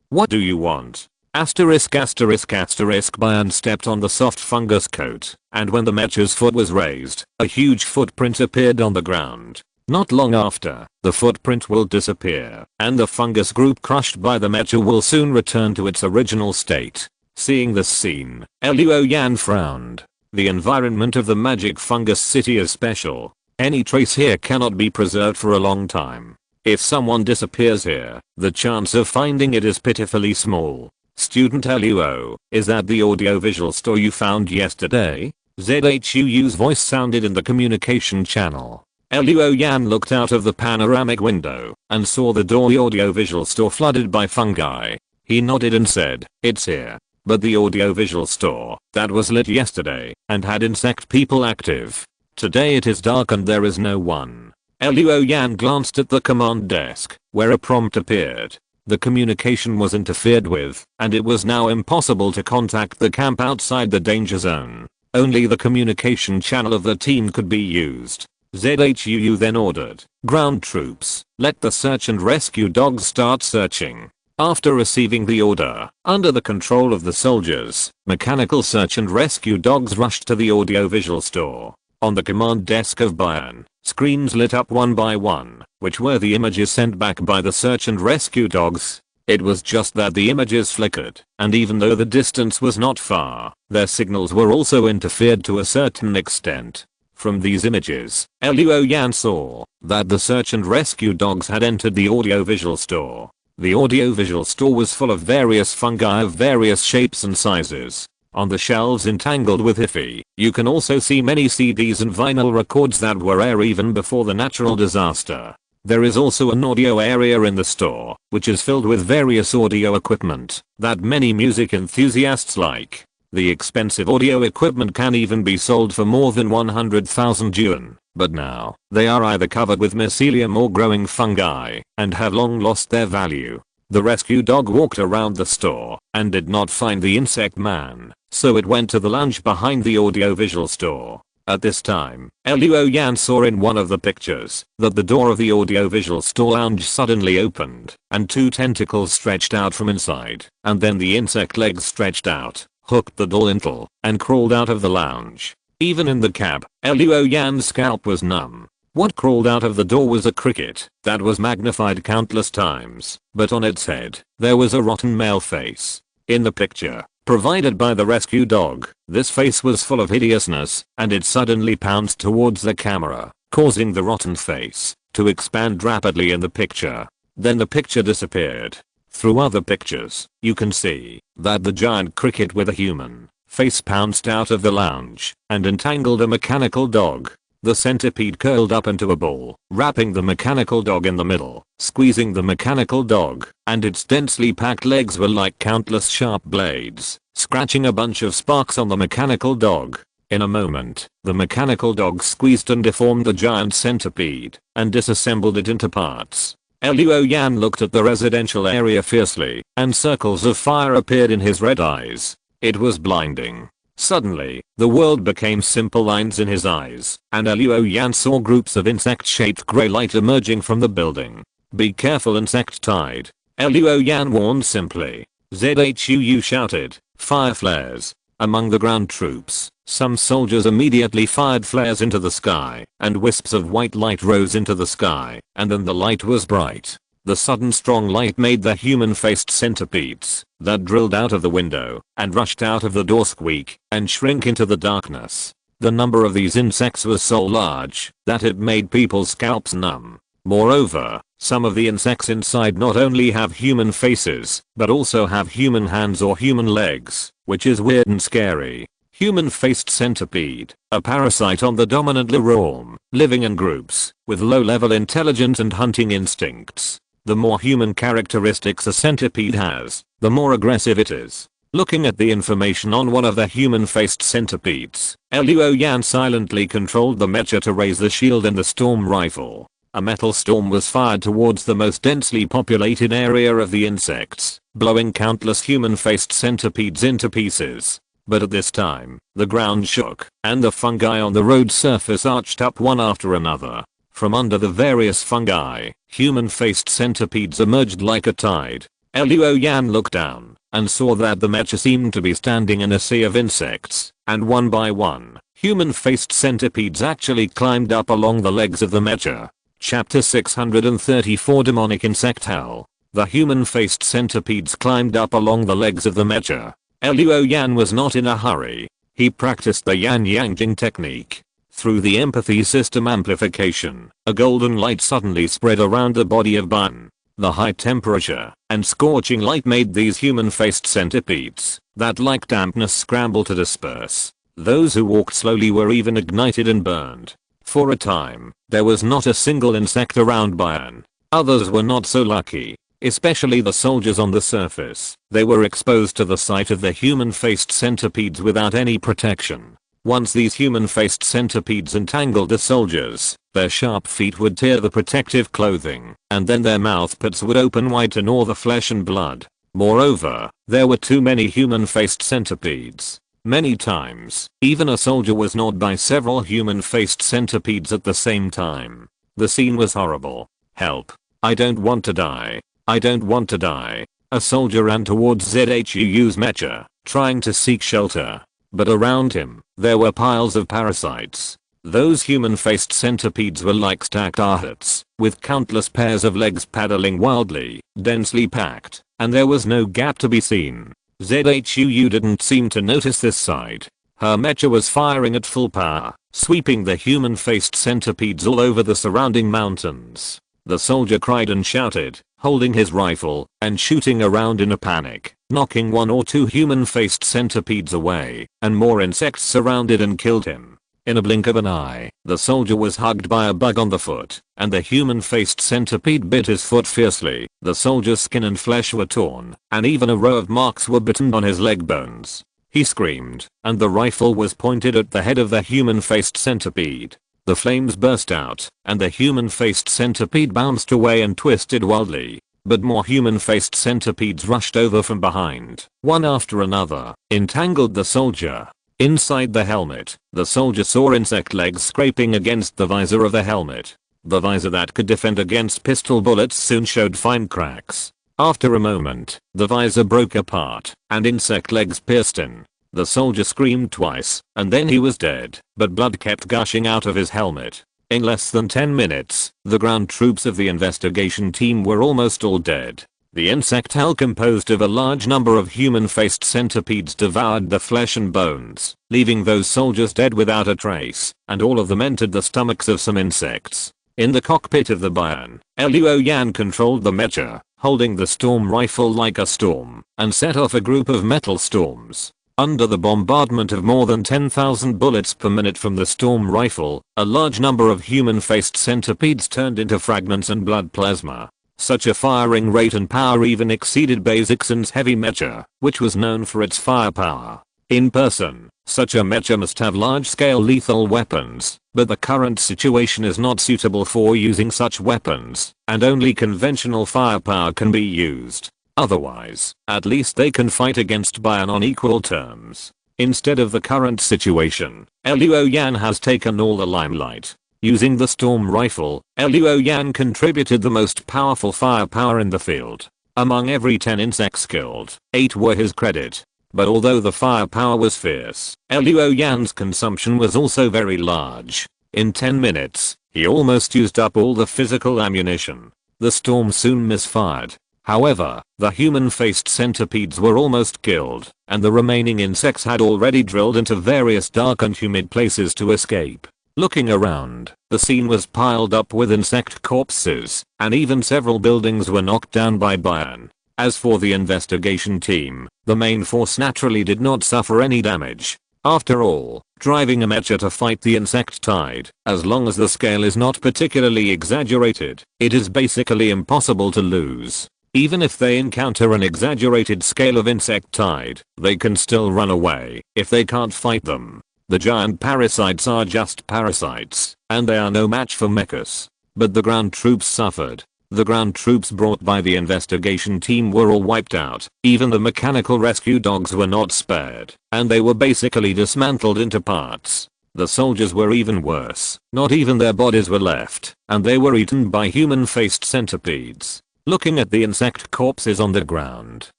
What do you want? Bian stepped on the soft fungus coat, and when the mecha's foot was raised, a huge footprint appeared on the ground. Not long after, the footprint will disappear, and the fungus group crushed by the mecha will soon return to its original state. Seeing this scene, Luo Yan frowned. The environment of the magic fungus city is special. Any trace here cannot be preserved for a long time. If someone disappears here, the chance of finding it is pitifully small. Student Luo, is that the audiovisual store you found yesterday? Zhuu's voice sounded in the communication channel. Luo Yan looked out of the panoramic window and saw the audiovisual store flooded by fungi. He nodded and said, "It's here." But the audiovisual store that was lit yesterday and had insect people active. Today it is dark and there is no one. Luo Yan glanced at the command desk, where a prompt appeared. The communication was interfered with, and it was now impossible to contact the camp outside the danger zone. Only the communication channel of the team could be used. ZHUU then ordered, "Ground troops, let the search and rescue dogs start searching." After receiving the order, under the control of the soldiers, mechanical search and rescue dogs rushed to the audiovisual store. On the command desk of Bayern, screens lit up one by one, which were the images sent back by the search and rescue dogs. It was just that the images flickered, and even though the distance was not far, their signals were also interfered to a certain extent. From these images, Luo Yan saw that the search and rescue dogs had entered the audiovisual store. The audiovisual store was full of various fungi of various shapes and sizes. On the shelves entangled with hyphae, you can also see many CDs and vinyl records that were rare even before the natural disaster. There is also an audio area in the store, which is filled with various audio equipment that many music enthusiasts like. The expensive audio equipment can even be sold for more than 100,000 yuan, but now, they are either covered with mycelium or growing fungi, and have long lost their value. The rescue dog walked around the store, and did not find the insect man, so it went to the lounge behind the audiovisual store. At this time, Luo Yan saw in one of the pictures that the door of the audiovisual store lounge suddenly opened, and two tentacles stretched out from inside, and then the insect legs stretched out, hooked the door lintel, and crawled out of the lounge. Even in the cab, Luo Yan's scalp was numb. What crawled out of the door was a cricket that was magnified countless times, but on its head, there was a rotten male face. In the picture provided by the rescue dog, this face was full of hideousness, and it suddenly pounced towards the camera, causing the rotten face to expand rapidly in the picture. Then the picture disappeared. Through other pictures, you can see that the giant cricket with a human face pounced out of the lounge and entangled a mechanical dog. The centipede curled up into a ball, wrapping the mechanical dog in the middle, squeezing the mechanical dog, and its densely packed legs were like countless sharp blades, scratching a bunch of sparks on the mechanical dog. In a moment, the mechanical dog squeezed and deformed the giant centipede, and disassembled it into parts. Luo Yan looked at the residential area fiercely, and circles of fire appeared in his red eyes. It was blinding. Suddenly, the world became simple lines in his eyes, and Luo Yan saw groups of insect-shaped grey light emerging from the building. "Be careful, insect tide," Luo Yan warned simply. ZHUU shouted, "Fire flares." Among the ground troops, some soldiers immediately fired flares into the sky, and wisps of white light rose into the sky, and then the light was bright. The sudden strong light made the human-faced centipedes that drilled out of the window and rushed out of the door squeak and shrink into the darkness. The number of these insects was so large that it made people's scalps numb. Moreover, some of the insects inside not only have human faces, but also have human hands or human legs, which is weird and scary. Human-faced centipede, a parasite on the dominant realm, living in groups, with low-level intelligence and hunting instincts. The more human characteristics a centipede has, the more aggressive it is. Looking at the information on one of the human-faced centipedes, Luo Yan silently controlled the mecha to raise the shield and the storm rifle. A metal storm was fired towards the most densely populated area of the insects, blowing countless human-faced centipedes into pieces. But at this time, the ground shook, and the fungi on the road surface arched up one after another. From under the various fungi, human-faced centipedes emerged like a tide. Luo Yan looked down and saw that the mecha seemed to be standing in a sea of insects, and one by one, human-faced centipedes actually climbed up along the legs of the mecha. Chapter 634 Demonic Insect Hell. The human-faced centipedes climbed up along the legs of the mecha. Luo Yan was not in a hurry. He practiced the Yan-Yang technique. Through the empathy system amplification, a golden light suddenly spread around the body of Bun. The high temperature and scorching light made these human-faced centipedes that like dampness scramble to disperse. Those who walked slowly were even ignited and burned. For a time, there was not a single insect around Bayern. Others were not so lucky, especially the soldiers on the surface. They were exposed to the sight of the human-faced centipedes without any protection. Once these human-faced centipedes entangled the soldiers, their sharp feet would tear the protective clothing, and then their mouth pits would open wide to gnaw the flesh and blood. Moreover, there were too many human-faced centipedes. Many times, even a soldier was gnawed by several human-faced centipedes at the same time. The scene was horrible. Help. I don't want to die. I don't want to die. A soldier ran towards ZHUU's mecha, trying to seek shelter. But around him, there were piles of parasites. Those human-faced centipedes were like stacked arhats, with countless pairs of legs paddling wildly, densely packed, and there was no gap to be seen. ZHUU didn't seem to notice this side. Her mecha was firing at full power, sweeping the human-faced centipedes all over the surrounding mountains. The soldier cried and shouted, holding his rifle, and shooting around in a panic, knocking one or two human-faced centipedes away, and more insects surrounded and killed him. In a blink of an eye, the soldier was hugged by a bug on the foot, and the human-faced centipede bit his foot fiercely. The soldier's skin and flesh were torn, and even a row of marks were bitten on his leg bones. He screamed, and the rifle was pointed at the head of the human-faced centipede. The flames burst out, and the human-faced centipede bounced away and twisted wildly. But more human-faced centipedes rushed over from behind, one after another, entangled the soldier. Inside the helmet, the soldier saw insect legs scraping against the visor of the helmet. The visor that could defend against pistol bullets soon showed fine cracks. After a moment, the visor broke apart, and insect legs pierced in. The soldier screamed twice, and then he was dead, but blood kept gushing out of his helmet. In less than 10 minutes, the ground troops of the investigation team were almost all dead. The insect hell composed of a large number of human-faced centipedes devoured the flesh and bones, leaving those soldiers dead without a trace, and all of them entered the stomachs of some insects. In the cockpit of the Bayern, Luo Yan controlled the mecha, holding the storm rifle like a storm, and set off a group of metal storms. Under the bombardment of more than 10,000 bullets per minute from the storm rifle, a large number of human-faced centipedes turned into fragments and blood plasma. Such a firing rate and power even exceeded Xing's heavy mecha, which was known for its firepower. In person, such a mecha must have large-scale lethal weapons, but the current situation is not suitable for using such weapons, and only conventional firepower can be used. Otherwise, at least they can fight against Bayern on equal terms. Instead of the current situation, Luo Yan has taken all the limelight. Using the storm rifle, Luo Yan contributed the most powerful firepower in the field. Among every 10 insects killed, 8 were his credit. But although the firepower was fierce, Luo Yan's consumption was also very large. In 10 minutes, he almost used up all the physical ammunition. The storm soon misfired. However, the human-faced centipedes were almost killed, and the remaining insects had already drilled into various dark and humid places to escape. Looking around, the scene was piled up with insect corpses, and even several buildings were knocked down by Bayern. As for the investigation team, the main force naturally did not suffer any damage. After all, driving a mecha to fight the insect tide, as long as the scale is not particularly exaggerated, it is basically impossible to lose. Even if they encounter an exaggerated scale of insect tide, they can still run away if they can't fight them. The giant parasites are just parasites, and they are no match for mechs. But the ground troops suffered. The ground troops brought by the investigation team were all wiped out. Even the mechanical rescue dogs were not spared, and they were basically dismantled into parts. The soldiers were even worse. Not even their bodies were left, and they were eaten by human-faced centipedes. Looking at the insect corpses on the ground,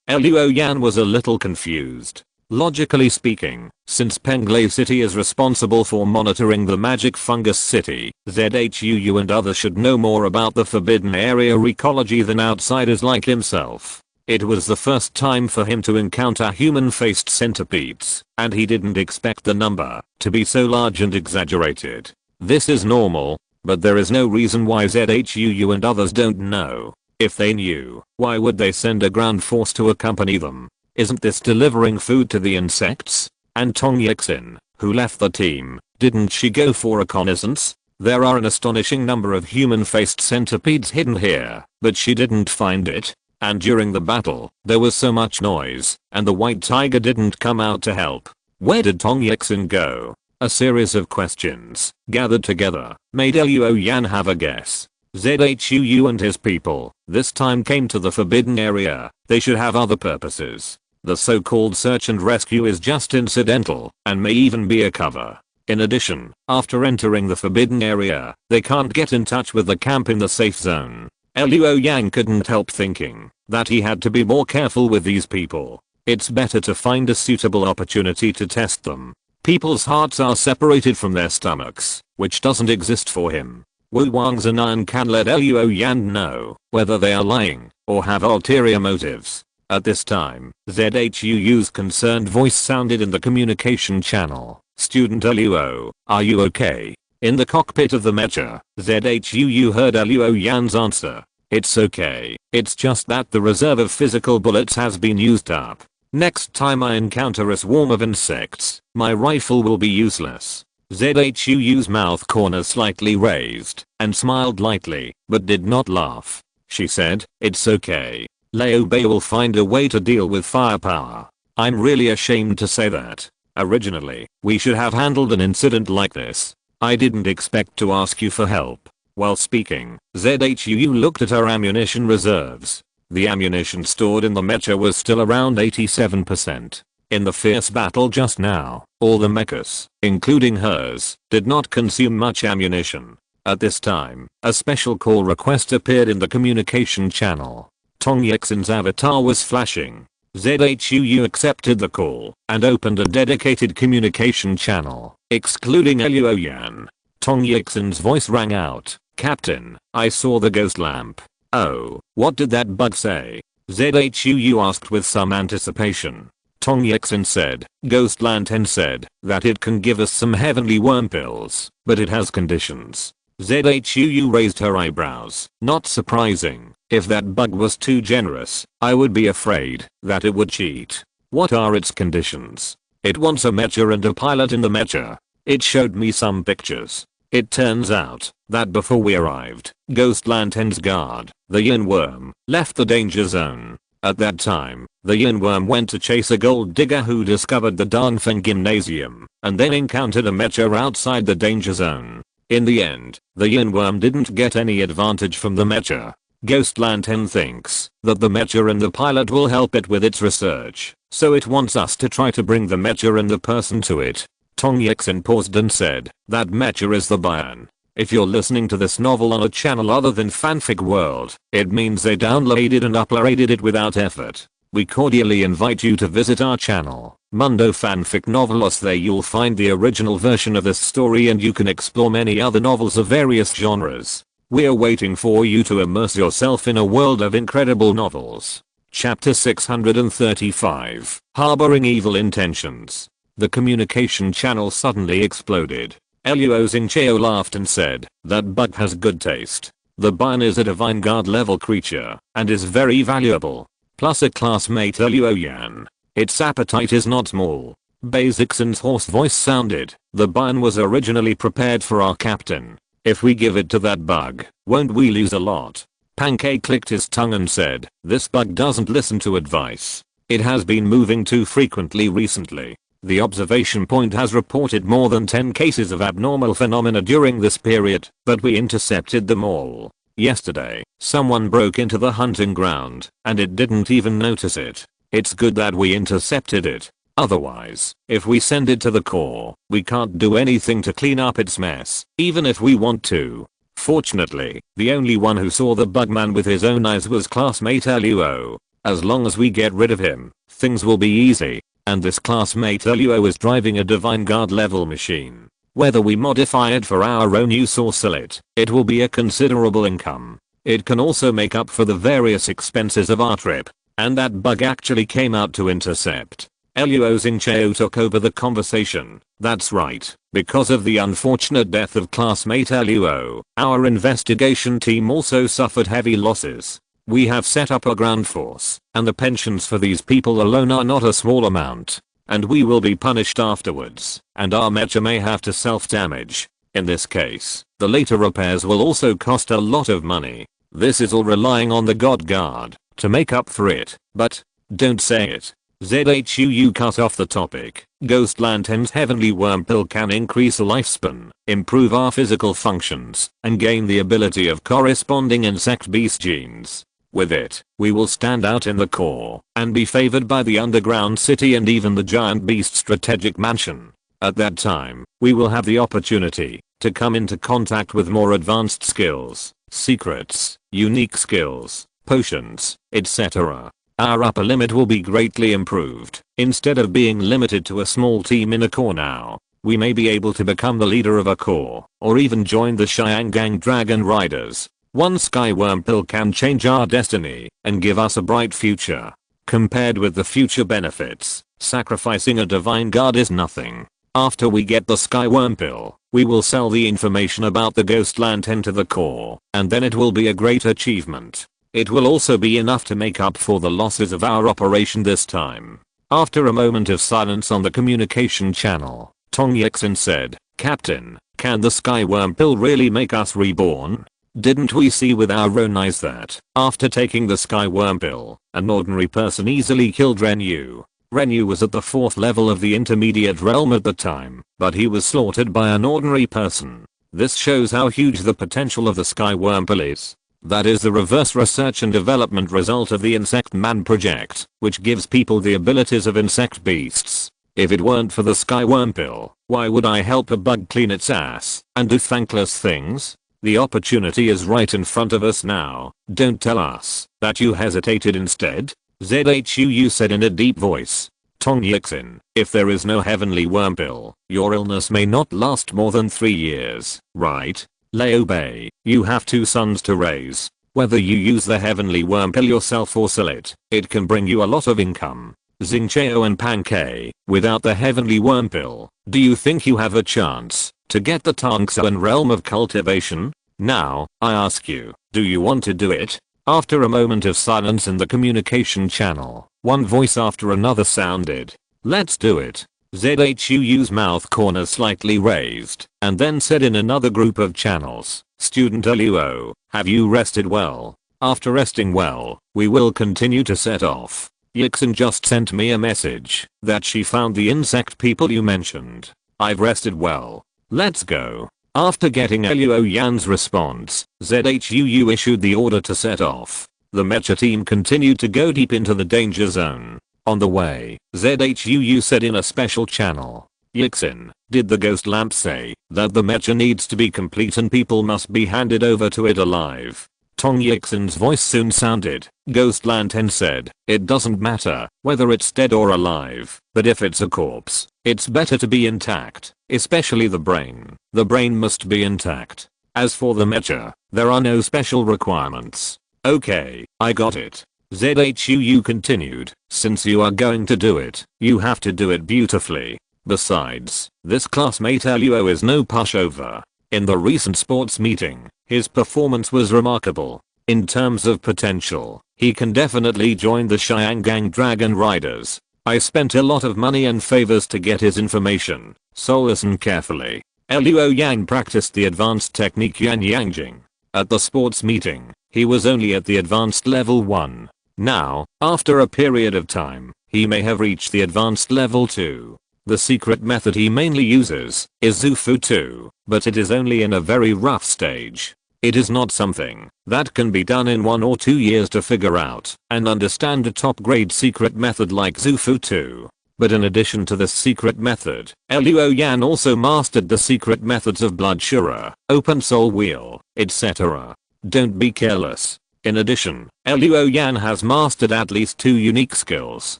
Luo Yan was a little confused. Logically speaking, since Penglai City is responsible for monitoring the magic fungus city, ZHUU and others should know more about the forbidden area ecology than outsiders like himself. It was the first time for him to encounter human-faced centipedes, and he didn't expect the number to be so large and exaggerated. This is normal, but there is no reason why ZHUU and others don't know. If they knew, why would they send a ground force to accompany them? Isn't this delivering food to the insects? And Tong Yixin, who left the team, didn't she go for reconnaissance? There are an astonishing number of human-faced centipedes hidden here, but she didn't find it. And during the battle, there was so much noise, and the white tiger didn't come out to help. Where did Tong Yixin go? A series of questions, gathered together, made Luo Yan have a guess. Zhuu and his people, this time came to the forbidden area. They should have other purposes. The so-called search and rescue is just incidental, and may even be a cover. In addition, after entering the forbidden area, they can't get in touch with the camp in the safe zone. Luo Yang couldn't help thinking that he had to be more careful with these people. It's better to find a suitable opportunity to test them. People's hearts are separated from their stomachs, which doesn't exist for him. Wu Wangzhenan can let Luo Yan know whether they are lying or have ulterior motives. At this time, Zhuu's concerned voice sounded in the communication channel. Student Luo, are you okay? In the cockpit of the mecha, Zhuu heard Luo Yan's answer. It's okay, it's just that the reserve of physical bullets has been used up. Next time I encounter a swarm of insects, my rifle will be useless. Zhuu's mouth corners slightly raised and smiled lightly, but did not laugh. She said, it's okay. Liu Bei will find a way to deal with firepower. I'm really ashamed to say that. Originally, we should have handled an incident like this. I didn't expect to ask you for help. While speaking, Zhuu looked at her ammunition reserves. The ammunition stored in the mecha was still around 87%. In the fierce battle just now, all the mechs, including hers, did not consume much ammunition. At this time, a special call request appeared in the communication channel. Tong Yixin's avatar was flashing. Zhuu accepted the call and opened a dedicated communication channel, excluding Luo Yan. Tong Yixin's voice rang out, Captain, I saw the ghost lamp. Oh, what did that bug say? Zhuu asked with some anticipation. Tong Yixin said, Ghost Lantern said that it can give us some heavenly worm pills, but it has conditions. Zhuu raised her eyebrows. Not surprising. If that bug was too generous, I would be afraid that it would cheat. What are its conditions? It wants a mecha and a pilot in the mecha. It showed me some pictures. It turns out that before we arrived, Ghost Lantern's guard, the Yin Worm, left the danger zone. At that time, the Yin Worm went to chase a gold digger who discovered the Dongfeng Gymnasium, and then encountered a mecha outside the danger zone. In the end, the Yin Worm didn't get any advantage from the mecha. Ghost Lantern thinks that the mecha and the pilot will help it with its research, so it wants us to try to bring the mecha and the person to it. Tong Yixin paused and said, that mecha is the Bayan. If you're listening to this novel on a channel other than Fanfic World, it means they downloaded and uploaded it without effort. We cordially invite you to visit our channel, Mundo Fanfic Novelos. There you'll find the original version of this story and you can explore many other novels of various genres. We're waiting for you to immerse yourself in a world of incredible novels. Chapter 635, Harboring Evil Intentions. The communication channel suddenly exploded. Luo Xingchao laughed and said, that bug has good taste. The Bayan is a divine god level creature, and is very valuable. Plus a classmate Luo Yan. Its appetite is not small. Basixon's hoarse voice sounded, the Bayan was originally prepared for our captain. If we give it to that bug, won't we lose a lot? Pancake clicked his tongue and said, this bug doesn't listen to advice. It has been moving too frequently recently. The observation point has reported more than 10 cases of abnormal phenomena during this period, but we intercepted them all. Yesterday, someone broke into the hunting ground, and it didn't even notice it. It's good that we intercepted it. Otherwise, if we send it to the core, we can't do anything to clean up its mess, even if we want to. Fortunately, the only one who saw the bugman with his own eyes was classmate Luo. As long as we get rid of him, things will be easy. And this classmate Luo is driving a divine guard level machine. Whether we modify it for our own use or sell it, it will be a considerable income. It can also make up for the various expenses of our trip. And that bug actually came out to intercept. Luo Xingchao took over the conversation. That's right. Because of the unfortunate death of classmate Luo, our investigation team also suffered heavy losses. We have set up a ground force, and the pensions for these people alone are not a small amount. And we will be punished afterwards, and our mecha may have to self-damage. In this case, The later repairs will also cost a lot of money. This is all relying on the God Guard to make up for it, but don't say it. ZHUU cut off the topic. Ghost Lantern's heavenly worm pill can increase a lifespan, improve our physical functions, and gain the ability of corresponding insect beast genes. With it, we will stand out in the core and be favored by the underground city and even the giant beast strategic mansion. At that time, we will have the opportunity to come into contact with more advanced skills, secrets, unique skills, potions, etc. Our upper limit will be greatly improved. Instead of being limited to a small team in a core now, we may be able to become the leader of a core, or even join the Jiuying Dragon Riders. One Skyworm pill can change our destiny and give us a bright future. Compared with the future benefits, sacrificing a divine guard is nothing. After we get the Skyworm pill, we will sell the information about the Ghost Lantern to the core, and then it will be a great achievement. It will also be enough to make up for the losses of our operation this time. After a moment of silence on the communication channel, Tong Yixin said, "Captain, can the Skyworm pill really make us reborn? Didn't we see with our own eyes that, after taking the Skyworm pill, an ordinary person easily killed Renyu? Renyu was at the 4th level of the intermediate realm at the time, but he was slaughtered by an ordinary person. This shows how huge the potential of the Skyworm pill is. That is the reverse research and development result of the Insect Man project, which gives people the abilities of insect beasts. If it weren't for the Skyworm pill, why would I help a bug clean its ass and do thankless things? The opportunity is right in front of us now. Don't tell us that you hesitated instead." ZHUU said in a deep voice. Tong Yixin, if there is no heavenly worm pill, your illness may not last more than 3 years, right? Leo Bei, you have 2 sons to raise. Whether you use the heavenly worm pill yourself or sell it, it can bring you a lot of income. Xingcheo and Pankei, without the heavenly worm pill, do you think you have a chance to get the Tangxuan realm of cultivation? Now, I ask you, do you want to do it? After a moment of silence in the communication channel, one voice after another sounded. Let's do it. ZHUU's mouth corners slightly raised, and then said in another group of channels, Student Luo, have you rested well? After resting well, we will continue to set off. Yixin just sent me a message that she found the insect people you mentioned. I've rested well. Let's go. After getting Luo Yan's response, ZHUU issued the order to set off. The mecha team continued to go deep into the danger zone. On the way, ZHUU said in a special channel, Yixin, did the ghost lamp say that the mecha needs to be complete and people must be handed over to it alive? Tong Yixin's voice soon sounded. Ghost Lantern said, it doesn't matter whether it's dead or alive, but if it's a corpse, it's better to be intact, especially the brain. The brain must be intact. As for the mecha, there are no special requirements. Okay, I got it. ZHUU continued, since you are going to do it, you have to do it beautifully. Besides, this classmate Luo is no pushover. In the recent sports meeting, his performance was remarkable. In terms of potential, he can definitely join the Jiuying Dragon Riders. I spent a lot of money and favors to get his information, so listen carefully. Luo Yang practiced the advanced technique Yan Yangjing. At the sports meeting, he was only at the advanced level 1. Now, after a period of time, he may have reached the advanced level 2. The secret method he mainly uses is Zufu 2, but it is only in a very rough stage. It is not something that can be done in 1 or 2 years to figure out and understand a top grade secret method like Zufu 2. But in addition to this secret method, Luo Yan also mastered the secret methods of Blood Shura, Open Soul Wheel, etc. Don't be careless. In addition, Luo Yan has mastered at least 2 unique skills.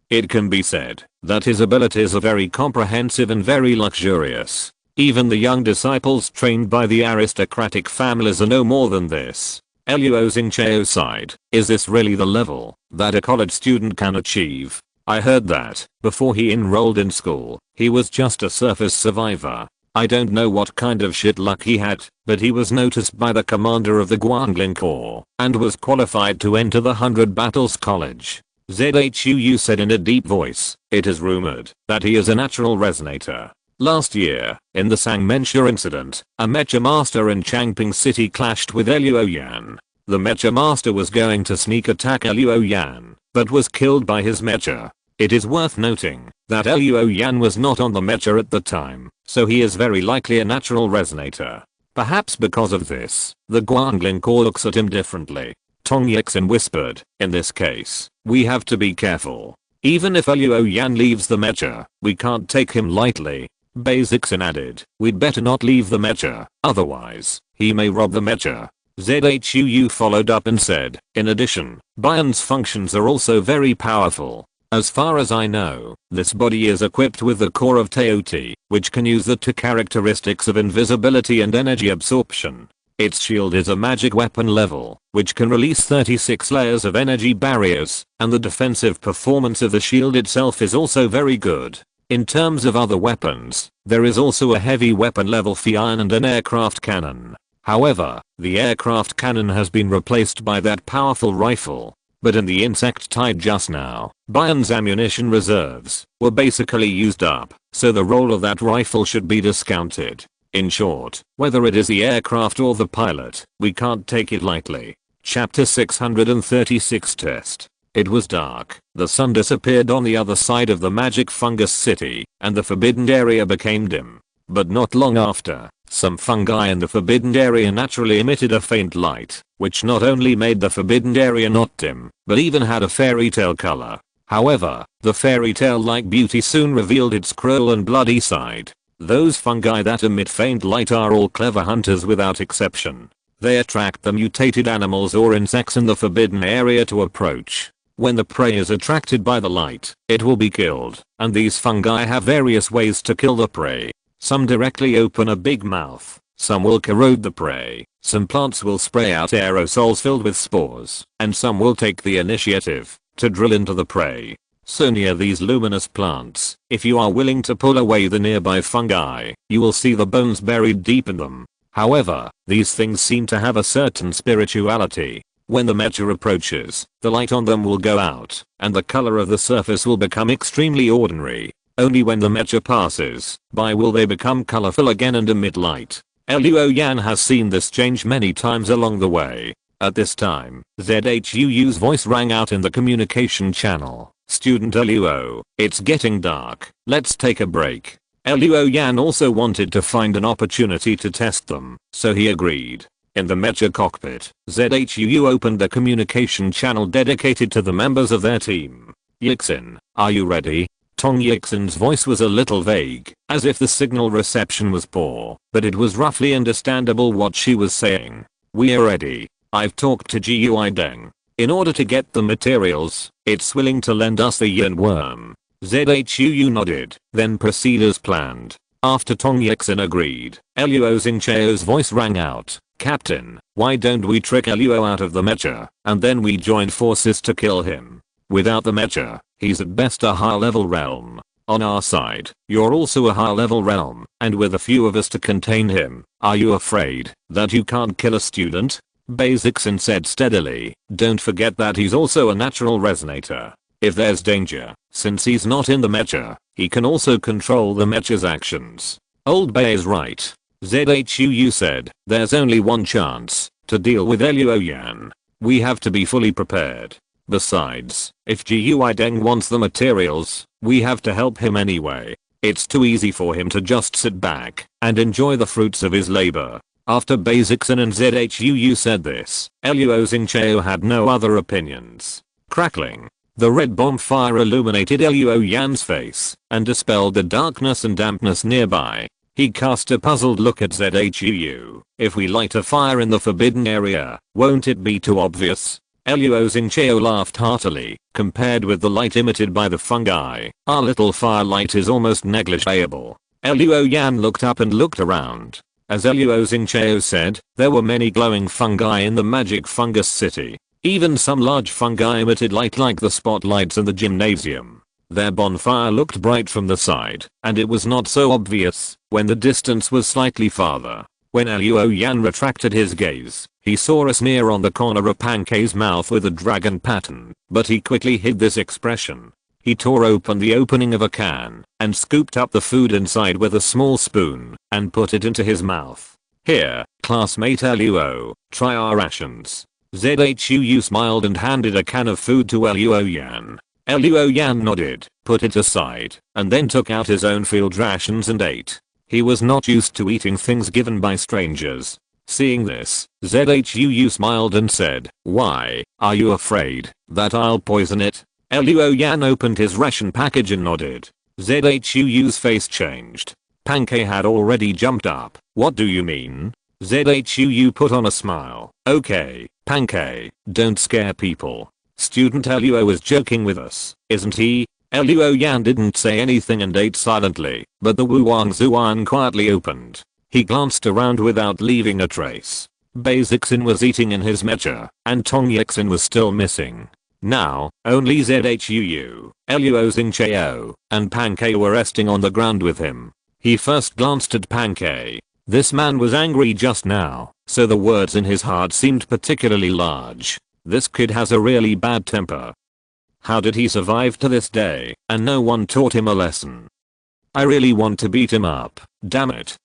It can be said that his abilities are very comprehensive and very luxurious. Even the young disciples trained by the aristocratic families are no more than this. Luo Xingcheo's side, is this really the level that a college student can achieve? I heard that, before he enrolled in school, he was just a surface survivor. I don't know what kind of shit luck he had, but he was noticed by the commander of the Guanglin Corps, and was qualified to enter the 100 Battles College. ZHUU said in a deep voice, it is rumored that he is a natural resonator. Last year, in the Sangmentia incident, a mecha master in Changping City clashed with Luo Yan. The mecha master was going to sneak attack Luo Yan, but was killed by his mecha. It is worth noting that Luo Yan was not on the mecha at the time, so he is very likely a natural resonator. Perhaps because of this, the Guanglin core looks at him differently. Tong Yixin whispered, in this case, we have to be careful. Even if Luo Yan leaves the mecha, we can't take him lightly. Bei Zixin added, we'd better not leave the mecha, otherwise, he may rob the mecha. Zhuu followed up and said, in addition, Bayon's functions are also very powerful. As far as I know, this body is equipped with the core of Teoti, which can use the two characteristics of invisibility and energy absorption. Its shield is a magic weapon level, which can release 36 layers of energy barriers, and the defensive performance of the shield itself is also very good. In terms of other weapons, there is also a heavy weapon level Fian and an aircraft cannon. However, the aircraft cannon has been replaced by that powerful rifle. But in the insect tide just now, Bayon's ammunition reserves were basically used up, so the role of that rifle should be discounted. In short, whether it is the aircraft or the pilot, we can't take it lightly. Chapter 636 Test. It was dark, the sun disappeared on the other side of the magic fungus city, and the forbidden area became dim. But not long after, some fungi in the forbidden area naturally emitted a faint light, which not only made the forbidden area not dim, but even had a fairy tale color. However, the fairy tale-like beauty soon revealed its cruel and bloody side. Those fungi that emit faint light are all clever hunters without exception. They attract the mutated animals or insects in the forbidden area to approach. When the prey is attracted by the light, it will be killed, and these fungi have various ways to kill the prey. Some directly open a big mouth, some will corrode the prey, some plants will spray out aerosols filled with spores, and some will take the initiative to drill into the prey. So near these luminous plants, if you are willing to pull away the nearby fungi, you will see the bones buried deep in them. However, these things seem to have a certain spirituality. When the mecha approaches, the light on them will go out, and the color of the surface will become extremely ordinary. Only when the mecha passes by will they become colorful again and emit light. Luo Yan has seen this change many times along the way. At this time, Zhuu's voice rang out in the communication channel. Student Luo, it's getting dark, let's take a break. Luo Yan also wanted to find an opportunity to test them, so he agreed. In the mecha cockpit, Zhuu opened a communication channel dedicated to the members of their team. Yixin, are you ready? Tong Yixin's voice was a little vague, as if the signal reception was poor, but it was roughly understandable what she was saying. We are ready. I've talked to Jiuying. In order to get the materials, it's willing to lend us the yin worm. Zhuu nodded, then proceed as planned. After Tong Yixin agreed, Luo Xingcheo's voice rang out. Captain, why don't we trick Luo out of the mecha, and then we join forces to kill him? Without the mecha, he's at best a high-level realm. On our side, you're also a high-level realm, and with a few of us to contain him, are you afraid that you can't kill a student? Bei Zixin said steadily, don't forget that he's also a natural resonator. If there's danger, since he's not in the mecha, he can also control the mecha's actions. Old Bei is right. Zhuu said, there's only one chance to deal with Luo Yan. We have to be fully prepared. Besides, if Jiuying wants the materials, we have to help him anyway. It's too easy for him to just sit back and enjoy the fruits of his labor. After Bei Zixin and Zhuu said this, Luo Xingcheo had no other opinions. Crackling. The red bonfire illuminated Luo Yan's face and dispelled the darkness and dampness nearby. He cast a puzzled look at Zhuu. If we light a fire in the forbidden area, won't it be too obvious? Luo Xingcheo laughed heartily. Compared with the light emitted by the fungi, our little firelight is almost negligible. Luo Yan looked up and looked around. As Luo Xingcheo said, there were many glowing fungi in the magic fungus city. Even some large fungi emitted light like the spotlights in the gymnasium. Their bonfire looked bright from the side, and it was not so obvious when the distance was slightly farther. When Luo Yan retracted his gaze, he saw a sneer on the corner of Pankei's mouth with a dragon pattern, but he quickly hid this expression. He tore open the opening of a can and scooped up the food inside with a small spoon and put it into his mouth. "Here, classmate Luo, try our rations." Zhuu smiled and handed a can of food to Luo Yan. Luo Yan nodded, put it aside, and then took out his own field rations and ate. He was not used to eating things given by strangers. Seeing this, Zhuu smiled and said, "Why, are you afraid that I'll poison it?" Luo Yan opened his ration package and nodded. Zhuu's face changed. Pancake had already jumped up. "What do you mean?" Zhuu put on a smile. "Okay, Pancake, don't scare people. Student Luo is joking with us, isn't he?" Luo Yan didn't say anything and ate silently, but the Wuwang Zuan quietly opened. He glanced around without leaving a trace. Basic Xin was eating in his mecha, and Tong Yixin was still missing. Now, only Zhuu, Luo Xingcheo, and Pancake were resting on the ground with him. He first glanced at Pancake. This man was angry just now, so the words in his heart seemed particularly large. This kid has a really bad temper. How did he survive to this day, and no one taught him a lesson? I really want to beat him up, damn it.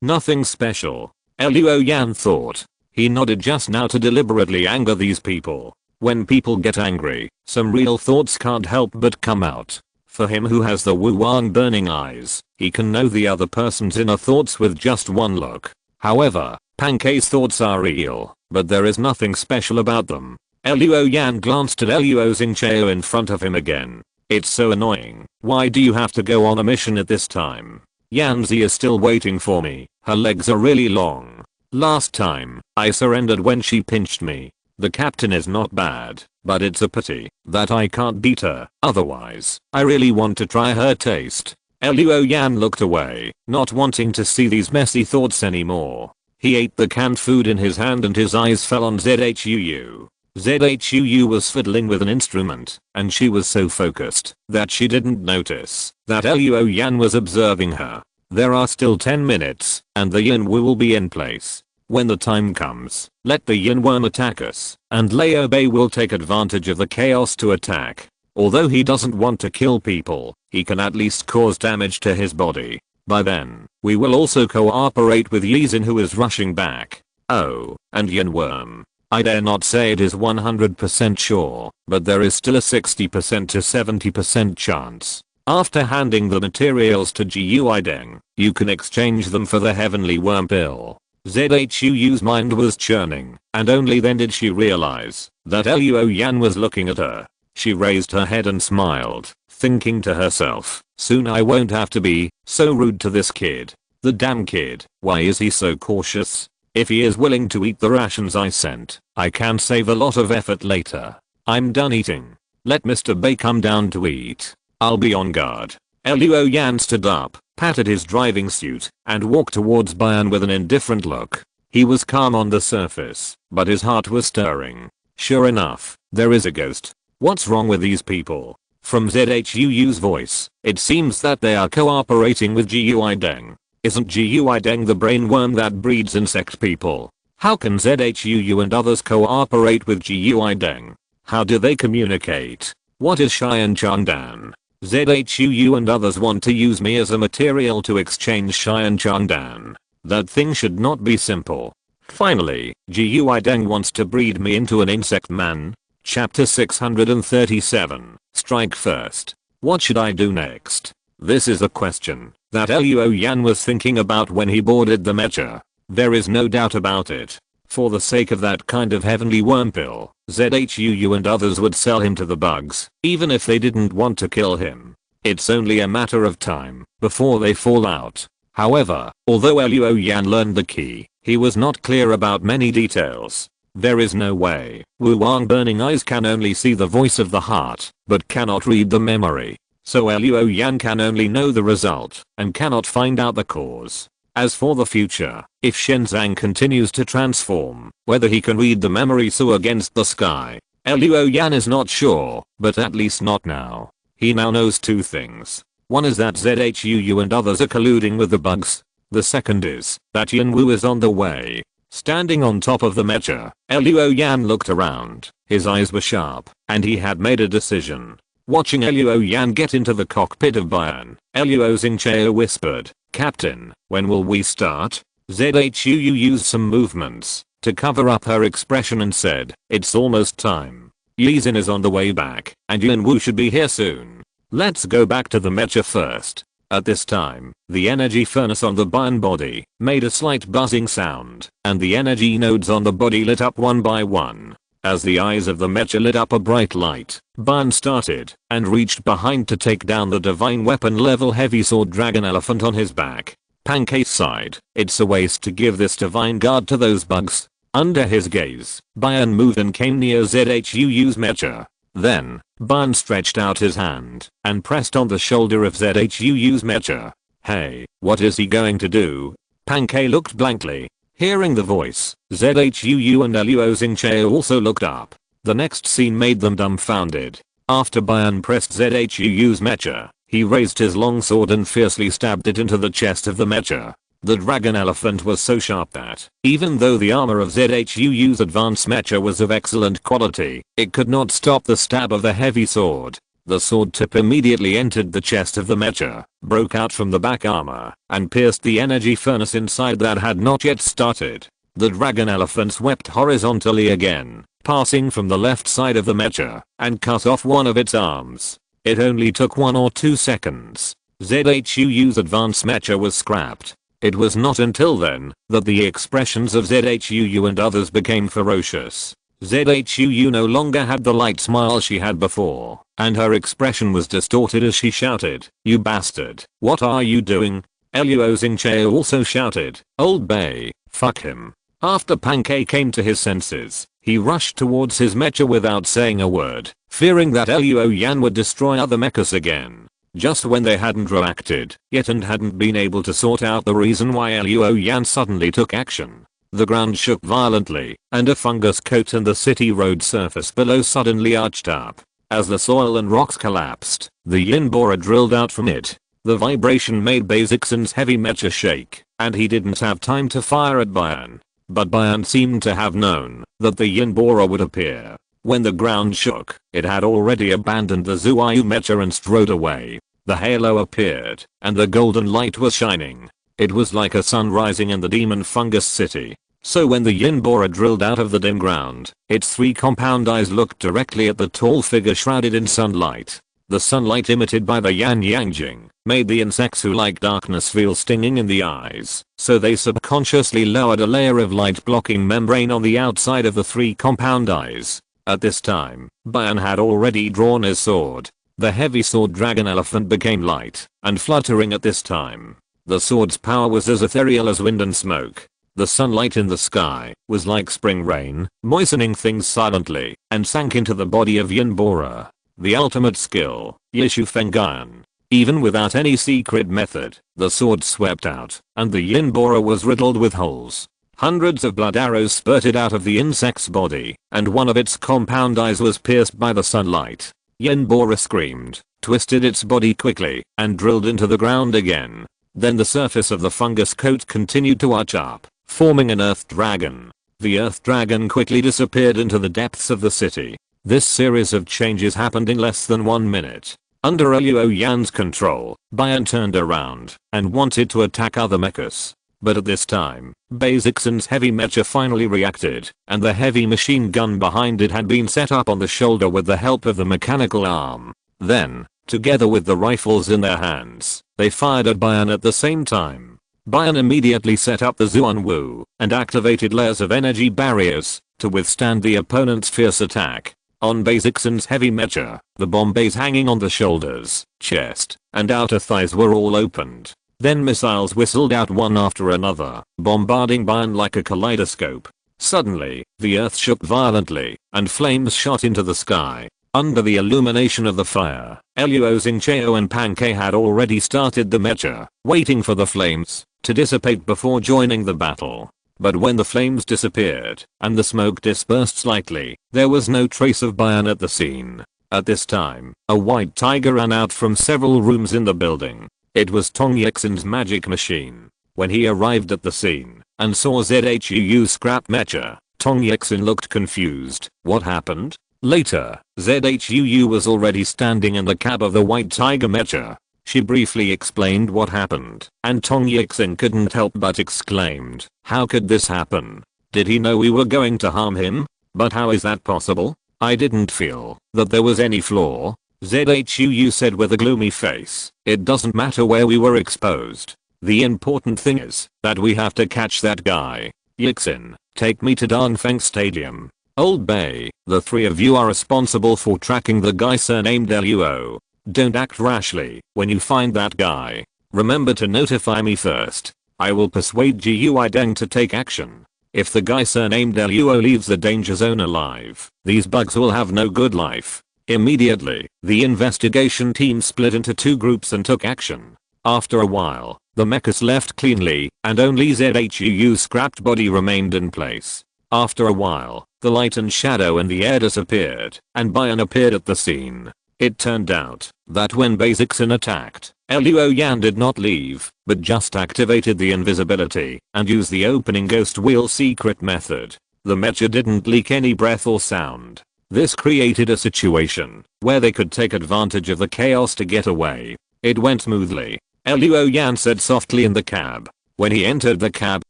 Nothing special, Luo Yan thought. He nodded just now to deliberately anger these people. When people get angry, some real thoughts can't help but come out. For him who has the Wuwang burning eyes, he can know the other person's inner thoughts with just one look. However, Pancake's thoughts are real, but there is nothing special about them. Luo Yan glanced at Luo Xingcheo in front of him again. "It's so annoying. Why do you have to go on a mission at this time? Yanzi is still waiting for me. Her legs are really long. Last time, I surrendered when she pinched me. The captain is not bad, but it's a pity that I can't beat her. Otherwise, I really want to try her taste." Luo Yan looked away, not wanting to see these messy thoughts anymore. He ate the canned food in his hand and his eyes fell on Zhuu. Zhuu was fiddling with an instrument, and she was so focused that she didn't notice that Luo Yan was observing her. There are still 10 minutes, and the Yin Wu will be in place. When the time comes, let the Yin Worm attack us, and Lao Bei will take advantage of the chaos to attack. Although he doesn't want to kill people, he can at least cause damage to his body. By then, we will also cooperate with Yizin who is rushing back. Oh, and Yin Worm. I dare not say it is 100% sure, but there is still a 60% to 70% chance. After handing the materials to Jiuying, you can exchange them for the heavenly worm pill. Zhuu's mind was churning, and only then did she realize that Luo Yan was looking at her. She raised her head and smiled, thinking to herself, soon I won't have to be so rude to this kid. The damn kid, why is he so cautious? If he is willing to eat the rations I sent, I can save a lot of effort later. I'm done eating. Let Mr. Bei come down to eat. I'll be on guard. Luo Yan stood up, patted his driving suit, and walked towards Bayan with an indifferent look. He was calm on the surface, but his heart was stirring. Sure enough, there is a ghost. What's wrong with these people? From Zhuu's voice, it seems that they are cooperating with Jiuying. Isn't Jiuying the brainworm that breeds insect people? How can Zhuu and others cooperate with Jiuying? How do they communicate? What is Xian Changdan? Zhuu and others want to use me as a material to exchange Xian Changdan. That thing should not be simple. Finally, Jiuying wants to breed me into an insect man. Chapter 637. Strike first. What should I do next? This is a question that Luo Yan was thinking about when he boarded the mecha. There is no doubt about it. For the sake of that kind of heavenly worm pill, Zhuu and others would sell him to the bugs, even if they didn't want to kill him. It's only a matter of time before they fall out. However, although Luo Yan learned the key, he was not clear about many details. There is no way Wuwang Burning Eyes can only see the voice of the heart, but cannot read the memory. So Luo Yan can only know the result, and cannot find out the cause. As for the future, if Shenzang continues to transform, whether he can read the memory so against the sky, Luo Yan is not sure, but at least not now. He now knows two things. One is that Zhuu and others are colluding with the bugs. The second is that Yin Wu is on the way. Standing on top of the mecha, Luo Yan looked around. His eyes were sharp, and he had made a decision. Watching Luo Yan get into the cockpit of Bian, Luo Xingcheo whispered, "Captain, when will we start?" Zhu used some movements to cover up her expression and said, "It's almost time. Yizin is on the way back, and Yun Wu should be here soon. Let's go back to the mecha first." At this time, the energy furnace on the Bian body made a slight buzzing sound, and the energy nodes on the body lit up one by one. As the eyes of the mecha lit up a bright light, Bian started and reached behind to take down the divine weapon level heavy sword dragon elephant on his back. Pancake sighed, "It's a waste to give this divine guard to those bugs." Under his gaze, Bian moved and came near Zhu's mecha. Then, Bian stretched out his hand and pressed on the shoulder of Zhu's mecha. "Hey, what is he going to do?" Pancake looked blankly. Hearing the voice, Zhu and Luo Xingcheo also looked up. The next scene made them dumbfounded. After Bian pressed Zhu's mecha, he raised his long sword and fiercely stabbed it into the chest of the mecha. The dragon elephant was so sharp that, even though the armor of Zhu's advanced mecha was of excellent quality, it could not stop the stab of the heavy sword. The sword tip immediately entered the chest of the mecha, broke out from the back armor, and pierced the energy furnace inside that had not yet started. The dragon elephant swept horizontally again, passing from the left side of the mecha, and cut off one of its arms. It only took 1 or 2 seconds. Zhu's advanced mecha was scrapped. It was not until then that the expressions of Zhu and others became ferocious. Zhu no longer had the light smile she had before, and her expression was distorted as she shouted, "You bastard, what are you doing?" Luo Xingcheo also shouted, "Old Bay, fuck him." After Pancake came to his senses, he rushed towards his mecha without saying a word, fearing that Luo Yan would destroy other mechas again. Just when they hadn't reacted yet and hadn't been able to sort out the reason why Luo Yan suddenly took action, the ground shook violently, and a fungus coat in the city road surface below suddenly arched up. As the soil and rocks collapsed, the yin borer drilled out from it. The vibration made Basixon's heavy mecha shake, and he didn't have time to fire at Bian. But Bian seemed to have known that the yin borer would appear. When the ground shook, it had already abandoned the Jiuying mecha and strode away. The halo appeared, and the golden light was shining. It was like a sun rising in the demon fungus city. So when the yin borer drilled out of the dim ground, its 3 compound eyes looked directly at the tall figure shrouded in sunlight. The sunlight emitted by the yan yangjing made the insects who like darkness feel stinging in the eyes, so they subconsciously lowered a layer of light blocking membrane on the outside of the 3 compound eyes. At this time, Bian had already drawn his sword. The heavy sword dragon elephant became light and fluttering at this time. The sword's power was as ethereal as wind and smoke. The sunlight in the sky was like spring rain, moistening things silently, and sank into the body of Yin Borer. The ultimate skill, Yishu Fengan. Even without any secret method, the sword swept out, and the Yin Borer was riddled with holes. Hundreds of blood arrows spurted out of the insect's body, and one of its compound eyes was pierced by the sunlight. Yin Borer screamed, twisted its body quickly, and drilled into the ground again. Then the surface of the fungus coat continued to arch up, forming an earth dragon. The earth dragon quickly disappeared into the depths of the city. This series of changes happened in less than 1 minute. Under Luo Yan's control, Bian turned around and wanted to attack other mechas. But at this time, Basixon's heavy mecha finally reacted, and the heavy machine gun behind it had been set up on the shoulder with the help of the mechanical arm. Then, together with the rifles in their hands, they fired at Bian at the same time. Bian immediately set up the Zuan Wu and activated layers of energy barriers to withstand the opponent's fierce attack. On Basixon's heavy mecha, the bomb bays hanging on the shoulders, chest, and outer thighs were all opened. Then missiles whistled out one after another, bombarding Bian like a kaleidoscope. Suddenly, the earth shook violently, and flames shot into the sky. Under the illumination of the fire, Luo Xingcheo and Pancake had already started the mecha, waiting for the flames to dissipate before joining the battle. But when the flames disappeared, and the smoke dispersed slightly, there was no trace of Bian at the scene. At this time, a white tiger ran out from several rooms in the building. It was Tong Yixin's magic machine. When he arrived at the scene and saw Zhu's scrap mecha, Tong Yixin looked confused. What happened? Later, ZHUU was already standing in the cab of the White Tiger mecha. She briefly explained what happened, and Tong Yixin couldn't help but exclaimed, "How could this happen? Did he know we were going to harm him? But how is that possible? I didn't feel that there was any flaw." ZHUU said with a gloomy face, "It doesn't matter where we were exposed. The important thing is that we have to catch that guy. Yixin, take me to Dongfeng Stadium. Old Bay, the three of you are responsible for tracking the guy surnamed Luo. Don't act rashly when you find that guy. Remember to notify me first. I will persuade Jiuying to take action. If the guy surnamed Luo leaves the danger zone alive, these bugs will have no good life." Immediately, the investigation team split into two groups and took action. After a while, the mechs left cleanly, and only ZHUU's scrapped body remained in place. After a while, the light and shadow in the air disappeared, and Bayan appeared at the scene. It turned out that when Basixin attacked, Luoyan did not leave, but just activated the invisibility and used the opening ghost wheel secret method. The mecha didn't leak any breath or sound. This created a situation where they could take advantage of the chaos to get away. It went smoothly. Luoyan said softly in the cab. When he entered the cab,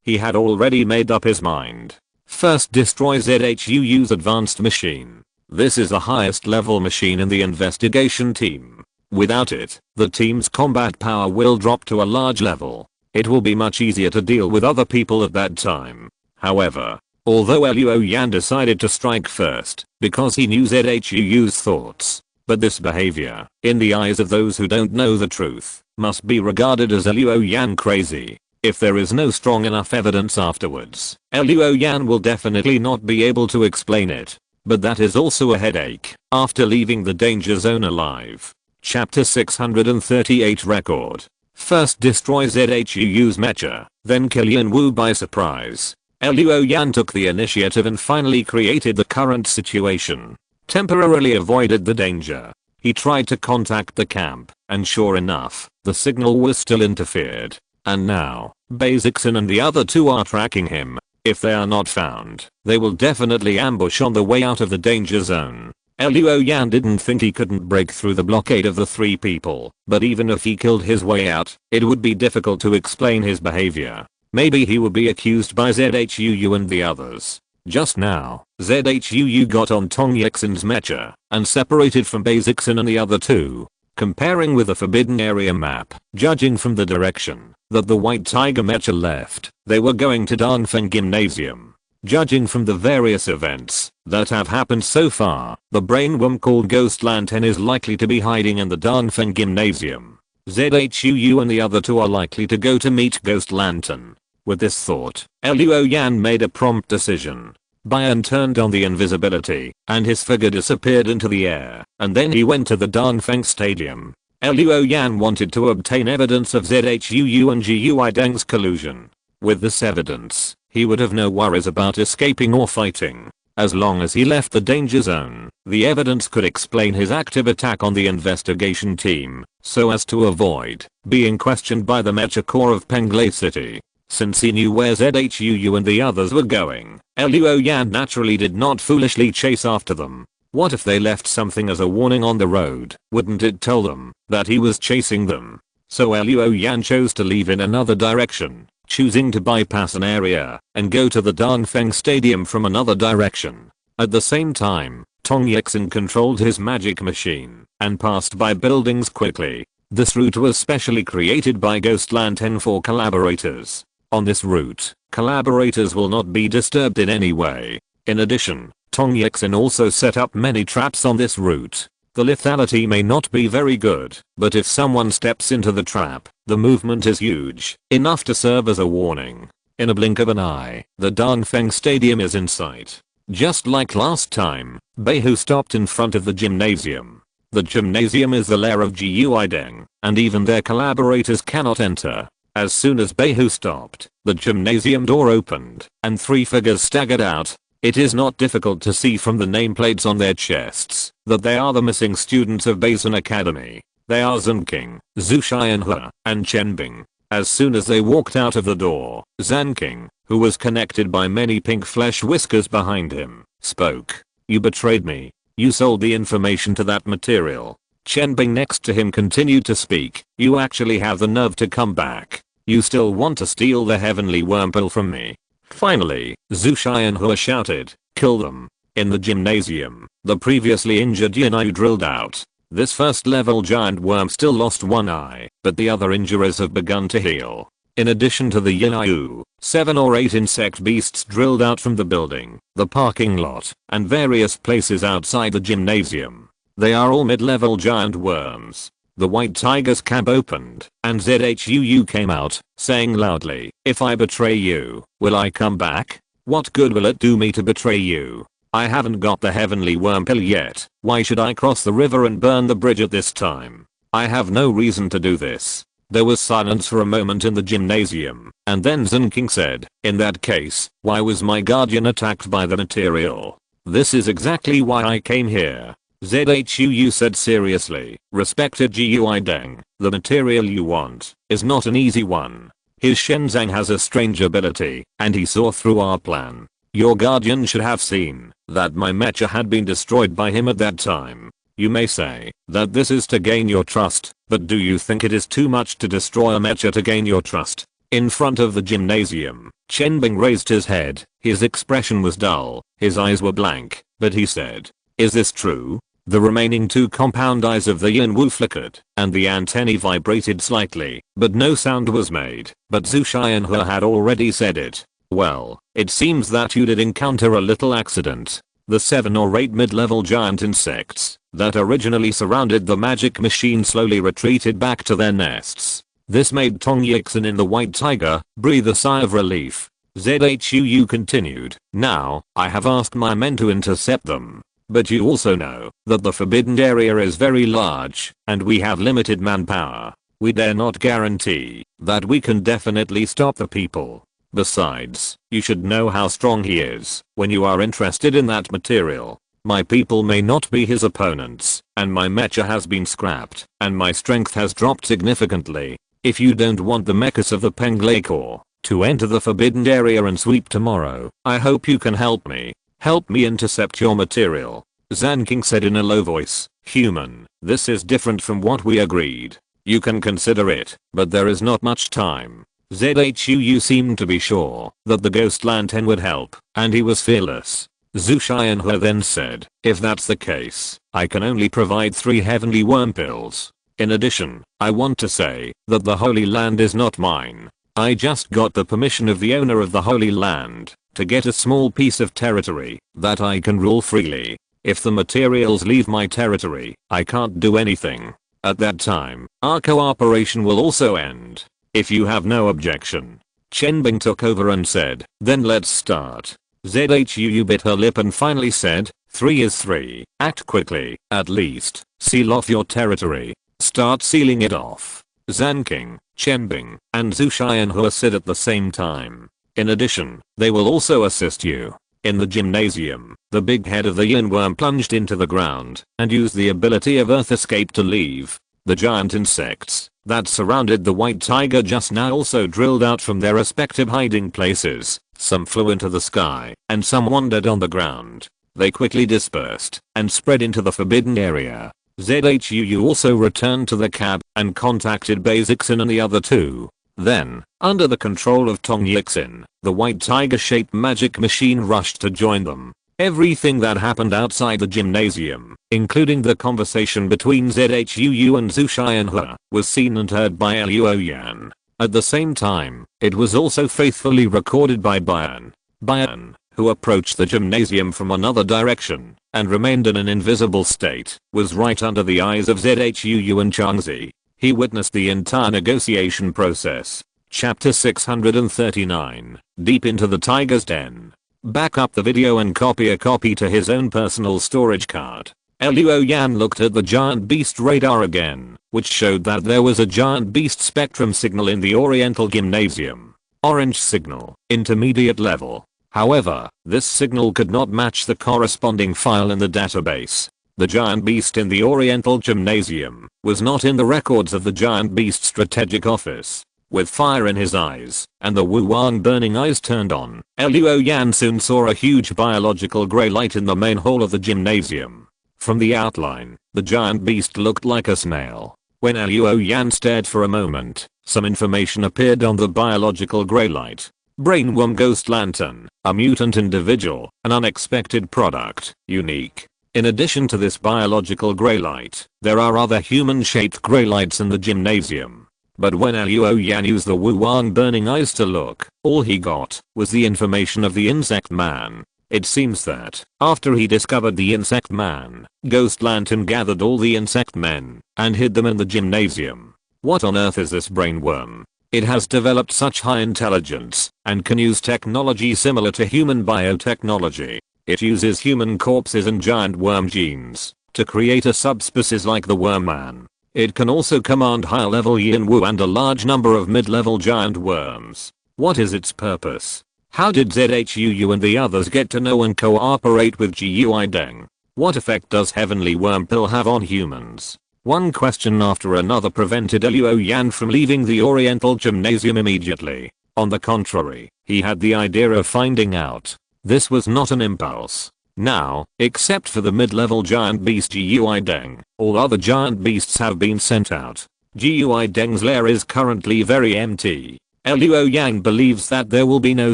he had already made up his mind. First, destroy ZHUU's advanced machine. This is the highest level machine in the investigation team. Without it, the team's combat power will drop to a large level. It will be much easier to deal with other people at that time. However, although Luoyan decided to strike first because he knew ZHUU's thoughts, but this behavior, in the eyes of those who don't know the truth, must be regarded as Luoyan crazy. If there is no strong enough evidence afterwards, Luoyan will definitely not be able to explain it. But that is also a headache after leaving the danger zone alive. Chapter 638 Record. First destroy ZHUU's mecha, then kill Yanwu by surprise. Luoyan took the initiative and finally created the current situation. Temporarily avoided the danger. He tried to contact the camp, and sure enough, the signal was still interfered. And now, Basixin and the other two are tracking him. If they are not found, they will definitely ambush on the way out of the danger zone. Luoyan didn't think he couldn't break through the blockade of the three people, but even if he killed his way out, it would be difficult to explain his behavior. Maybe he would be accused by ZHUU and the others. Just now, ZHUU got on Tong Yixin's mecha and separated from Basixin and the other two. Comparing with the Forbidden Area map, judging from the direction that the White Tiger mecha left, they were going to Dongfeng Gymnasium. Judging from the various events that have happened so far, the brainworm called Ghost Lantern is likely to be hiding in the Dongfeng Gymnasium. ZHUU and the other two are likely to go to meet Ghost Lantern. With this thought, Luoyan made a prompt decision. Bayan turned on the invisibility, and his figure disappeared into the air, and then he went to the Dongfeng Stadium. Luoyan wanted to obtain evidence of ZHUU and Jiuying's collusion. With this evidence, he would have no worries about escaping or fighting. As long as he left the danger zone, the evidence could explain his active attack on the investigation team, so as to avoid being questioned by the Mecha Corps of Penglai City. Since he knew where ZHUU and the others were going, Luoyan naturally did not foolishly chase after them. What if they left something as a warning on the road? Wouldn't it tell them that he was chasing them? So Luoyan chose to leave in another direction, choosing to bypass an area and go to the Dongfeng Stadium from another direction. At the same time, Tong Yixin controlled his magic machine and passed by buildings quickly. This route was specially created by Ghost Lantern for collaborators. On this route, collaborators will not be disturbed in any way. In addition, Tong Yixin also set up many traps on this route. The lethality may not be very good, but if someone steps into the trap, the movement is huge, enough to serve as a warning. In a blink of an eye, the Dongfeng Stadium is in sight. Just like last time, Behu stopped in front of the gymnasium. The gymnasium is the lair of Jiuying, and even their collaborators cannot enter. As soon as Behu stopped, the gymnasium door opened, and three figures staggered out. It is not difficult to see from the nameplates on their chests that they are the missing students of Basin Academy. They are Zanking, Zuxianhua, and Chenbing. As soon as they walked out of the door, Zanking, who was connected by many pink flesh whiskers behind him, spoke. "You betrayed me. You sold the information to that material. Chen-Bing next to him continued to speak. You actually have the nerve to come back. You still want to steal the heavenly worm pill from me. Finally, Zhu Xianhua shouted, kill them. In the gymnasium, the previously injured Yanyu drilled out. This first level giant worm still lost one eye, but the other injuries have begun to heal. In addition to the Yanyu, 7 or 8 insect beasts drilled out from the building, the parking lot, and various places outside the gymnasium. They are all mid-level giant worms. The white tiger's cab opened, and ZHUU came out, saying loudly, if I betray you, will I come back? What good will it do me to betray you? I haven't got the heavenly worm pill yet. Why should I cross the river and burn the bridge at this time? I have no reason to do this. There was silence for a moment in the gymnasium, and then Xing said, in that case, why was my guardian attacked by the material? This is exactly why I came here. ZHUU said seriously, respected Jiuying, the material you want is not an easy one. His Shenzang has a strange ability, and he saw through our plan. Your guardian should have seen that my mecha had been destroyed by him at that time. You may say that this is to gain your trust, but do you think it is too much to destroy a mecha to gain your trust? In front of the gymnasium, Chen-Bing raised his head. His expression was dull, his eyes were blank, but he said, is this true? The remaining 2 compound eyes of the Yunwu flickered, and the antennae vibrated slightly, but no sound was made. But Zhu Xianhua had already said it. Well, it seems that you did encounter a little accident. The 7 or 8 mid-level giant insects that originally surrounded the magic machine slowly retreated back to their nests. This made Tong Yixin in the white tiger breathe a sigh of relief. ZHUU continued, now, I have asked my men to intercept them. But you also know that the forbidden area is very large, and we have limited manpower. We dare not guarantee that we can definitely stop the people. Besides, you should know how strong he is when you are interested in that material. My people may not be his opponents, and my mecha has been scrapped, and my strength has dropped significantly. If you don't want the mechs of the Penglai Corps to enter the forbidden area and sweep tomorrow, I hope you can help me. Help me intercept your material. Xing said in a low voice, human, this is different from what we agreed. You can consider it, but there is not much time. ZHUU seemed to be sure that the ghost lantern would help, and he was fearless. Zhu Xianhua then said, if that's the case, I can only provide 3 heavenly worm pills. In addition, I want to say that the Holy Land is not mine. I just got the permission of the owner of the Holy Land to get a small piece of territory that I can rule freely. If the materials leave my territory, I can't do anything. At that time, our cooperation will also end. If you have no objection. Chen-Bing took over and said, then let's start. ZHUU bit her lip and finally said, 3 is 3. Act quickly, at least. Seal off your territory. Start sealing it off. Xing, Chen-Bing, and Zhu Xianhua said at the same time. In addition, they will also assist you. In the gymnasium, the big head of the yinworm plunged into the ground and used the ability of Earth Escape to leave. The giant insects that surrounded the white tiger just now also drilled out from their respective hiding places. Some flew into the sky, and some wandered on the ground. They quickly dispersed and spread into the forbidden area. ZHUU also returned to the cab and contacted Xing and the other 2. Then, under the control of Tong Yixin, the white tiger-shaped magic machine rushed to join them. Everything that happened outside the gymnasium, including the conversation between ZHUU and Zhu Xianhua, was seen and heard by Luoyan. At the same time, it was also faithfully recorded by Bayan. Bayan, who approached the gymnasium from another direction and remained in an invisible state, was right under the eyes of ZHUU and Changzi. He witnessed the entire negotiation process. Chapter 639. Deep into the tiger's den. Back up the video and copy a copy to his own personal storage card. Luoyan looked at the giant beast radar again, which showed that there was a giant beast spectrum signal in the Oriental Gymnasium. Orange signal, intermediate level. However, this signal could not match the corresponding file in the database. The giant beast in the Oriental Gymnasium was not in the records of the giant beast strategic office. With fire in his eyes and the Wu-Wang burning eyes turned on, Luoyan soon saw a huge biological grey light in the main hall of the gymnasium. From the outline, the giant beast looked like a snail. When Luo Yan stared for a moment, some information appeared on the biological grey light. Brainworm ghost lantern, a mutant individual, an unexpected product, unique. In addition to this biological grey light, there are other human-shaped grey lights in the gymnasium. But when Luo Yan used the Wu Wang burning eyes to look, all he got was the information of the insect man. It seems that, after he discovered the insect man, Ghost Lantern gathered all the insect men and hid them in the gymnasium. What on earth is this brainworm? It has developed such high intelligence and can use technology similar to human biotechnology. It uses human corpses and giant worm genes to create a subspecies like the worm man. It can also command high-level yin wu and a large number of mid-level giant worms. What is its purpose? How did ZHUU and the others get to know and cooperate with Jiuying? What effect does Heavenly Worm Pill have on humans? One question after another prevented Luo Yan from leaving the Oriental Gymnasium immediately. On the contrary, he had the idea of finding out. This was not an impulse. Now, except for the mid-level giant beast Jiuying, all other giant beasts have been sent out. Jiuying's lair is currently very empty. Luo Yan believes that there will be no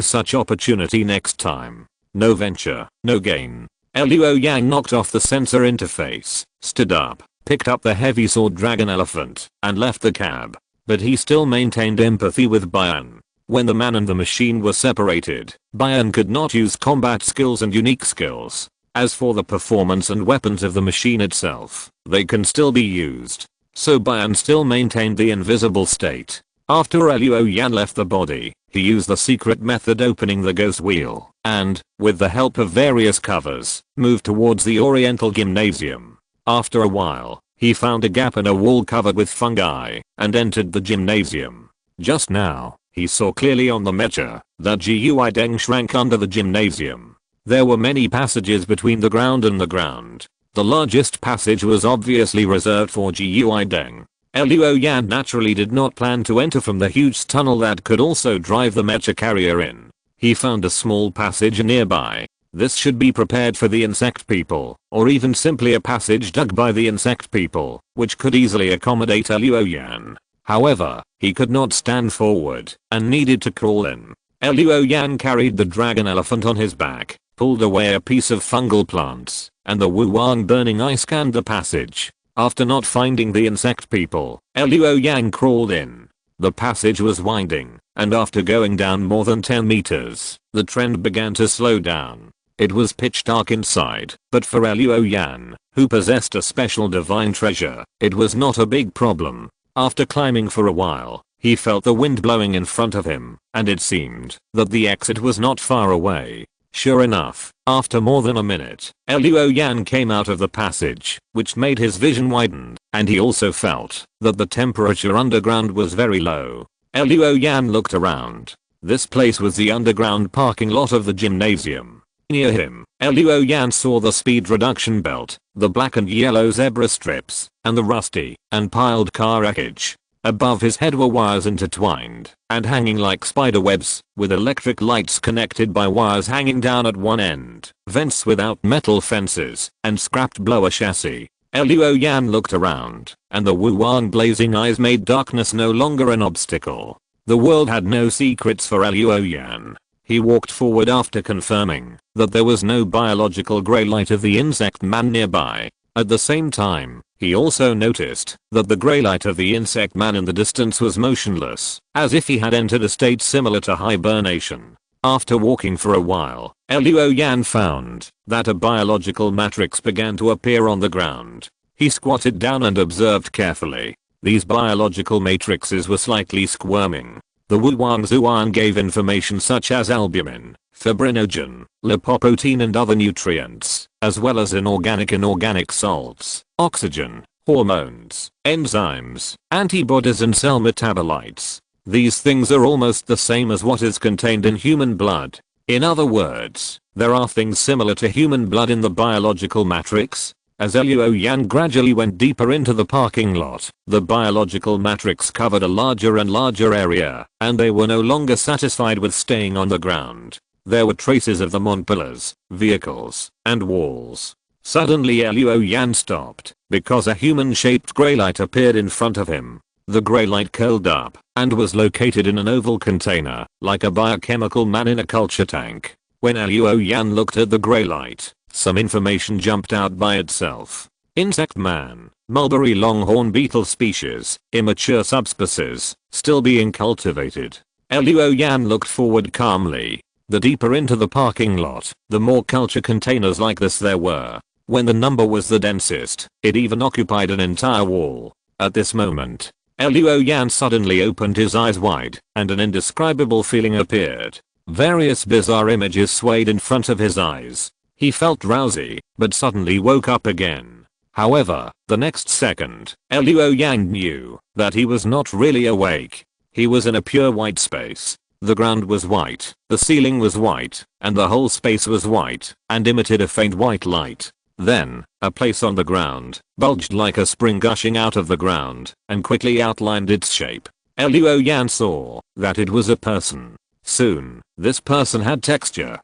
such opportunity next time. No venture, no gain. Luo Yan knocked off the sensor interface, stood up, picked up the heavy sword dragon elephant, and left the cab. But he still maintained empathy with Bayan. When the man and the machine were separated, Bayan could not use combat skills and unique skills. As for the performance and weapons of the machine itself, they can still be used. So Bayan still maintained the invisible state. After Luo Yan left the body, he used the secret method opening the ghost wheel, and, with the help of various covers, moved towards the Oriental Gymnasium. After a while, he found a gap in a wall covered with fungi, and entered the gymnasium. Just now, he saw clearly on the mecha that Jiuying shrank under the gymnasium. There were many passages between the ground and the ground. The largest passage was obviously reserved for Jiuying. Luo Yan naturally did not plan to enter from the huge tunnel that could also drive the mecha carrier in. He found a small passage nearby. This should be prepared for the insect people, or even simply a passage dug by the insect people, which could easily accommodate Luo Yan. However, he could not stand forward and needed to crawl in. Luo Yan carried the dragon elephant on his back, pulled away a piece of fungal plants, and the Wu Wang burning eye scanned the passage. After not finding the insect people, Luo Yan crawled in. The passage was winding, and after going down more than 10 meters, the trend began to slow down. It was pitch dark inside, but for Luo Yan, who possessed a special divine treasure, it was not a big problem. After climbing for a while, he felt the wind blowing in front of him, and it seemed that the exit was not far away. Sure enough, after more than a minute, Luo Yan came out of the passage, which made his vision widen, and he also felt that the temperature underground was very low. Luo Yan looked around. This place was the underground parking lot of the gymnasium. Near him, Luo Yan saw the speed reduction belt, the black and yellow zebra strips, and the rusty and piled car wreckage. Above his head were wires intertwined and hanging like spider webs, with electric lights connected by wires hanging down at one end, vents without metal fences, and scrapped blower chassis. Luo Yan looked around, and the Wu Wang blazing eyes made darkness no longer an obstacle. The world had no secrets for Luo Yan. He walked forward after confirming that there was no biological grey light of the insect man nearby. At the same time, he also noticed that the grey light of the insect man in the distance was motionless, as if he had entered a state similar to hibernation. After walking for a while, Luo Yan found that a biological matrix began to appear on the ground. He squatted down and observed carefully. These biological matrices were slightly squirming. The Wu Wang Zuan gave information such as albumin, fibrinogen, lipoprotein and other nutrients, as well as inorganic salts, oxygen, hormones, enzymes, antibodies and cell metabolites. These things are almost the same as what is contained in human blood. In other words, there are things similar to human blood in the biological matrix. As Luo Yan gradually went deeper into the parking lot, the biological matrix covered a larger and larger area, and they were no longer satisfied with staying on the ground. There were traces of them on pillars, vehicles, and walls. Suddenly Luo Yan stopped, because a human-shaped grey light appeared in front of him. The grey light curled up, and was located in an oval container, like a biochemical man in a culture tank. When Luo Yan looked at the grey light, some information jumped out by itself. Insect man, mulberry longhorn beetle species, immature subspecies, still being cultivated. Luo Yan looked forward calmly. The deeper into the parking lot, the more culture containers like this there were. When the number was the densest, it even occupied an entire wall. At this moment, Luo Yan suddenly opened his eyes wide, and an indescribable feeling appeared. Various bizarre images swayed in front of his eyes. He felt drowsy, but suddenly woke up again. However, the next second, Luo Yan knew that he was not really awake. He was in a pure white space. The ground was white, the ceiling was white, and the whole space was white, and emitted a faint white light. Then, a place on the ground, bulged like a spring gushing out of the ground, and quickly outlined its shape. Luo Yan saw that it was a person. Soon, this person had texture,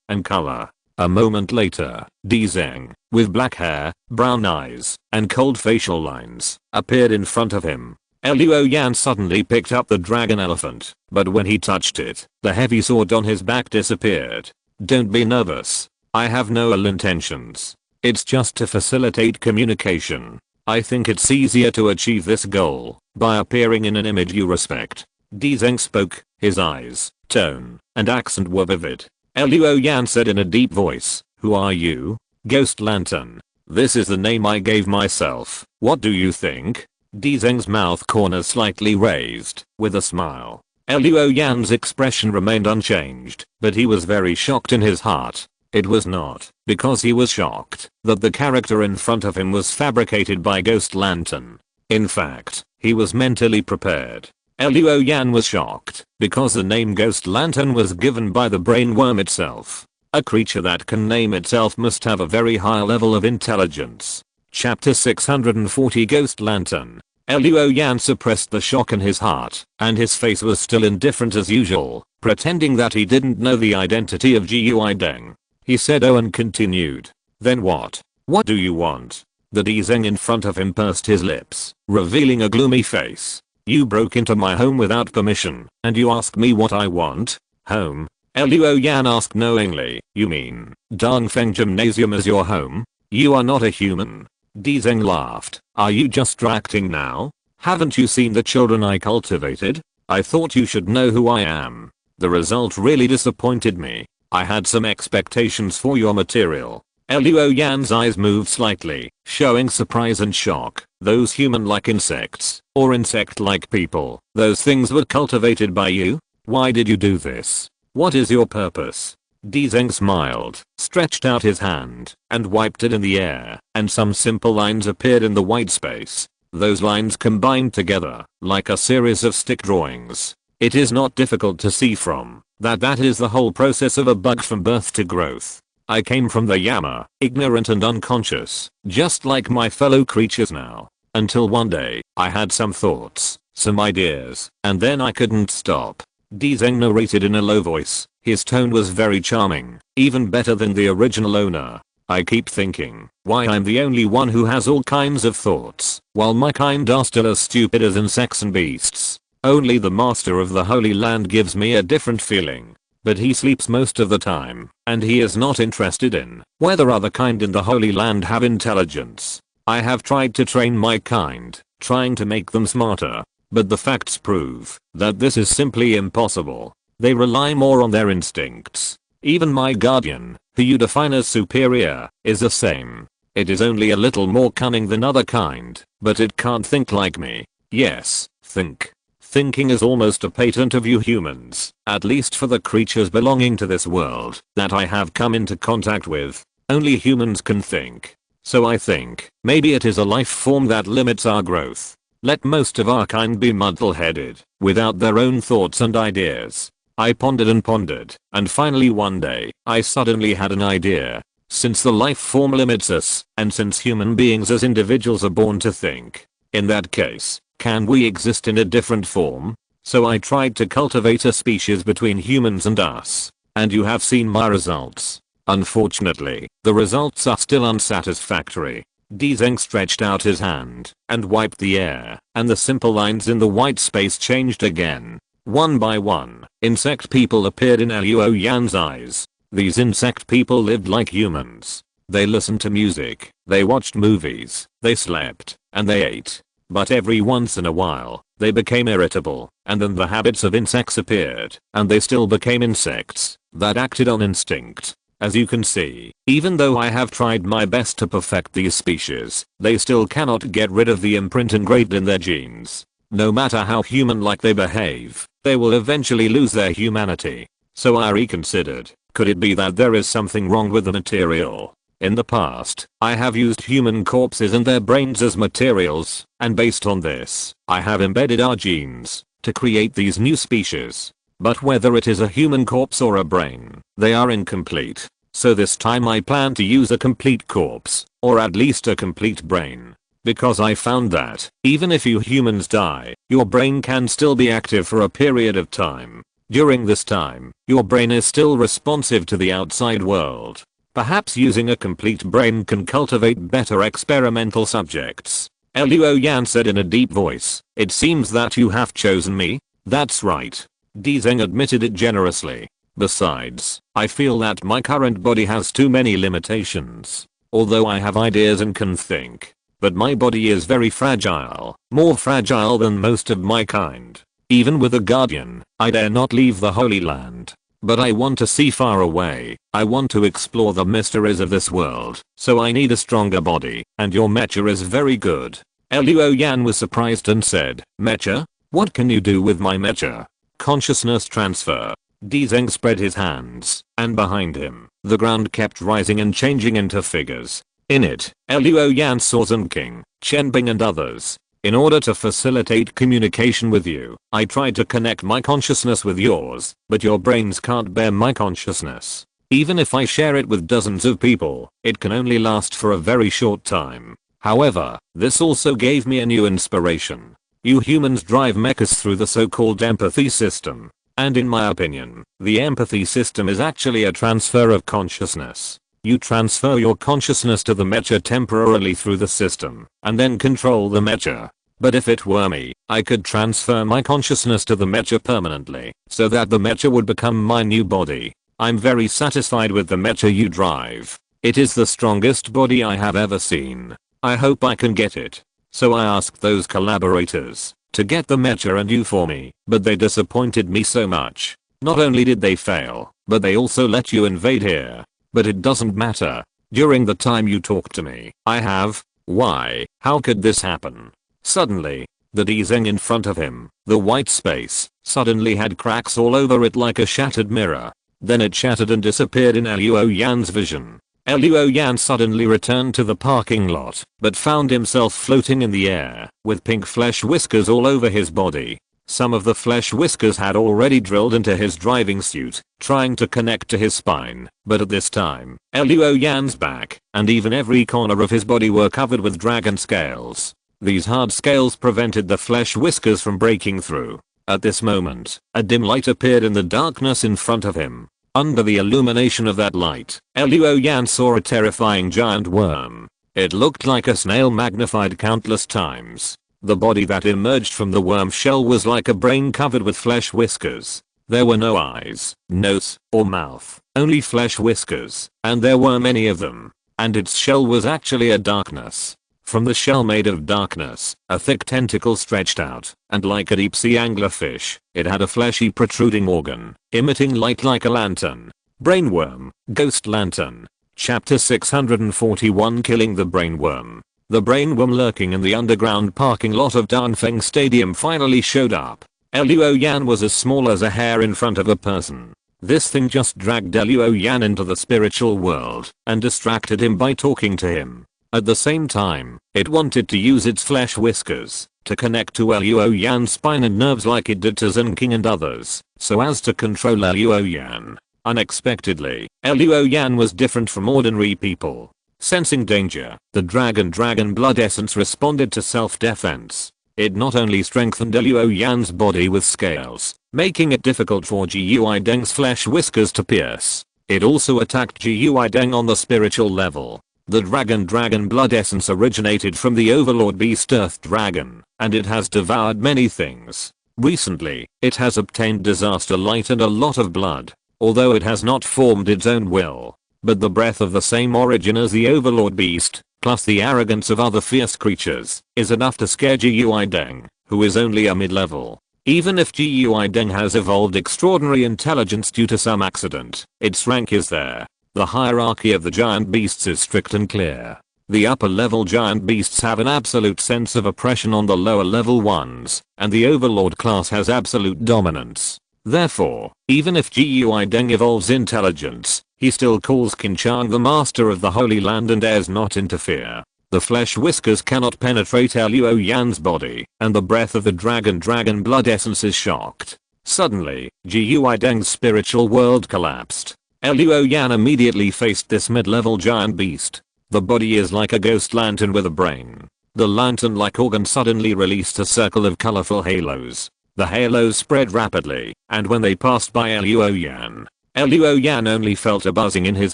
and color. A moment later, Xing, with black hair, brown eyes, and cold facial lines, appeared in front of him. Luo Yan suddenly picked up the dragon elephant, but when he touched it, the heavy sword on his back disappeared. Don't be nervous. I have no ill intentions. It's just to facilitate communication. I think it's easier to achieve this goal by appearing in an image you respect. Xing spoke, his eyes, tone, and accent were vivid. Luo Yan said in a deep voice, "Who are you?" "Ghost Lantern. This is the name I gave myself. What do you think?" Xing's mouth corners slightly raised, with a smile. Luo Yan's expression remained unchanged, but he was very shocked in his heart. It was not because he was shocked that the character in front of him was fabricated by Ghost Lantern. In fact, he was mentally prepared. Luo Yan was shocked because the name Ghost Lantern was given by the brainworm itself. A creature that can name itself must have a very high level of intelligence. Chapter 640 Ghost Lantern. Luo Yan suppressed the shock in his heart, and his face was still indifferent as usual, pretending that he didn't know the identity of Jiuying. He said oh and continued. "Then what? What do you want?" The Xing in front of him pursed his lips, revealing a gloomy face. "You broke into my home without permission, and you ask me what I want? Home?" Luo Yan asked knowingly. "You mean Xing Feng Gymnasium as your home? You are not a human." Xing laughed. "Are you just acting now? Haven't you seen the children I cultivated? I thought you should know who I am. The result really disappointed me. I had some expectations for your material." Luo Yan's eyes moved slightly, showing surprise and shock. "Those human-like insects, or insect-like people, those things were cultivated by you? Why did you do this? What is your purpose?" Xing smiled, stretched out his hand, and wiped it in the air, and some simple lines appeared in the white space. Those lines combined together, like a series of stick drawings. It is not difficult to see from that is the whole process of a bug from birth to growth. I came from the Yama, ignorant and unconscious, just like my fellow creatures now. Until one day, I had some thoughts, some ideas, and then I couldn't stop. Xing narrated in a low voice. His tone was very charming, even better than the original owner. "I keep thinking, why I'm the only one who has all kinds of thoughts, while my kind are still as stupid as insects and beasts. Only the master of the Holy Land gives me a different feeling. But he sleeps most of the time, and he is not interested in whether other kind in the Holy Land have intelligence. I have tried to train my kind, trying to make them smarter, but the facts prove that this is simply impossible. They rely more on their instincts. Even my guardian, who you define as superior, is the same. It is only a little more cunning than other kind, but it can't think like me. Yes, think. Thinking is almost a patent of you humans, at least for the creatures belonging to this world that I have come into contact with. Only humans can think. So I think, maybe it is a life form that limits our growth. Let most of our kind be muddle-headed, without their own thoughts and ideas." I pondered, and finally one day, I suddenly had an idea. Since the life form limits us, and since human beings as individuals are born to think, in that case, can we exist in a different form? So I tried to cultivate a species between humans and us. And you have seen my results. Unfortunately, the results are still unsatisfactory. Xing stretched out his hand and wiped the air, and the simple lines in the white space changed again. One by one, insect people appeared in Luo Yan's eyes. These insect people lived like humans. They listened to music, they watched movies, they slept, and they ate. But every once in a while, they became irritable, and then the habits of insects appeared, and they still became insects that acted on instinct. As you can see, even though I have tried my best to perfect these species, they still cannot get rid of the imprint engraved in their genes. No matter how human-like they behave, they will eventually lose their humanity. So I reconsidered, could it be that there is something wrong with the material? In the past, I have used human corpses and their brains as materials, and based on this, I have embedded our genes to create these new species. But whether it is a human corpse or a brain, they are incomplete. So this time I plan to use a complete corpse, or at least a complete brain. Because I found that, even if you humans die, your brain can still be active for a period of time. During this time, your brain is still responsive to the outside world. Perhaps using a complete brain can cultivate better experimental subjects. Luo Yan said in a deep voice, it seems that you have chosen me? That's right. Xing admitted it generously. Besides, I feel that my current body has too many limitations. Although I have ideas and can think. But my body is very fragile, more fragile than most of my kind. Even with a guardian, I dare not leave the Holy Land. But I want to see far away. I want to explore the mysteries of this world. So I need a stronger body, and your mecha is very good. Luo Yan was surprised and said, mecha? What can you do with my mecha? Consciousness transfer. Xing spread his hands, and behind him, the ground kept rising and changing into figures. In it, Luo Yan saw King, Chenbing and others. In order to facilitate communication with you, I tried to connect my consciousness with yours, but your brains can't bear my consciousness. Even if I share it with dozens of people, it can only last for a very short time. However, this also gave me a new inspiration. You humans drive mechs through the so-called empathy system. And in my opinion, the empathy system is actually a transfer of consciousness. You transfer your consciousness to the mecha temporarily through the system, and then control the mecha. But if it were me, I could transfer my consciousness to the mecha permanently, so that the mecha would become my new body. I'm very satisfied with the mecha you drive. It is the strongest body I have ever seen. I hope I can get it. So I asked those collaborators to get the mecha and you for me, but they disappointed me so much. Not only did they fail, but they also let you invade here. But it doesn't matter. During the time you talked to me, I have. Why? How could this happen? Suddenly, the Xing in front of him, the white space, suddenly had cracks all over it like a shattered mirror. Then it shattered and disappeared in Luo Yan's vision. Luo Yan suddenly returned to the parking lot, but found himself floating in the air, with pink flesh whiskers all over his body. Some of the flesh whiskers had already drilled into his driving suit, trying to connect to his spine, but at this time, Luo Yan's back, and even every corner of his body were covered with dragon scales. These hard scales prevented the flesh whiskers from breaking through. At this moment, a dim light appeared in the darkness in front of him. Under the illumination of that light, Luo Yan saw a terrifying giant worm. It looked like a snail magnified countless times. The body that emerged from the worm shell was like a brain covered with flesh whiskers. There were no eyes, nose, or mouth, only flesh whiskers, and there were many of them. And its shell was actually a darkness. From the shell made of darkness, a thick tentacle stretched out, and like a deep sea anglerfish, it had a fleshy protruding organ, emitting light like a lantern. Brainworm, Ghost Lantern. Chapter 641 Killing the Brainworm. The brainworm lurking in the underground parking lot of Danfeng Stadium finally showed up. Luo Yan was as small as a hair in front of a person. This thing just dragged Luo Yan into the spiritual world, and distracted him by talking to him. At the same time, it wanted to use its flesh whiskers to connect to Luo Yan's spine and nerves like it did to King and others, so as to control Luo Yan. Unexpectedly, Luo Yan was different from ordinary people. Sensing danger, the dragon blood essence responded to self-defense. It not only strengthened Luo Yan's body with scales, making it difficult for Jiuying's flesh whiskers to pierce. It also attacked Jiuying on the spiritual level. The dragon blood essence originated from the overlord beast Earth Dragon, and it has devoured many things. Recently, it has obtained disaster light and a lot of blood, although it has not formed its own will. But the breath of the same origin as the overlord beast, plus the arrogance of other fierce creatures, is enough to scare Jiuying, who is only a mid-level. Even if Jiuying has evolved extraordinary intelligence due to some accident, its rank is there. The hierarchy of the giant beasts is strict and clear. The upper level giant beasts have an absolute sense of oppression on the lower level ones, and the overlord class has absolute dominance. Therefore, even if Jiuying evolves intelligence, he still calls Qinchang the master of the Holy Land and dares not interfere. The flesh whiskers cannot penetrate Luo Yan's body, and the breath of the dragon blood essence is shocked. Suddenly, Jiuying's spiritual world collapsed. Luo Yan immediately faced this mid-level giant beast. The body is like a ghost lantern with a brain. The lantern-like organ suddenly released a circle of colorful halos. The halos spread rapidly, and when they passed by Luo Yan only felt a buzzing in his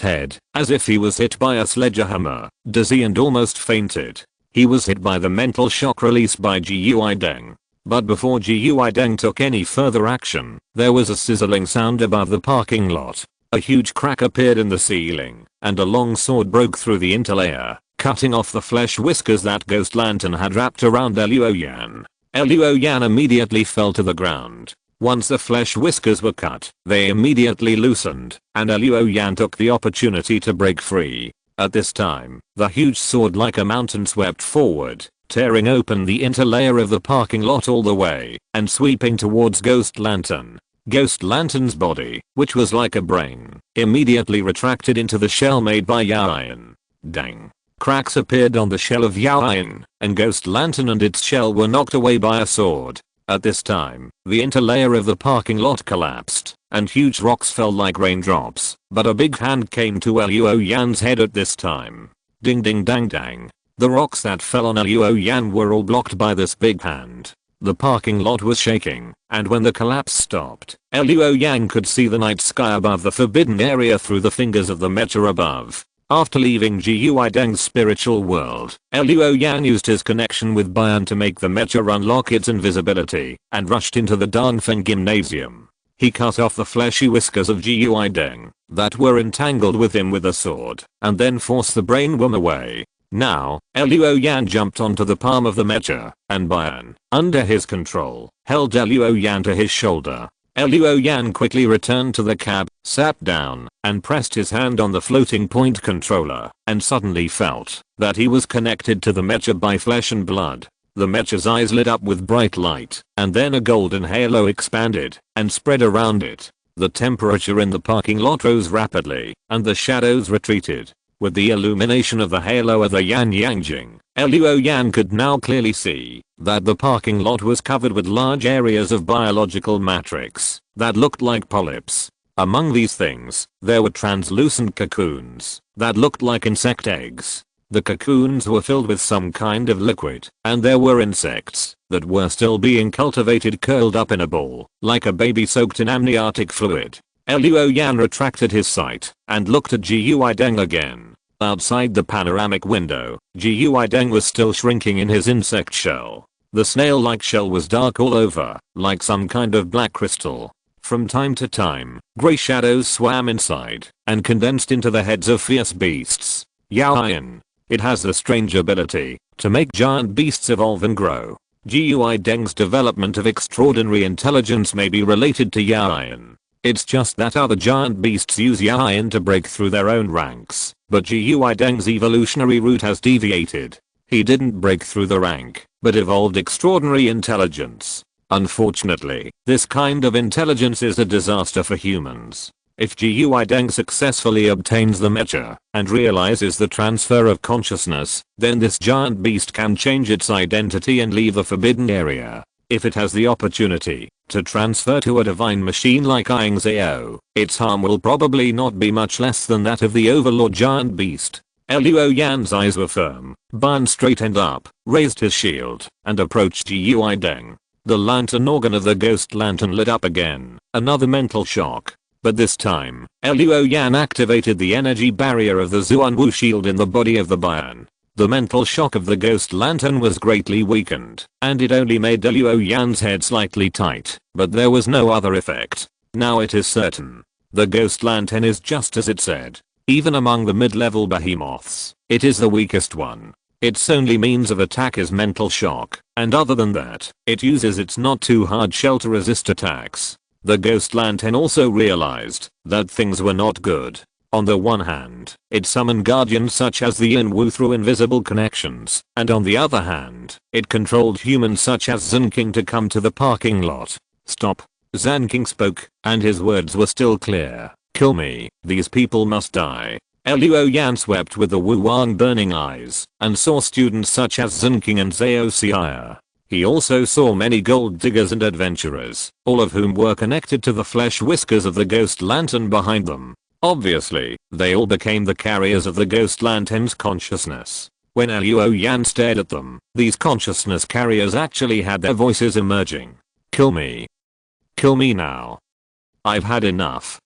head, as if he was hit by a sledgehammer, dizzy and almost fainted. He was hit by the mental shock released by Jiuying. But before Jiuying took any further action, there was a sizzling sound above the parking lot. A huge crack appeared in the ceiling, and a long sword broke through the interlayer, cutting off the flesh whiskers that ghost lantern had wrapped around Luo Yan. Luo Yan immediately fell to the ground. Once the flesh whiskers were cut, they immediately loosened, and Luo Yan took the opportunity to break free. At this time, the huge sword like a mountain swept forward, tearing open the interlayer of the parking lot all the way, and sweeping towards Ghost Lantern. Ghost Lantern's body, which was like a brain, immediately retracted into the shell made by Jiuying. Dang. Cracks appeared on the shell of Jiuying, and Ghost Lantern and its shell were knocked away by a sword. At this time, the interlayer of the parking lot collapsed, and huge rocks fell like raindrops, but a big hand came to Luo Yan's head at this time. Ding ding dang dang. The rocks that fell on Luo Yan were all blocked by this big hand. The parking lot was shaking, and when the collapse stopped, Luo Yan could see the night sky above the forbidden area through the fingers of the mecha above. After leaving Jiuying's spiritual world, Luo Yan used his connection with Bian to make the mecha unlock its invisibility, and rushed into the Dongfeng gymnasium. He cut off the fleshy whiskers of Jiuying that were entangled with him with a sword, and then forced the brainworm away. Now, Luo Yan jumped onto the palm of the mecha, and Bian, under his control, held Luo Yan to his shoulder. Luo Yan quickly returned to the cab, sat down, and pressed his hand on the floating point controller, and suddenly felt that he was connected to the mecha by flesh and blood. The mecha's eyes lit up with bright light, and then a golden halo expanded and spread around it. The temperature in the parking lot rose rapidly, and the shadows retreated. With the illumination of the halo of the Yan Yangjing, Luo Yan could now clearly see that the parking lot was covered with large areas of biological matrix that looked like polyps. Among these things, there were translucent cocoons that looked like insect eggs. The cocoons were filled with some kind of liquid, and there were insects that were still being cultivated curled up in a ball, like a baby soaked in amniotic fluid. Luo Yan retracted his sight and looked at Jiuying again. Outside the panoramic window, Jiuying was still shrinking in his insect shell. The snail-like shell was dark all over, like some kind of black crystal. From time to time, grey shadows swam inside and condensed into the heads of fierce beasts. Jiuying. It has the strange ability to make giant beasts evolve and grow. Jiuying's development of extraordinary intelligence may be related to Jiuying. It's just that other giant beasts use Jiuying to break through their own ranks, but Jiuying's evolutionary route has deviated. He didn't break through the rank, but evolved extraordinary intelligence. Unfortunately, this kind of intelligence is a disaster for humans. If Jiuying successfully obtains the mecha and realizes the transfer of consciousness, then this giant beast can change its identity and leave the forbidden area. If it has the opportunity to transfer to a divine machine like Ying Zhao, its harm will probably not be much less than that of the overlord giant beast. Luo Yan's eyes were firm. Bian straightened up, raised his shield, and approached Jiuying. The lantern organ of the ghost lantern lit up again. Another mental shock. But this time, Luo Yan activated the energy barrier of the Zuanwu shield in the body of the Bian. The mental shock of the ghost lantern was greatly weakened, and it only made Luo Yan's head slightly tight, but there was no other effect. Now it is certain. The ghost lantern is just as it said. Even among the mid-level behemoths, it is the weakest one. Its only means of attack is mental shock, and other than that, it uses its not too hard shell to resist attacks. The ghost lantern also realized that things were not good. On the one hand, it summoned guardians such as the Yinwu through invisible connections, and on the other hand, it controlled humans such as Xing to come to the parking lot. Stop. Xing spoke, and his words were still clear. Kill me, these people must die. Luo Yan swept with the Wu Wang burning eyes, and saw students such as Xing and Zhao Xia. He also saw many gold diggers and adventurers, all of whom were connected to the flesh whiskers of the ghost lantern behind them. Obviously, they all became the carriers of the ghost lantern's consciousness. When Luo Yan stared at them, these consciousness carriers actually had their voices emerging. Kill me. Kill me now. I've had enough.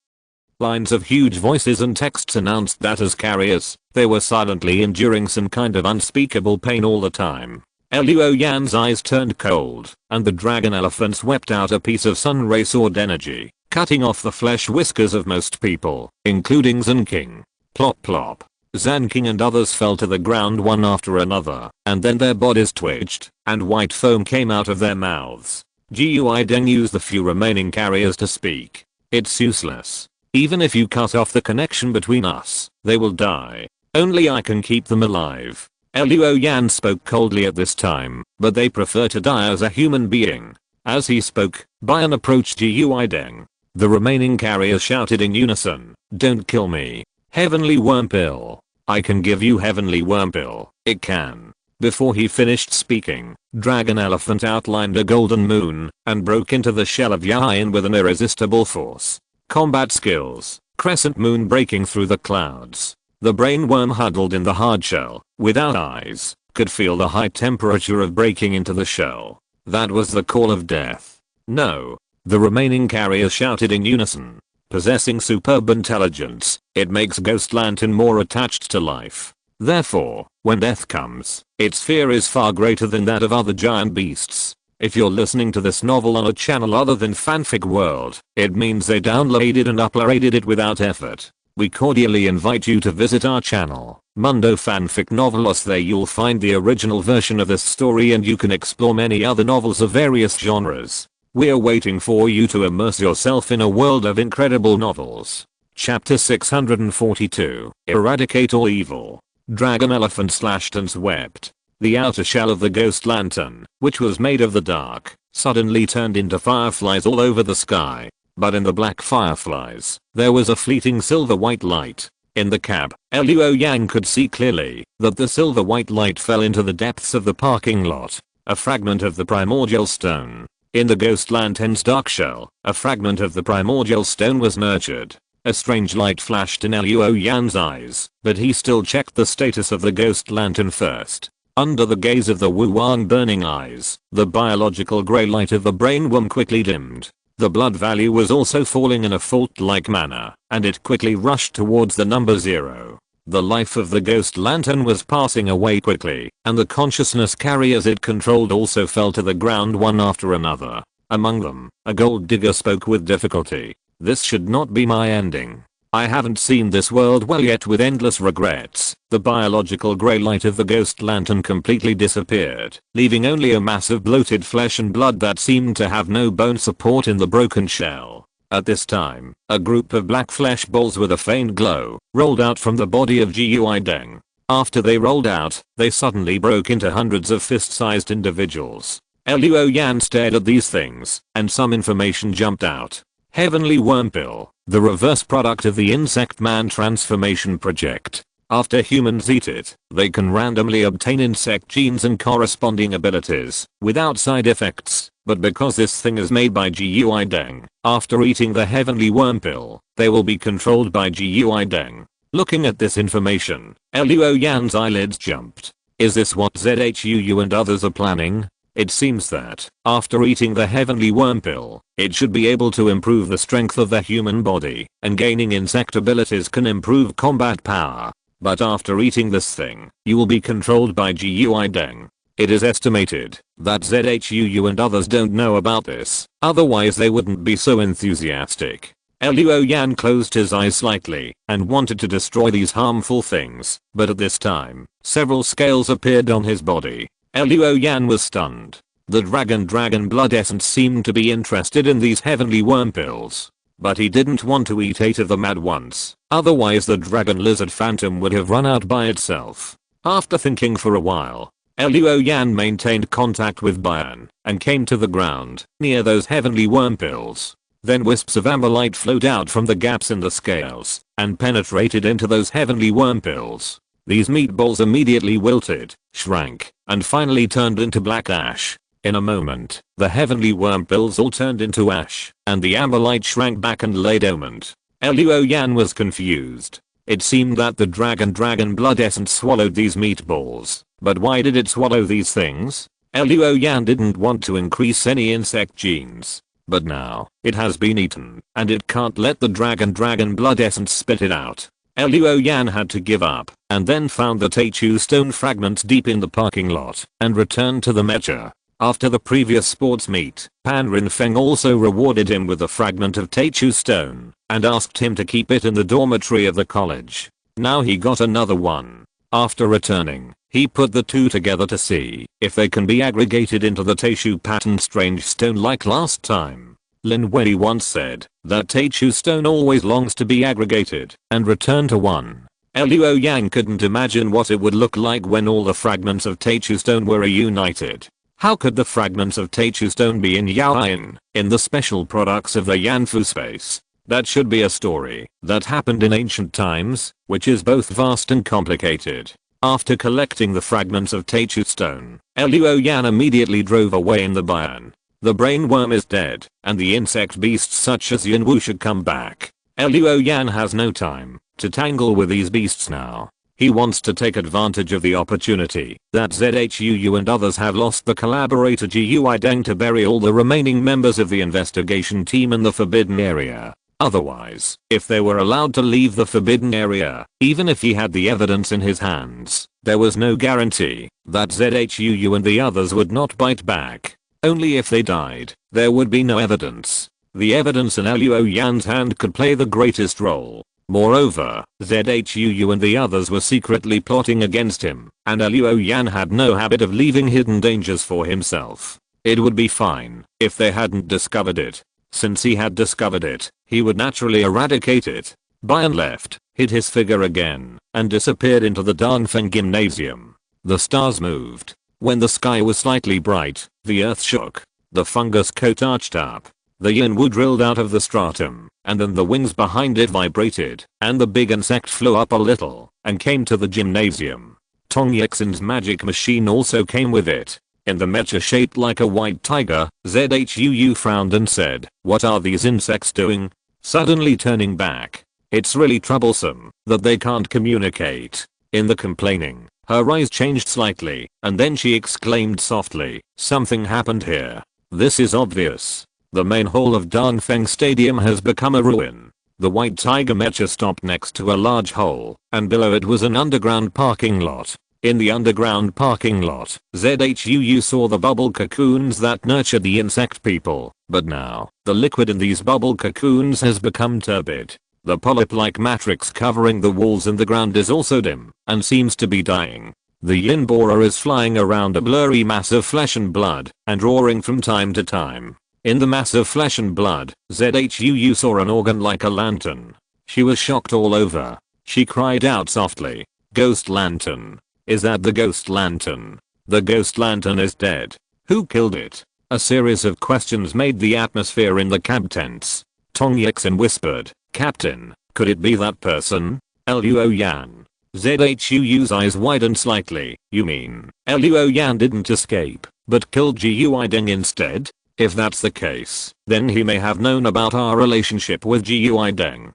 Lines of huge voices and texts announced that as carriers, they were silently enduring some kind of unspeakable pain all the time. Luo Yan's eyes turned cold, and the dragon elephant swept out a piece of sunray sword energy, cutting off the flesh whiskers of most people, including Xing. Plop plop. Xing and others fell to the ground one after another, and then their bodies twitched, and white foam came out of their mouths. Jiuying used the few remaining carriers to speak. It's useless. Even if you cut off the connection between us, they will die. Only I can keep them alive. Luo Yan spoke coldly at this time, but they prefer to die as a human being. As he spoke, Bian approached Jiuying. The remaining carriers shouted in unison, don't kill me. Heavenly worm pill. I can give you heavenly worm pill. It can. Before he finished speaking, Dragon Elephant outlined a golden moon, and broke into the shell of Jiuying with an irresistible force. Combat skills, crescent moon breaking through the clouds. The brain worm huddled in the hard shell, without eyes, could feel the high temperature of breaking into the shell. That was the call of death. No. The remaining carriers shouted in unison. Possessing superb intelligence, it makes Ghost Lantern more attached to life. Therefore, when death comes, its fear is far greater than that of other giant beasts. If you're listening to this novel on a channel other than Fanfic World, it means they downloaded and uploaded it without effort. We cordially invite you to visit our channel, Mundo Fanfic Novelos. There you'll find the original version of this story and you can explore many other novels of various genres. We're waiting for you to immerse yourself in a world of incredible novels. Chapter 642, Eradicate All Evil. Dragon Elephant slashed and swept. The outer shell of the ghost lantern, which was made of the dark, suddenly turned into fireflies all over the sky. But in the black fireflies, there was a fleeting silver-white light. In the cab, Luo Yang could see clearly that the silver-white light fell into the depths of the parking lot. A fragment of the primordial stone. In the ghost lantern's dark shell, a fragment of the primordial stone was nurtured. A strange light flashed in Luo Yan's eyes, but he still checked the status of the ghost lantern first. Under the gaze of the Wu Wang burning eyes, the biological grey light of the brain worm quickly dimmed. The blood value was also falling in a fault-like manner, and it quickly rushed towards the number 0. The life of the ghost lantern was passing away quickly, and the consciousness carriers it controlled also fell to the ground one after another. Among them, a gold digger spoke with difficulty. This should not be my ending. I haven't seen this world well yet. With endless regrets, the biological grey light of the ghost lantern completely disappeared, leaving only a mass of bloated flesh and blood that seemed to have no bone support in the broken shell. At this time, a group of black flesh balls with a faint glow rolled out from the body of Jiuying. After they rolled out, they suddenly broke into hundreds of fist-sized individuals. Luo Yan stared at these things, and some information jumped out. Heavenly Wormpill, the reverse product of the Insect Man transformation project. After humans eat it, they can randomly obtain insect genes and corresponding abilities, without side effects, but because this thing is made by Jiuying, after eating the Heavenly Wormpill, they will be controlled by Jiuying. Looking at this information, Luo Yan's eyelids jumped. Is this what ZHUU and others are planning? It seems that, after eating the heavenly worm pill, it should be able to improve the strength of the human body, and gaining insect abilities can improve combat power. But after eating this thing, you will be controlled by Jiuying. It is estimated that ZHUU and others don't know about this, otherwise they wouldn't be so enthusiastic. Luo Yan closed his eyes slightly and wanted to destroy these harmful things, but at this time, several scales appeared on his body. Luo Yan was stunned. The dragon blood essence seemed to be interested in these heavenly worm pills. But he didn't want to eat 8 of them at once, otherwise the dragon lizard phantom would have run out by itself. After thinking for a while, Luo Yan maintained contact with Bayan and came to the ground near those heavenly worm pills. Then wisps of amber light flowed out from the gaps in the scales and penetrated into those heavenly worm pills. These meatballs immediately wilted, shrank, and finally turned into black ash. In a moment, the heavenly worm pills all turned into ash, and the amber light shrank back and lay dormant. Luo Yan was confused. It seemed that the dragon blood essence swallowed these meatballs, but why did it swallow these things? Luo Yan didn't want to increase any insect genes. But now, it has been eaten, and it can't let the dragon blood essence spit it out. Luo Yan had to give up, and then found the Teichu stone fragments deep in the parking lot, and returned to the mecha. After the previous sports meet, Xing Feng also rewarded him with a fragment of Teichu stone, and asked him to keep it in the dormitory of the college. Now he got another one. After returning, he put the two together to see if they can be aggregated into the Teichu pattern strange stone like last time. Lin Wei once said that Teichu stone always longs to be aggregated and return to one. Luo Yan couldn't imagine what it would look like when all the fragments of Teichu stone were reunited. How could the fragments of Teichu stone be in Jiuying, in the special products of the Yanfu space? That should be a story that happened in ancient times, which is both vast and complicated. After collecting the fragments of Teichu stone, Luo Yan immediately drove away in the Bayan. The brain worm is dead, and the insect beasts such as Yinwu should come back. Luo Yan has no time to tangle with these beasts now. He wants to take advantage of the opportunity that ZHUU and others have lost the collaborator Jiuying to bury all the remaining members of the investigation team in the forbidden area. Otherwise, if they were allowed to leave the forbidden area, even if he had the evidence in his hands, there was no guarantee that ZHUU and the others would not bite back. Only if they died, there would be no evidence. The evidence in Luo Yan's hand could play the greatest role. Moreover, ZHUU and the others were secretly plotting against him, and Luo Yan had no habit of leaving hidden dangers for himself. It would be fine if they hadn't discovered it. Since he had discovered it, he would naturally eradicate it. Bayan left, hid his figure again, and disappeared into the Dongfeng gymnasium. The stars moved. When the sky was slightly bright, the earth shook. The fungus coat arched up. The Yinwu drilled out of the stratum, and then the wings behind it vibrated, and the big insect flew up a little, and came to the gymnasium. Tong Yixin's magic machine also came with it. In the mecha shaped like a white tiger, ZHUU frowned and said, "What are these insects doing?" Suddenly turning back. It's really troublesome that they can't communicate. In the complaining, her eyes changed slightly, and then she exclaimed softly, "Something happened here. This is obvious. The main hall of Dongfeng Stadium has become a ruin." The white tiger mecha stopped next to a large hole, and below it was an underground parking lot. In the underground parking lot, ZHUU saw the bubble cocoons that nurtured the insect people, but now, the liquid in these bubble cocoons has become turbid. The polyp-like matrix covering the walls and the ground is also dim, and seems to be dying. The yin borer is flying around a blurry mass of flesh and blood, and roaring from time to time. In the mass of flesh and blood, ZHUU saw an organ like a lantern. She was shocked all over. She cried out softly, "Ghost lantern. Is that the ghost lantern? The ghost lantern is dead. Who killed it?" A series of questions made the atmosphere in the cab tense. Tong Yixin whispered, "Captain, could it be that person?" Luo Yan. ZHUU's eyes widened slightly. "You mean, Luo Yan didn't escape, but killed Jiuying instead? If that's the case, then he may have known about our relationship with Jiuying.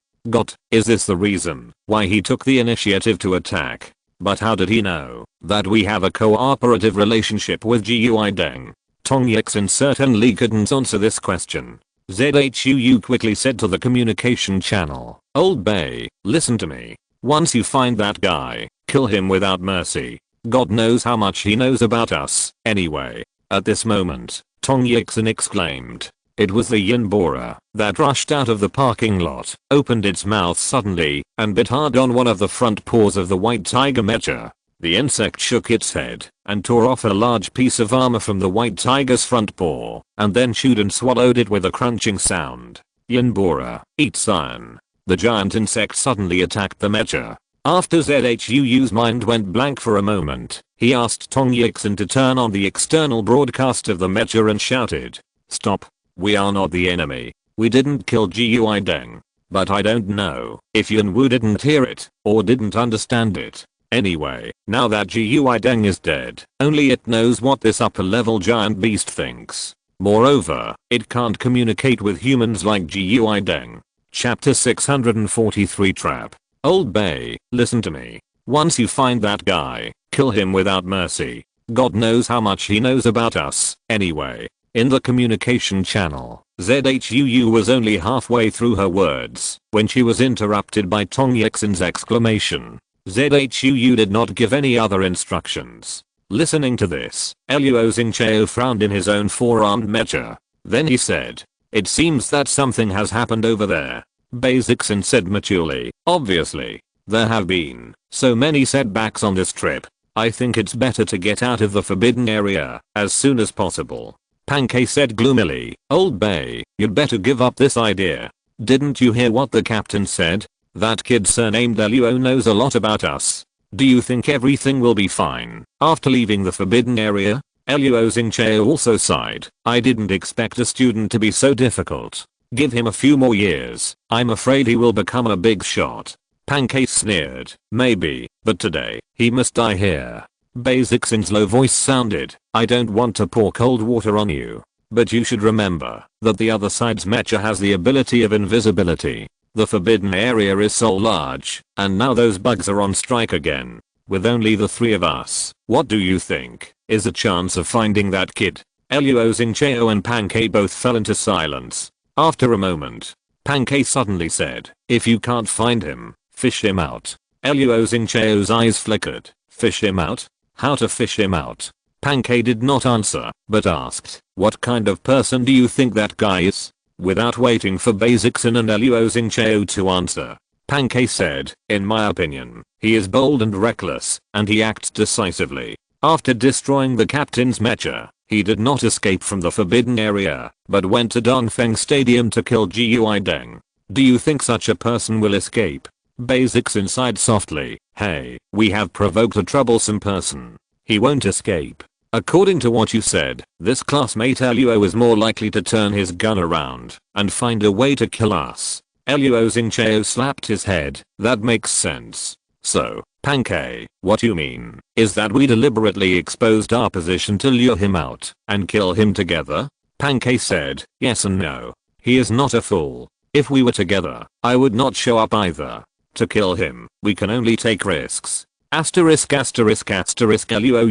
Is this the reason why he took the initiative to attack? But how did he know that we have a cooperative relationship with Jiuying?" Tong Yixin certainly couldn't answer this question. ZHUU quickly said to the communication channel, "Old Bay, listen to me. Once you find that guy, kill him without mercy. God knows how much he knows about us, anyway." At this moment, Tong Yixin exclaimed. It was the yin borer that rushed out of the parking lot, opened its mouth suddenly, and bit hard on one of the front paws of the white tiger mecha. The insect shook its head and tore off a large piece of armor from the white tiger's front paw, and then chewed and swallowed it with a crunching sound. Yin borer, eat cyan. The giant insect suddenly attacked the mecha. After ZHUU's mind went blank for a moment, he asked Tong Yixin to turn on the external broadcast of the mecha and shouted, "Stop. We are not the enemy. We didn't kill Jiuying. But I don't know if Yanwu didn't hear it or didn't understand it. Anyway, now that Jiuying is dead, only it knows what this upper level giant beast thinks. Moreover, it can't communicate with humans like Jiuying." Chapter 643 Trap. Old Bay, listen to me. Once you find that guy, kill him without mercy. God knows how much he knows about us, anyway. In the communication channel, ZHUU was only halfway through her words when she was interrupted by Tong Yixin's exclamation. ZHUU did not give any other instructions. Listening to this, Luo Xingchao frowned in his own four-armed mecha. Then he said, "It seems that something has happened over there." Bei Xixin said maturely, "Obviously. There have been so many setbacks on this trip. I think it's better to get out of the forbidden area as soon as possible." Pancake said gloomily, "Old Bay, you'd better give up this idea. Didn't you hear what the captain said? That kid surnamed Luo knows a lot about us. Do you think everything will be fine after leaving the forbidden area?" Luo Xingchao also sighed. "I didn't expect a student to be so difficult. Give him a few more years. I'm afraid he will become a big shot." Pancake sneered, "Maybe, but today, he must die here." Bei Xixin's low voice sounded, "I don't want to pour cold water on you, but you should remember that the other side's mecha has the ability of invisibility. The forbidden area is so large, and now those bugs are on strike again. With only the three of us, what do you think is a chance of finding that kid?" Luo Xingchao and Pancake both fell into silence. After a moment, Pancake suddenly said, "If you can't find him, fish him out." Luo Xingchao's eyes flickered. "Fish him out? How to fish him out?" Pancake did not answer, but asked, "What kind of person do you think that guy is?" Without waiting for Bei Xixin and Luo Xingchao to answer, Pancake said, "In my opinion, he is bold and reckless, and he acts decisively. After destroying the captain's mecha, he did not escape from the forbidden area, but went to Dongfeng Stadium to kill Jiuying. Do you think such a person will escape?" Bei Xixin sighed softly, "Hey, we have provoked a troublesome person. He won't escape. According to what you said, this classmate Luo is more likely to turn his gun around and find a way to kill us." Luo Xingchao slapped his head. "That makes sense. So, Pancake, what you mean is that we deliberately exposed our position to lure him out and kill him together?" Pancake said, "Yes and no. He is not a fool. If we were together, I would not show up either. To kill him, we can only take risks." Luo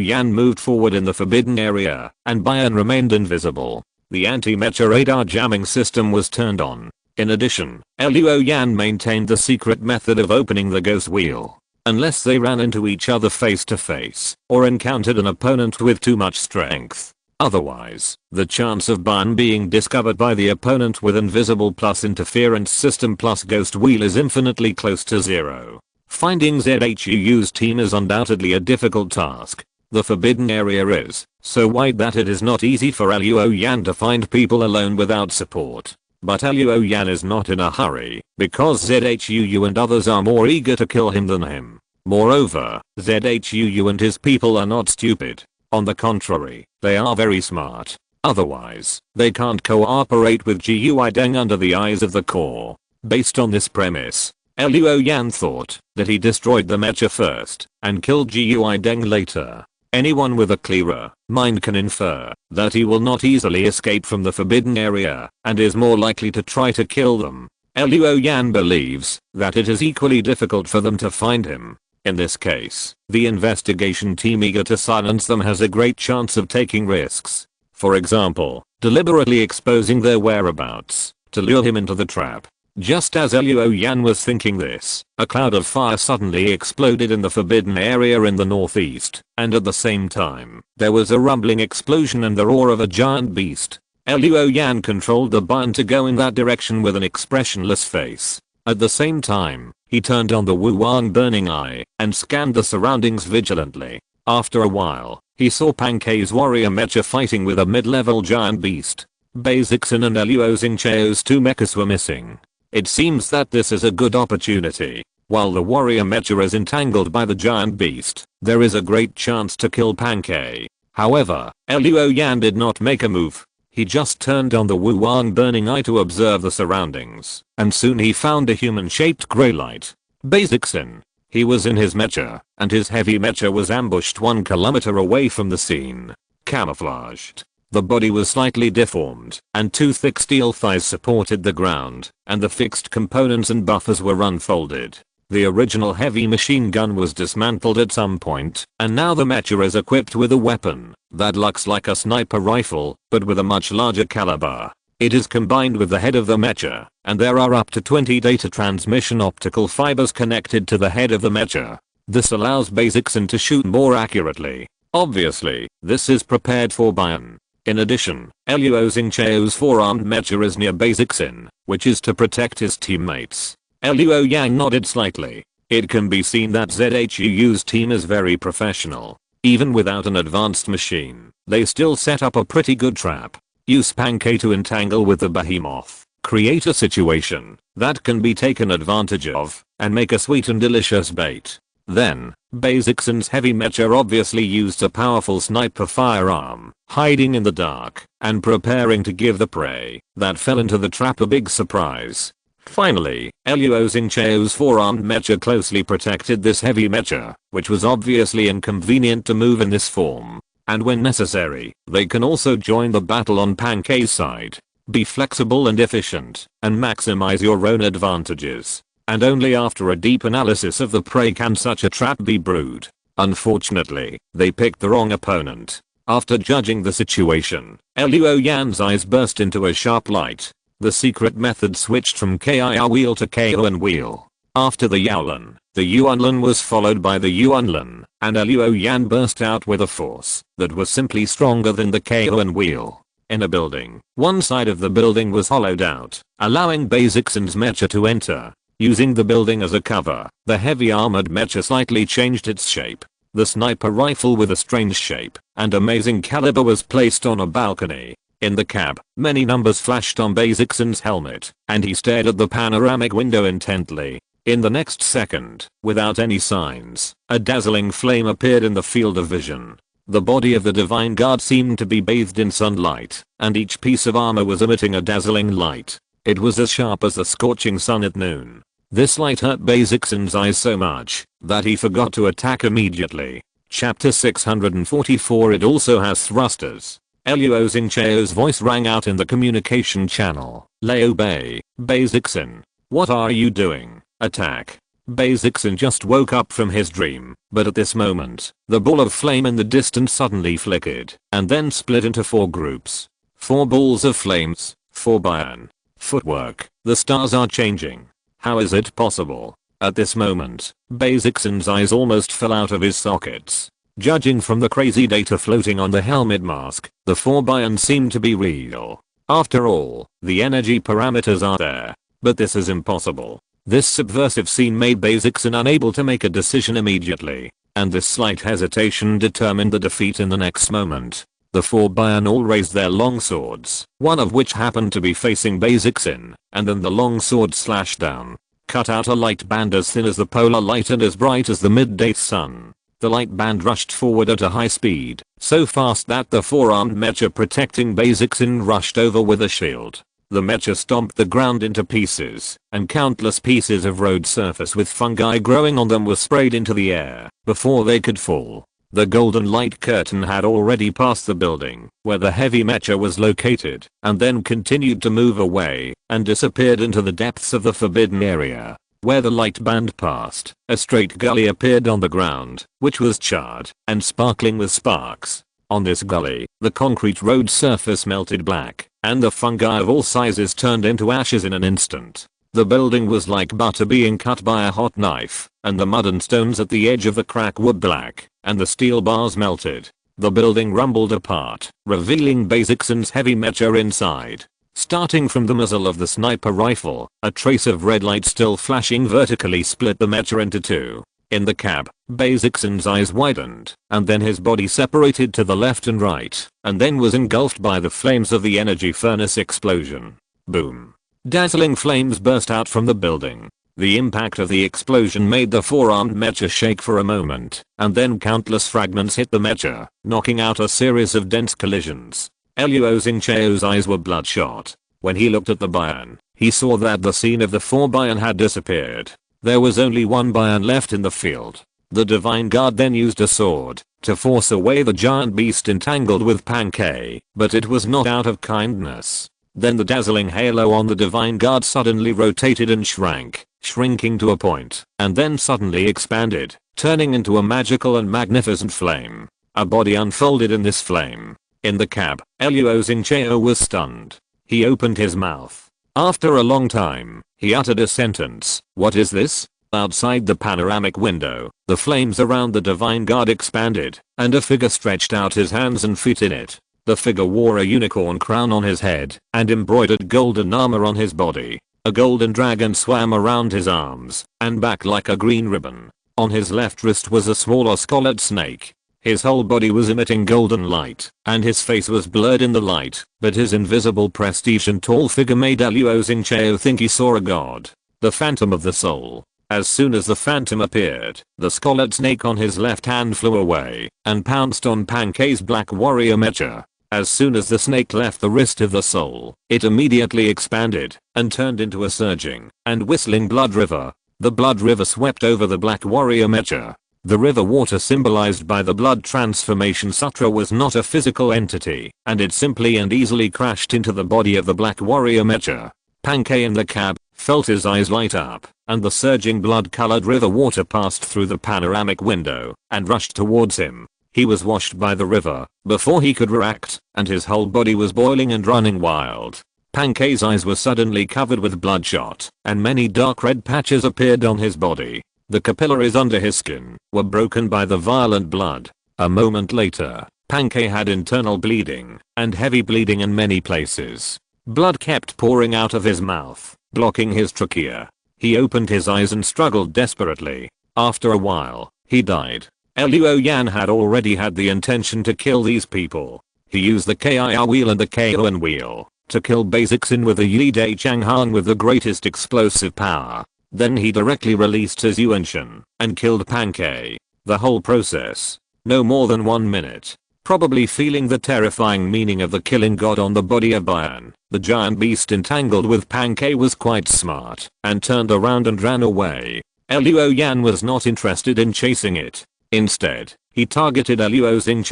Yan moved forward in the forbidden area, and Bayan remained invisible. The anti-mecha radar jamming system was turned on. In addition, Luo Yan maintained the secret method of opening the ghost wheel. Unless they ran into each other face to face, or encountered an opponent with too much strength. Otherwise, the chance of Bayan being discovered by the opponent with invisible plus interference system plus ghost wheel is infinitely close to zero. Finding ZHUU's team is undoubtedly a difficult task. The forbidden area is so wide that it is not easy for Luo Yan to find people alone without support. But Luo Yan is not in a hurry, because ZHUU and others are more eager to kill him than him. Moreover, ZHUU and his people are not stupid. On the contrary, they are very smart. Otherwise, they can't cooperate with Jiuying under the eyes of the core. Based on this premise, Luo Yan thought that he destroyed the mecha first and killed Jiuying later. Anyone with a clearer mind can infer that he will not easily escape from the forbidden area and is more likely to try to kill them. Luo Yan believes that it is equally difficult for them to find him. In this case, the investigation team eager to silence them has a great chance of taking risks. For example, deliberately exposing their whereabouts to lure him into the trap. Just as Luo Yan was thinking this, a cloud of fire suddenly exploded in the forbidden area in the northeast, and at the same time, there was a rumbling explosion and the roar of a giant beast. Luo Yan controlled the button to go in that direction with an expressionless face. At the same time, he turned on the Wu Wang burning eye and scanned the surroundings vigilantly. After a while, he saw Pankei's warrior mecha fighting with a mid-level giant beast. Basixin and Luo Xingcheo's 2 mechs were missing. It seems that this is a good opportunity. While the warrior mecha is entangled by the giant beast, there is a great chance to kill Pankei. However, Luo Yan did not make a move. He just turned on the Wu Wang burning eye to observe the surroundings, and soon he found a human-shaped grey light. Basixin. He was in his mecha, and his heavy mecha was ambushed 1 kilometer away from the scene. Camouflaged. The body was slightly deformed, and 2 thick steel thighs supported the ground, and the fixed components and buffers were unfolded. The original heavy machine gun was dismantled at some point, and now the mecha is equipped with a weapon that looks like a sniper rifle, but with a much larger caliber. It is combined with the head of the mecha, and there are up to 20 data transmission optical fibers connected to the head of the mecha. This allows Basixin to shoot more accurately. Obviously, this is prepared for Bion. In addition, Luo Xingcheo's 4-armed mecha is near Basixin, which is to protect his teammates. Luo Yang nodded slightly. It can be seen that ZHU's team is very professional. Even without an advanced machine, they still set up a pretty good trap. Use Pankei to entangle with the behemoth. Create a situation that can be taken advantage of, and make a sweet and delicious bait. Then, Basixin's heavy mecha obviously used a powerful sniper firearm, hiding in the dark, and preparing to give the prey that fell into the trap a big surprise. Finally, Luo Xingcheo's 4-armed mecha closely protected this heavy mecha, which was obviously inconvenient to move in this form. And when necessary, they can also join the battle on Pankei's side. Be flexible and efficient, and maximize your own advantages. And only after a deep analysis of the prey can such a trap be brewed. Unfortunately, they picked the wrong opponent. After judging the situation, Luo Yan's eyes burst into a sharp light. The secret method switched from KIR wheel to KON wheel. After the Yaolin, the Yuanlin was followed by the Yuanlin, and Luo Yan burst out with a force that was simply stronger than the KON wheel. In a building, one side of the building was hollowed out, allowing Basixin's mecha to enter. Using the building as a cover, the heavy armored mecha slightly changed its shape. The sniper rifle with a strange shape and amazing caliber was placed on a balcony. In the cab, many numbers flashed on Basixin's helmet, and he stared at the panoramic window intently. In the next second, without any signs, a dazzling flame appeared in the field of vision. The body of the divine guard seemed to be bathed in sunlight, and each piece of armor was emitting a dazzling light. It was as sharp as the scorching sun at noon. This light hurt Basixin's eyes so much that he forgot to attack immediately. Chapter 644. It also has thrusters. Luo Xingcheo's voice rang out in the communication channel. Leo Bei, Basixin. What are you doing? Attack. Basixin just woke up from his dream, but at this moment, the ball of flame in the distance suddenly flickered, and then split into 4 groups. 4 balls of flames, 4 Bion. Footwork. The stars are changing. How is it possible? At this moment, Basixin's eyes almost fell out of his sockets. Judging from the crazy data floating on the helmet mask, the 4 Bion seem to be real. After all, the energy parameters are there. But this is impossible. This subversive scene made Basixin unable to make a decision immediately, and this slight hesitation determined the defeat in the next moment. The 4 Bion all raised their long swords, one of which happened to be facing Basixin, and then the long sword slashed down, cut out a light band as thin as the polar light and as bright as the midday sun. The light band rushed forward at a high speed, so fast that the 4-armed mecha protecting Basixin rushed over with a shield. The mecha stomped the ground into pieces, and countless pieces of road surface with fungi growing on them were sprayed into the air before they could fall. The golden light curtain had already passed the building where the heavy mecha was located, and then continued to move away and disappeared into the depths of the forbidden area. Where the light band passed, a straight gully appeared on the ground, which was charred and sparkling with sparks. On this gully, the concrete road surface melted black, and the fungi of all sizes turned into ashes in an instant. The building was like butter being cut by a hot knife, and the mud and stones at the edge of the crack were black, and the steel bars melted. The building rumbled apart, revealing Xing's heavy mecha inside. Starting from the muzzle of the sniper rifle, a trace of red light still flashing vertically split the mecha into two. In the cab, Xing's eyes widened, and then his body separated to the left and right, and then was engulfed by the flames of the energy furnace explosion. Boom. Dazzling flames burst out from the building. The impact of the explosion made the four-armed mecha shake for a moment, and then countless fragments hit the mecha, knocking out a series of dense collisions. Xing's eyes were bloodshot. When he looked at the Bion, he saw that the scene of the four Bion had disappeared. There was only one Bion left in the field. The Divine Guard then used a sword to force away the giant beast entangled with Pancake, but it was not out of kindness. Then the dazzling halo on the Divine Guard suddenly rotated and shrank, shrinking to a point, and then suddenly expanded, turning into a magical and magnificent flame. A body unfolded in this flame. In the cab, Xing was stunned. He opened his mouth. After a long time, he uttered a sentence. "What is this?" Outside the panoramic window, the flames around the Divine Guard expanded, and a figure stretched out his hands and feet in it. The figure wore a unicorn crown on his head and embroidered golden armor on his body. A golden dragon swam around his arms and back like a green ribbon. On his left wrist was a smaller scarlet snake. His whole body was emitting golden light, and his face was blurred in the light, but his invisible prestige and tall figure made Xing think he saw a god. The Phantom of the Soul. As soon as the phantom appeared, the scarlet snake on his left hand flew away and pounced on Pancake's black warrior mecha. As soon as the snake left the wrist of the soul, it immediately expanded and turned into a surging and whistling blood river. The blood river swept over the black warrior mecha. The river water symbolized by the blood transformation sutra was not a physical entity, and it simply and easily crashed into the body of the black warrior mecha. Pancake in the cab felt his eyes light up, and the surging blood-colored river water passed through the panoramic window and rushed towards him. He was washed by the river before he could react, and his whole body was boiling and running wild. Pancake's eyes were suddenly covered with bloodshot, and many dark red patches appeared on his body. The capillaries under his skin were broken by the violent blood. A moment later, Pancake had internal bleeding and heavy bleeding in many places. Blood kept pouring out of his mouth, blocking his trachea. He opened his eyes and struggled desperately. After a while, he died. Luoyan had already had the intention to kill these people. He used the KIR wheel and the KON wheel to kill Xing with the Yidei Changhang with the greatest explosive power. Then he directly released his Yuanshan and killed Pancake. The whole process, no more than 1 minute. Probably feeling the terrifying meaning of the killing god on the body of Bion, the giant beast entangled with Pancake was quite smart and turned around and ran away. Luoyan was not interested in chasing it. Instead, he targeted Luoxing.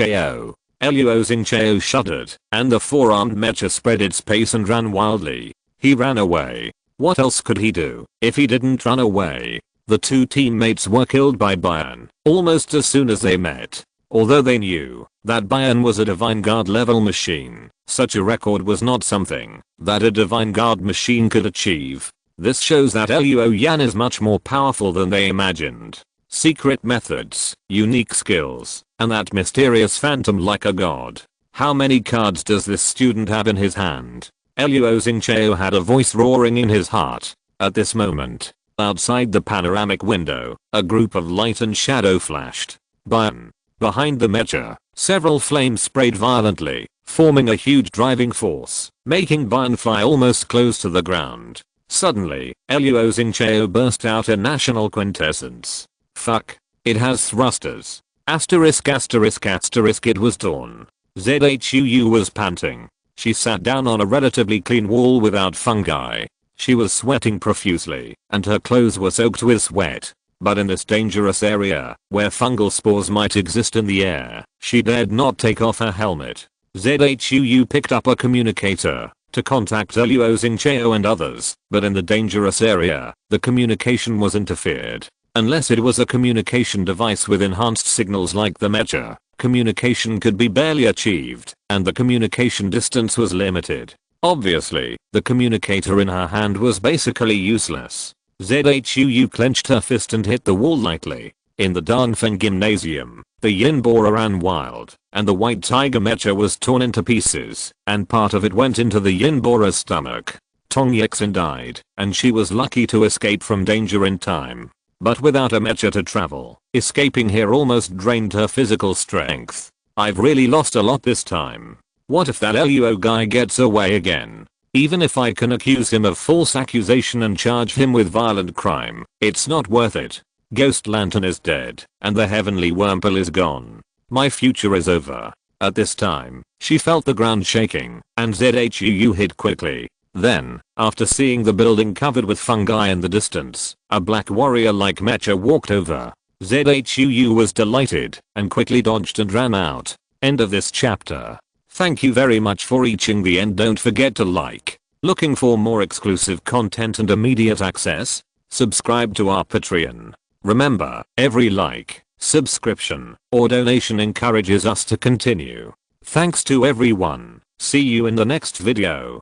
Luoxing shuddered, and the four-armed mecha spread its pace and ran wildly. He ran away. What else could he do if he didn't run away? The two teammates were killed by Bion almost as soon as they met. Although they knew that Bion was a Divine Guard level machine, such a record was not something that a Divine Guard machine could achieve. This shows that Luoyan is much more powerful than they imagined. Secret methods, unique skills, and that mysterious phantom like a god. How many cards does this student have in his hand? Luoxing had a voice roaring in his heart. At this moment, outside the panoramic window, a group of light and shadow flashed. Bion. Behind the mecha, several flames sprayed violently, forming a huge driving force, making Bion fly almost close to the ground. Suddenly, Luoxing burst out a national quintessence. Fuck. It has thrusters. Asterisk asterisk asterisk it was torn. Zhuu was panting. She sat down on a relatively clean wall without fungi. She was sweating profusely, and her clothes were soaked with sweat. But in this dangerous area, where fungal spores might exist in the air, she dared not take off her helmet. Zhuu picked up a communicator to contact Luoxing and others, but in the dangerous area, the communication was interfered. Unless it was a communication device with enhanced signals like the mecha, communication could be barely achieved, and the communication distance was limited. Obviously, the communicator in her hand was basically useless. Zhuu clenched her fist and hit the wall lightly. In the Dongfeng gymnasium, the yin boar ran wild, and the white tiger mecha was torn into pieces, and part of it went into the yin boar's stomach. Tong Yixin died, and she was lucky to escape from danger in time. But without a mecha to travel, escaping here almost drained her physical strength. I've really lost a lot this time. What if that Luo guy gets away again? Even if I can accuse him of false accusation and charge him with violent crime, it's not worth it. Ghost Lantern is dead, and the heavenly Wurmple is gone. My future is over. At this time, she felt the ground shaking, and Zhuu hid quickly. Then, after seeing the building covered with fungi in the distance, a black warrior-like mecha walked over. Zhuu was delighted, and quickly dodged and ran out. End of this chapter. Thank you very much for reaching the end. Don't forget to like. Looking for more exclusive content and immediate access? Subscribe to our Patreon. Remember, every like, subscription, or donation encourages us to continue. Thanks to everyone. See you in the next video.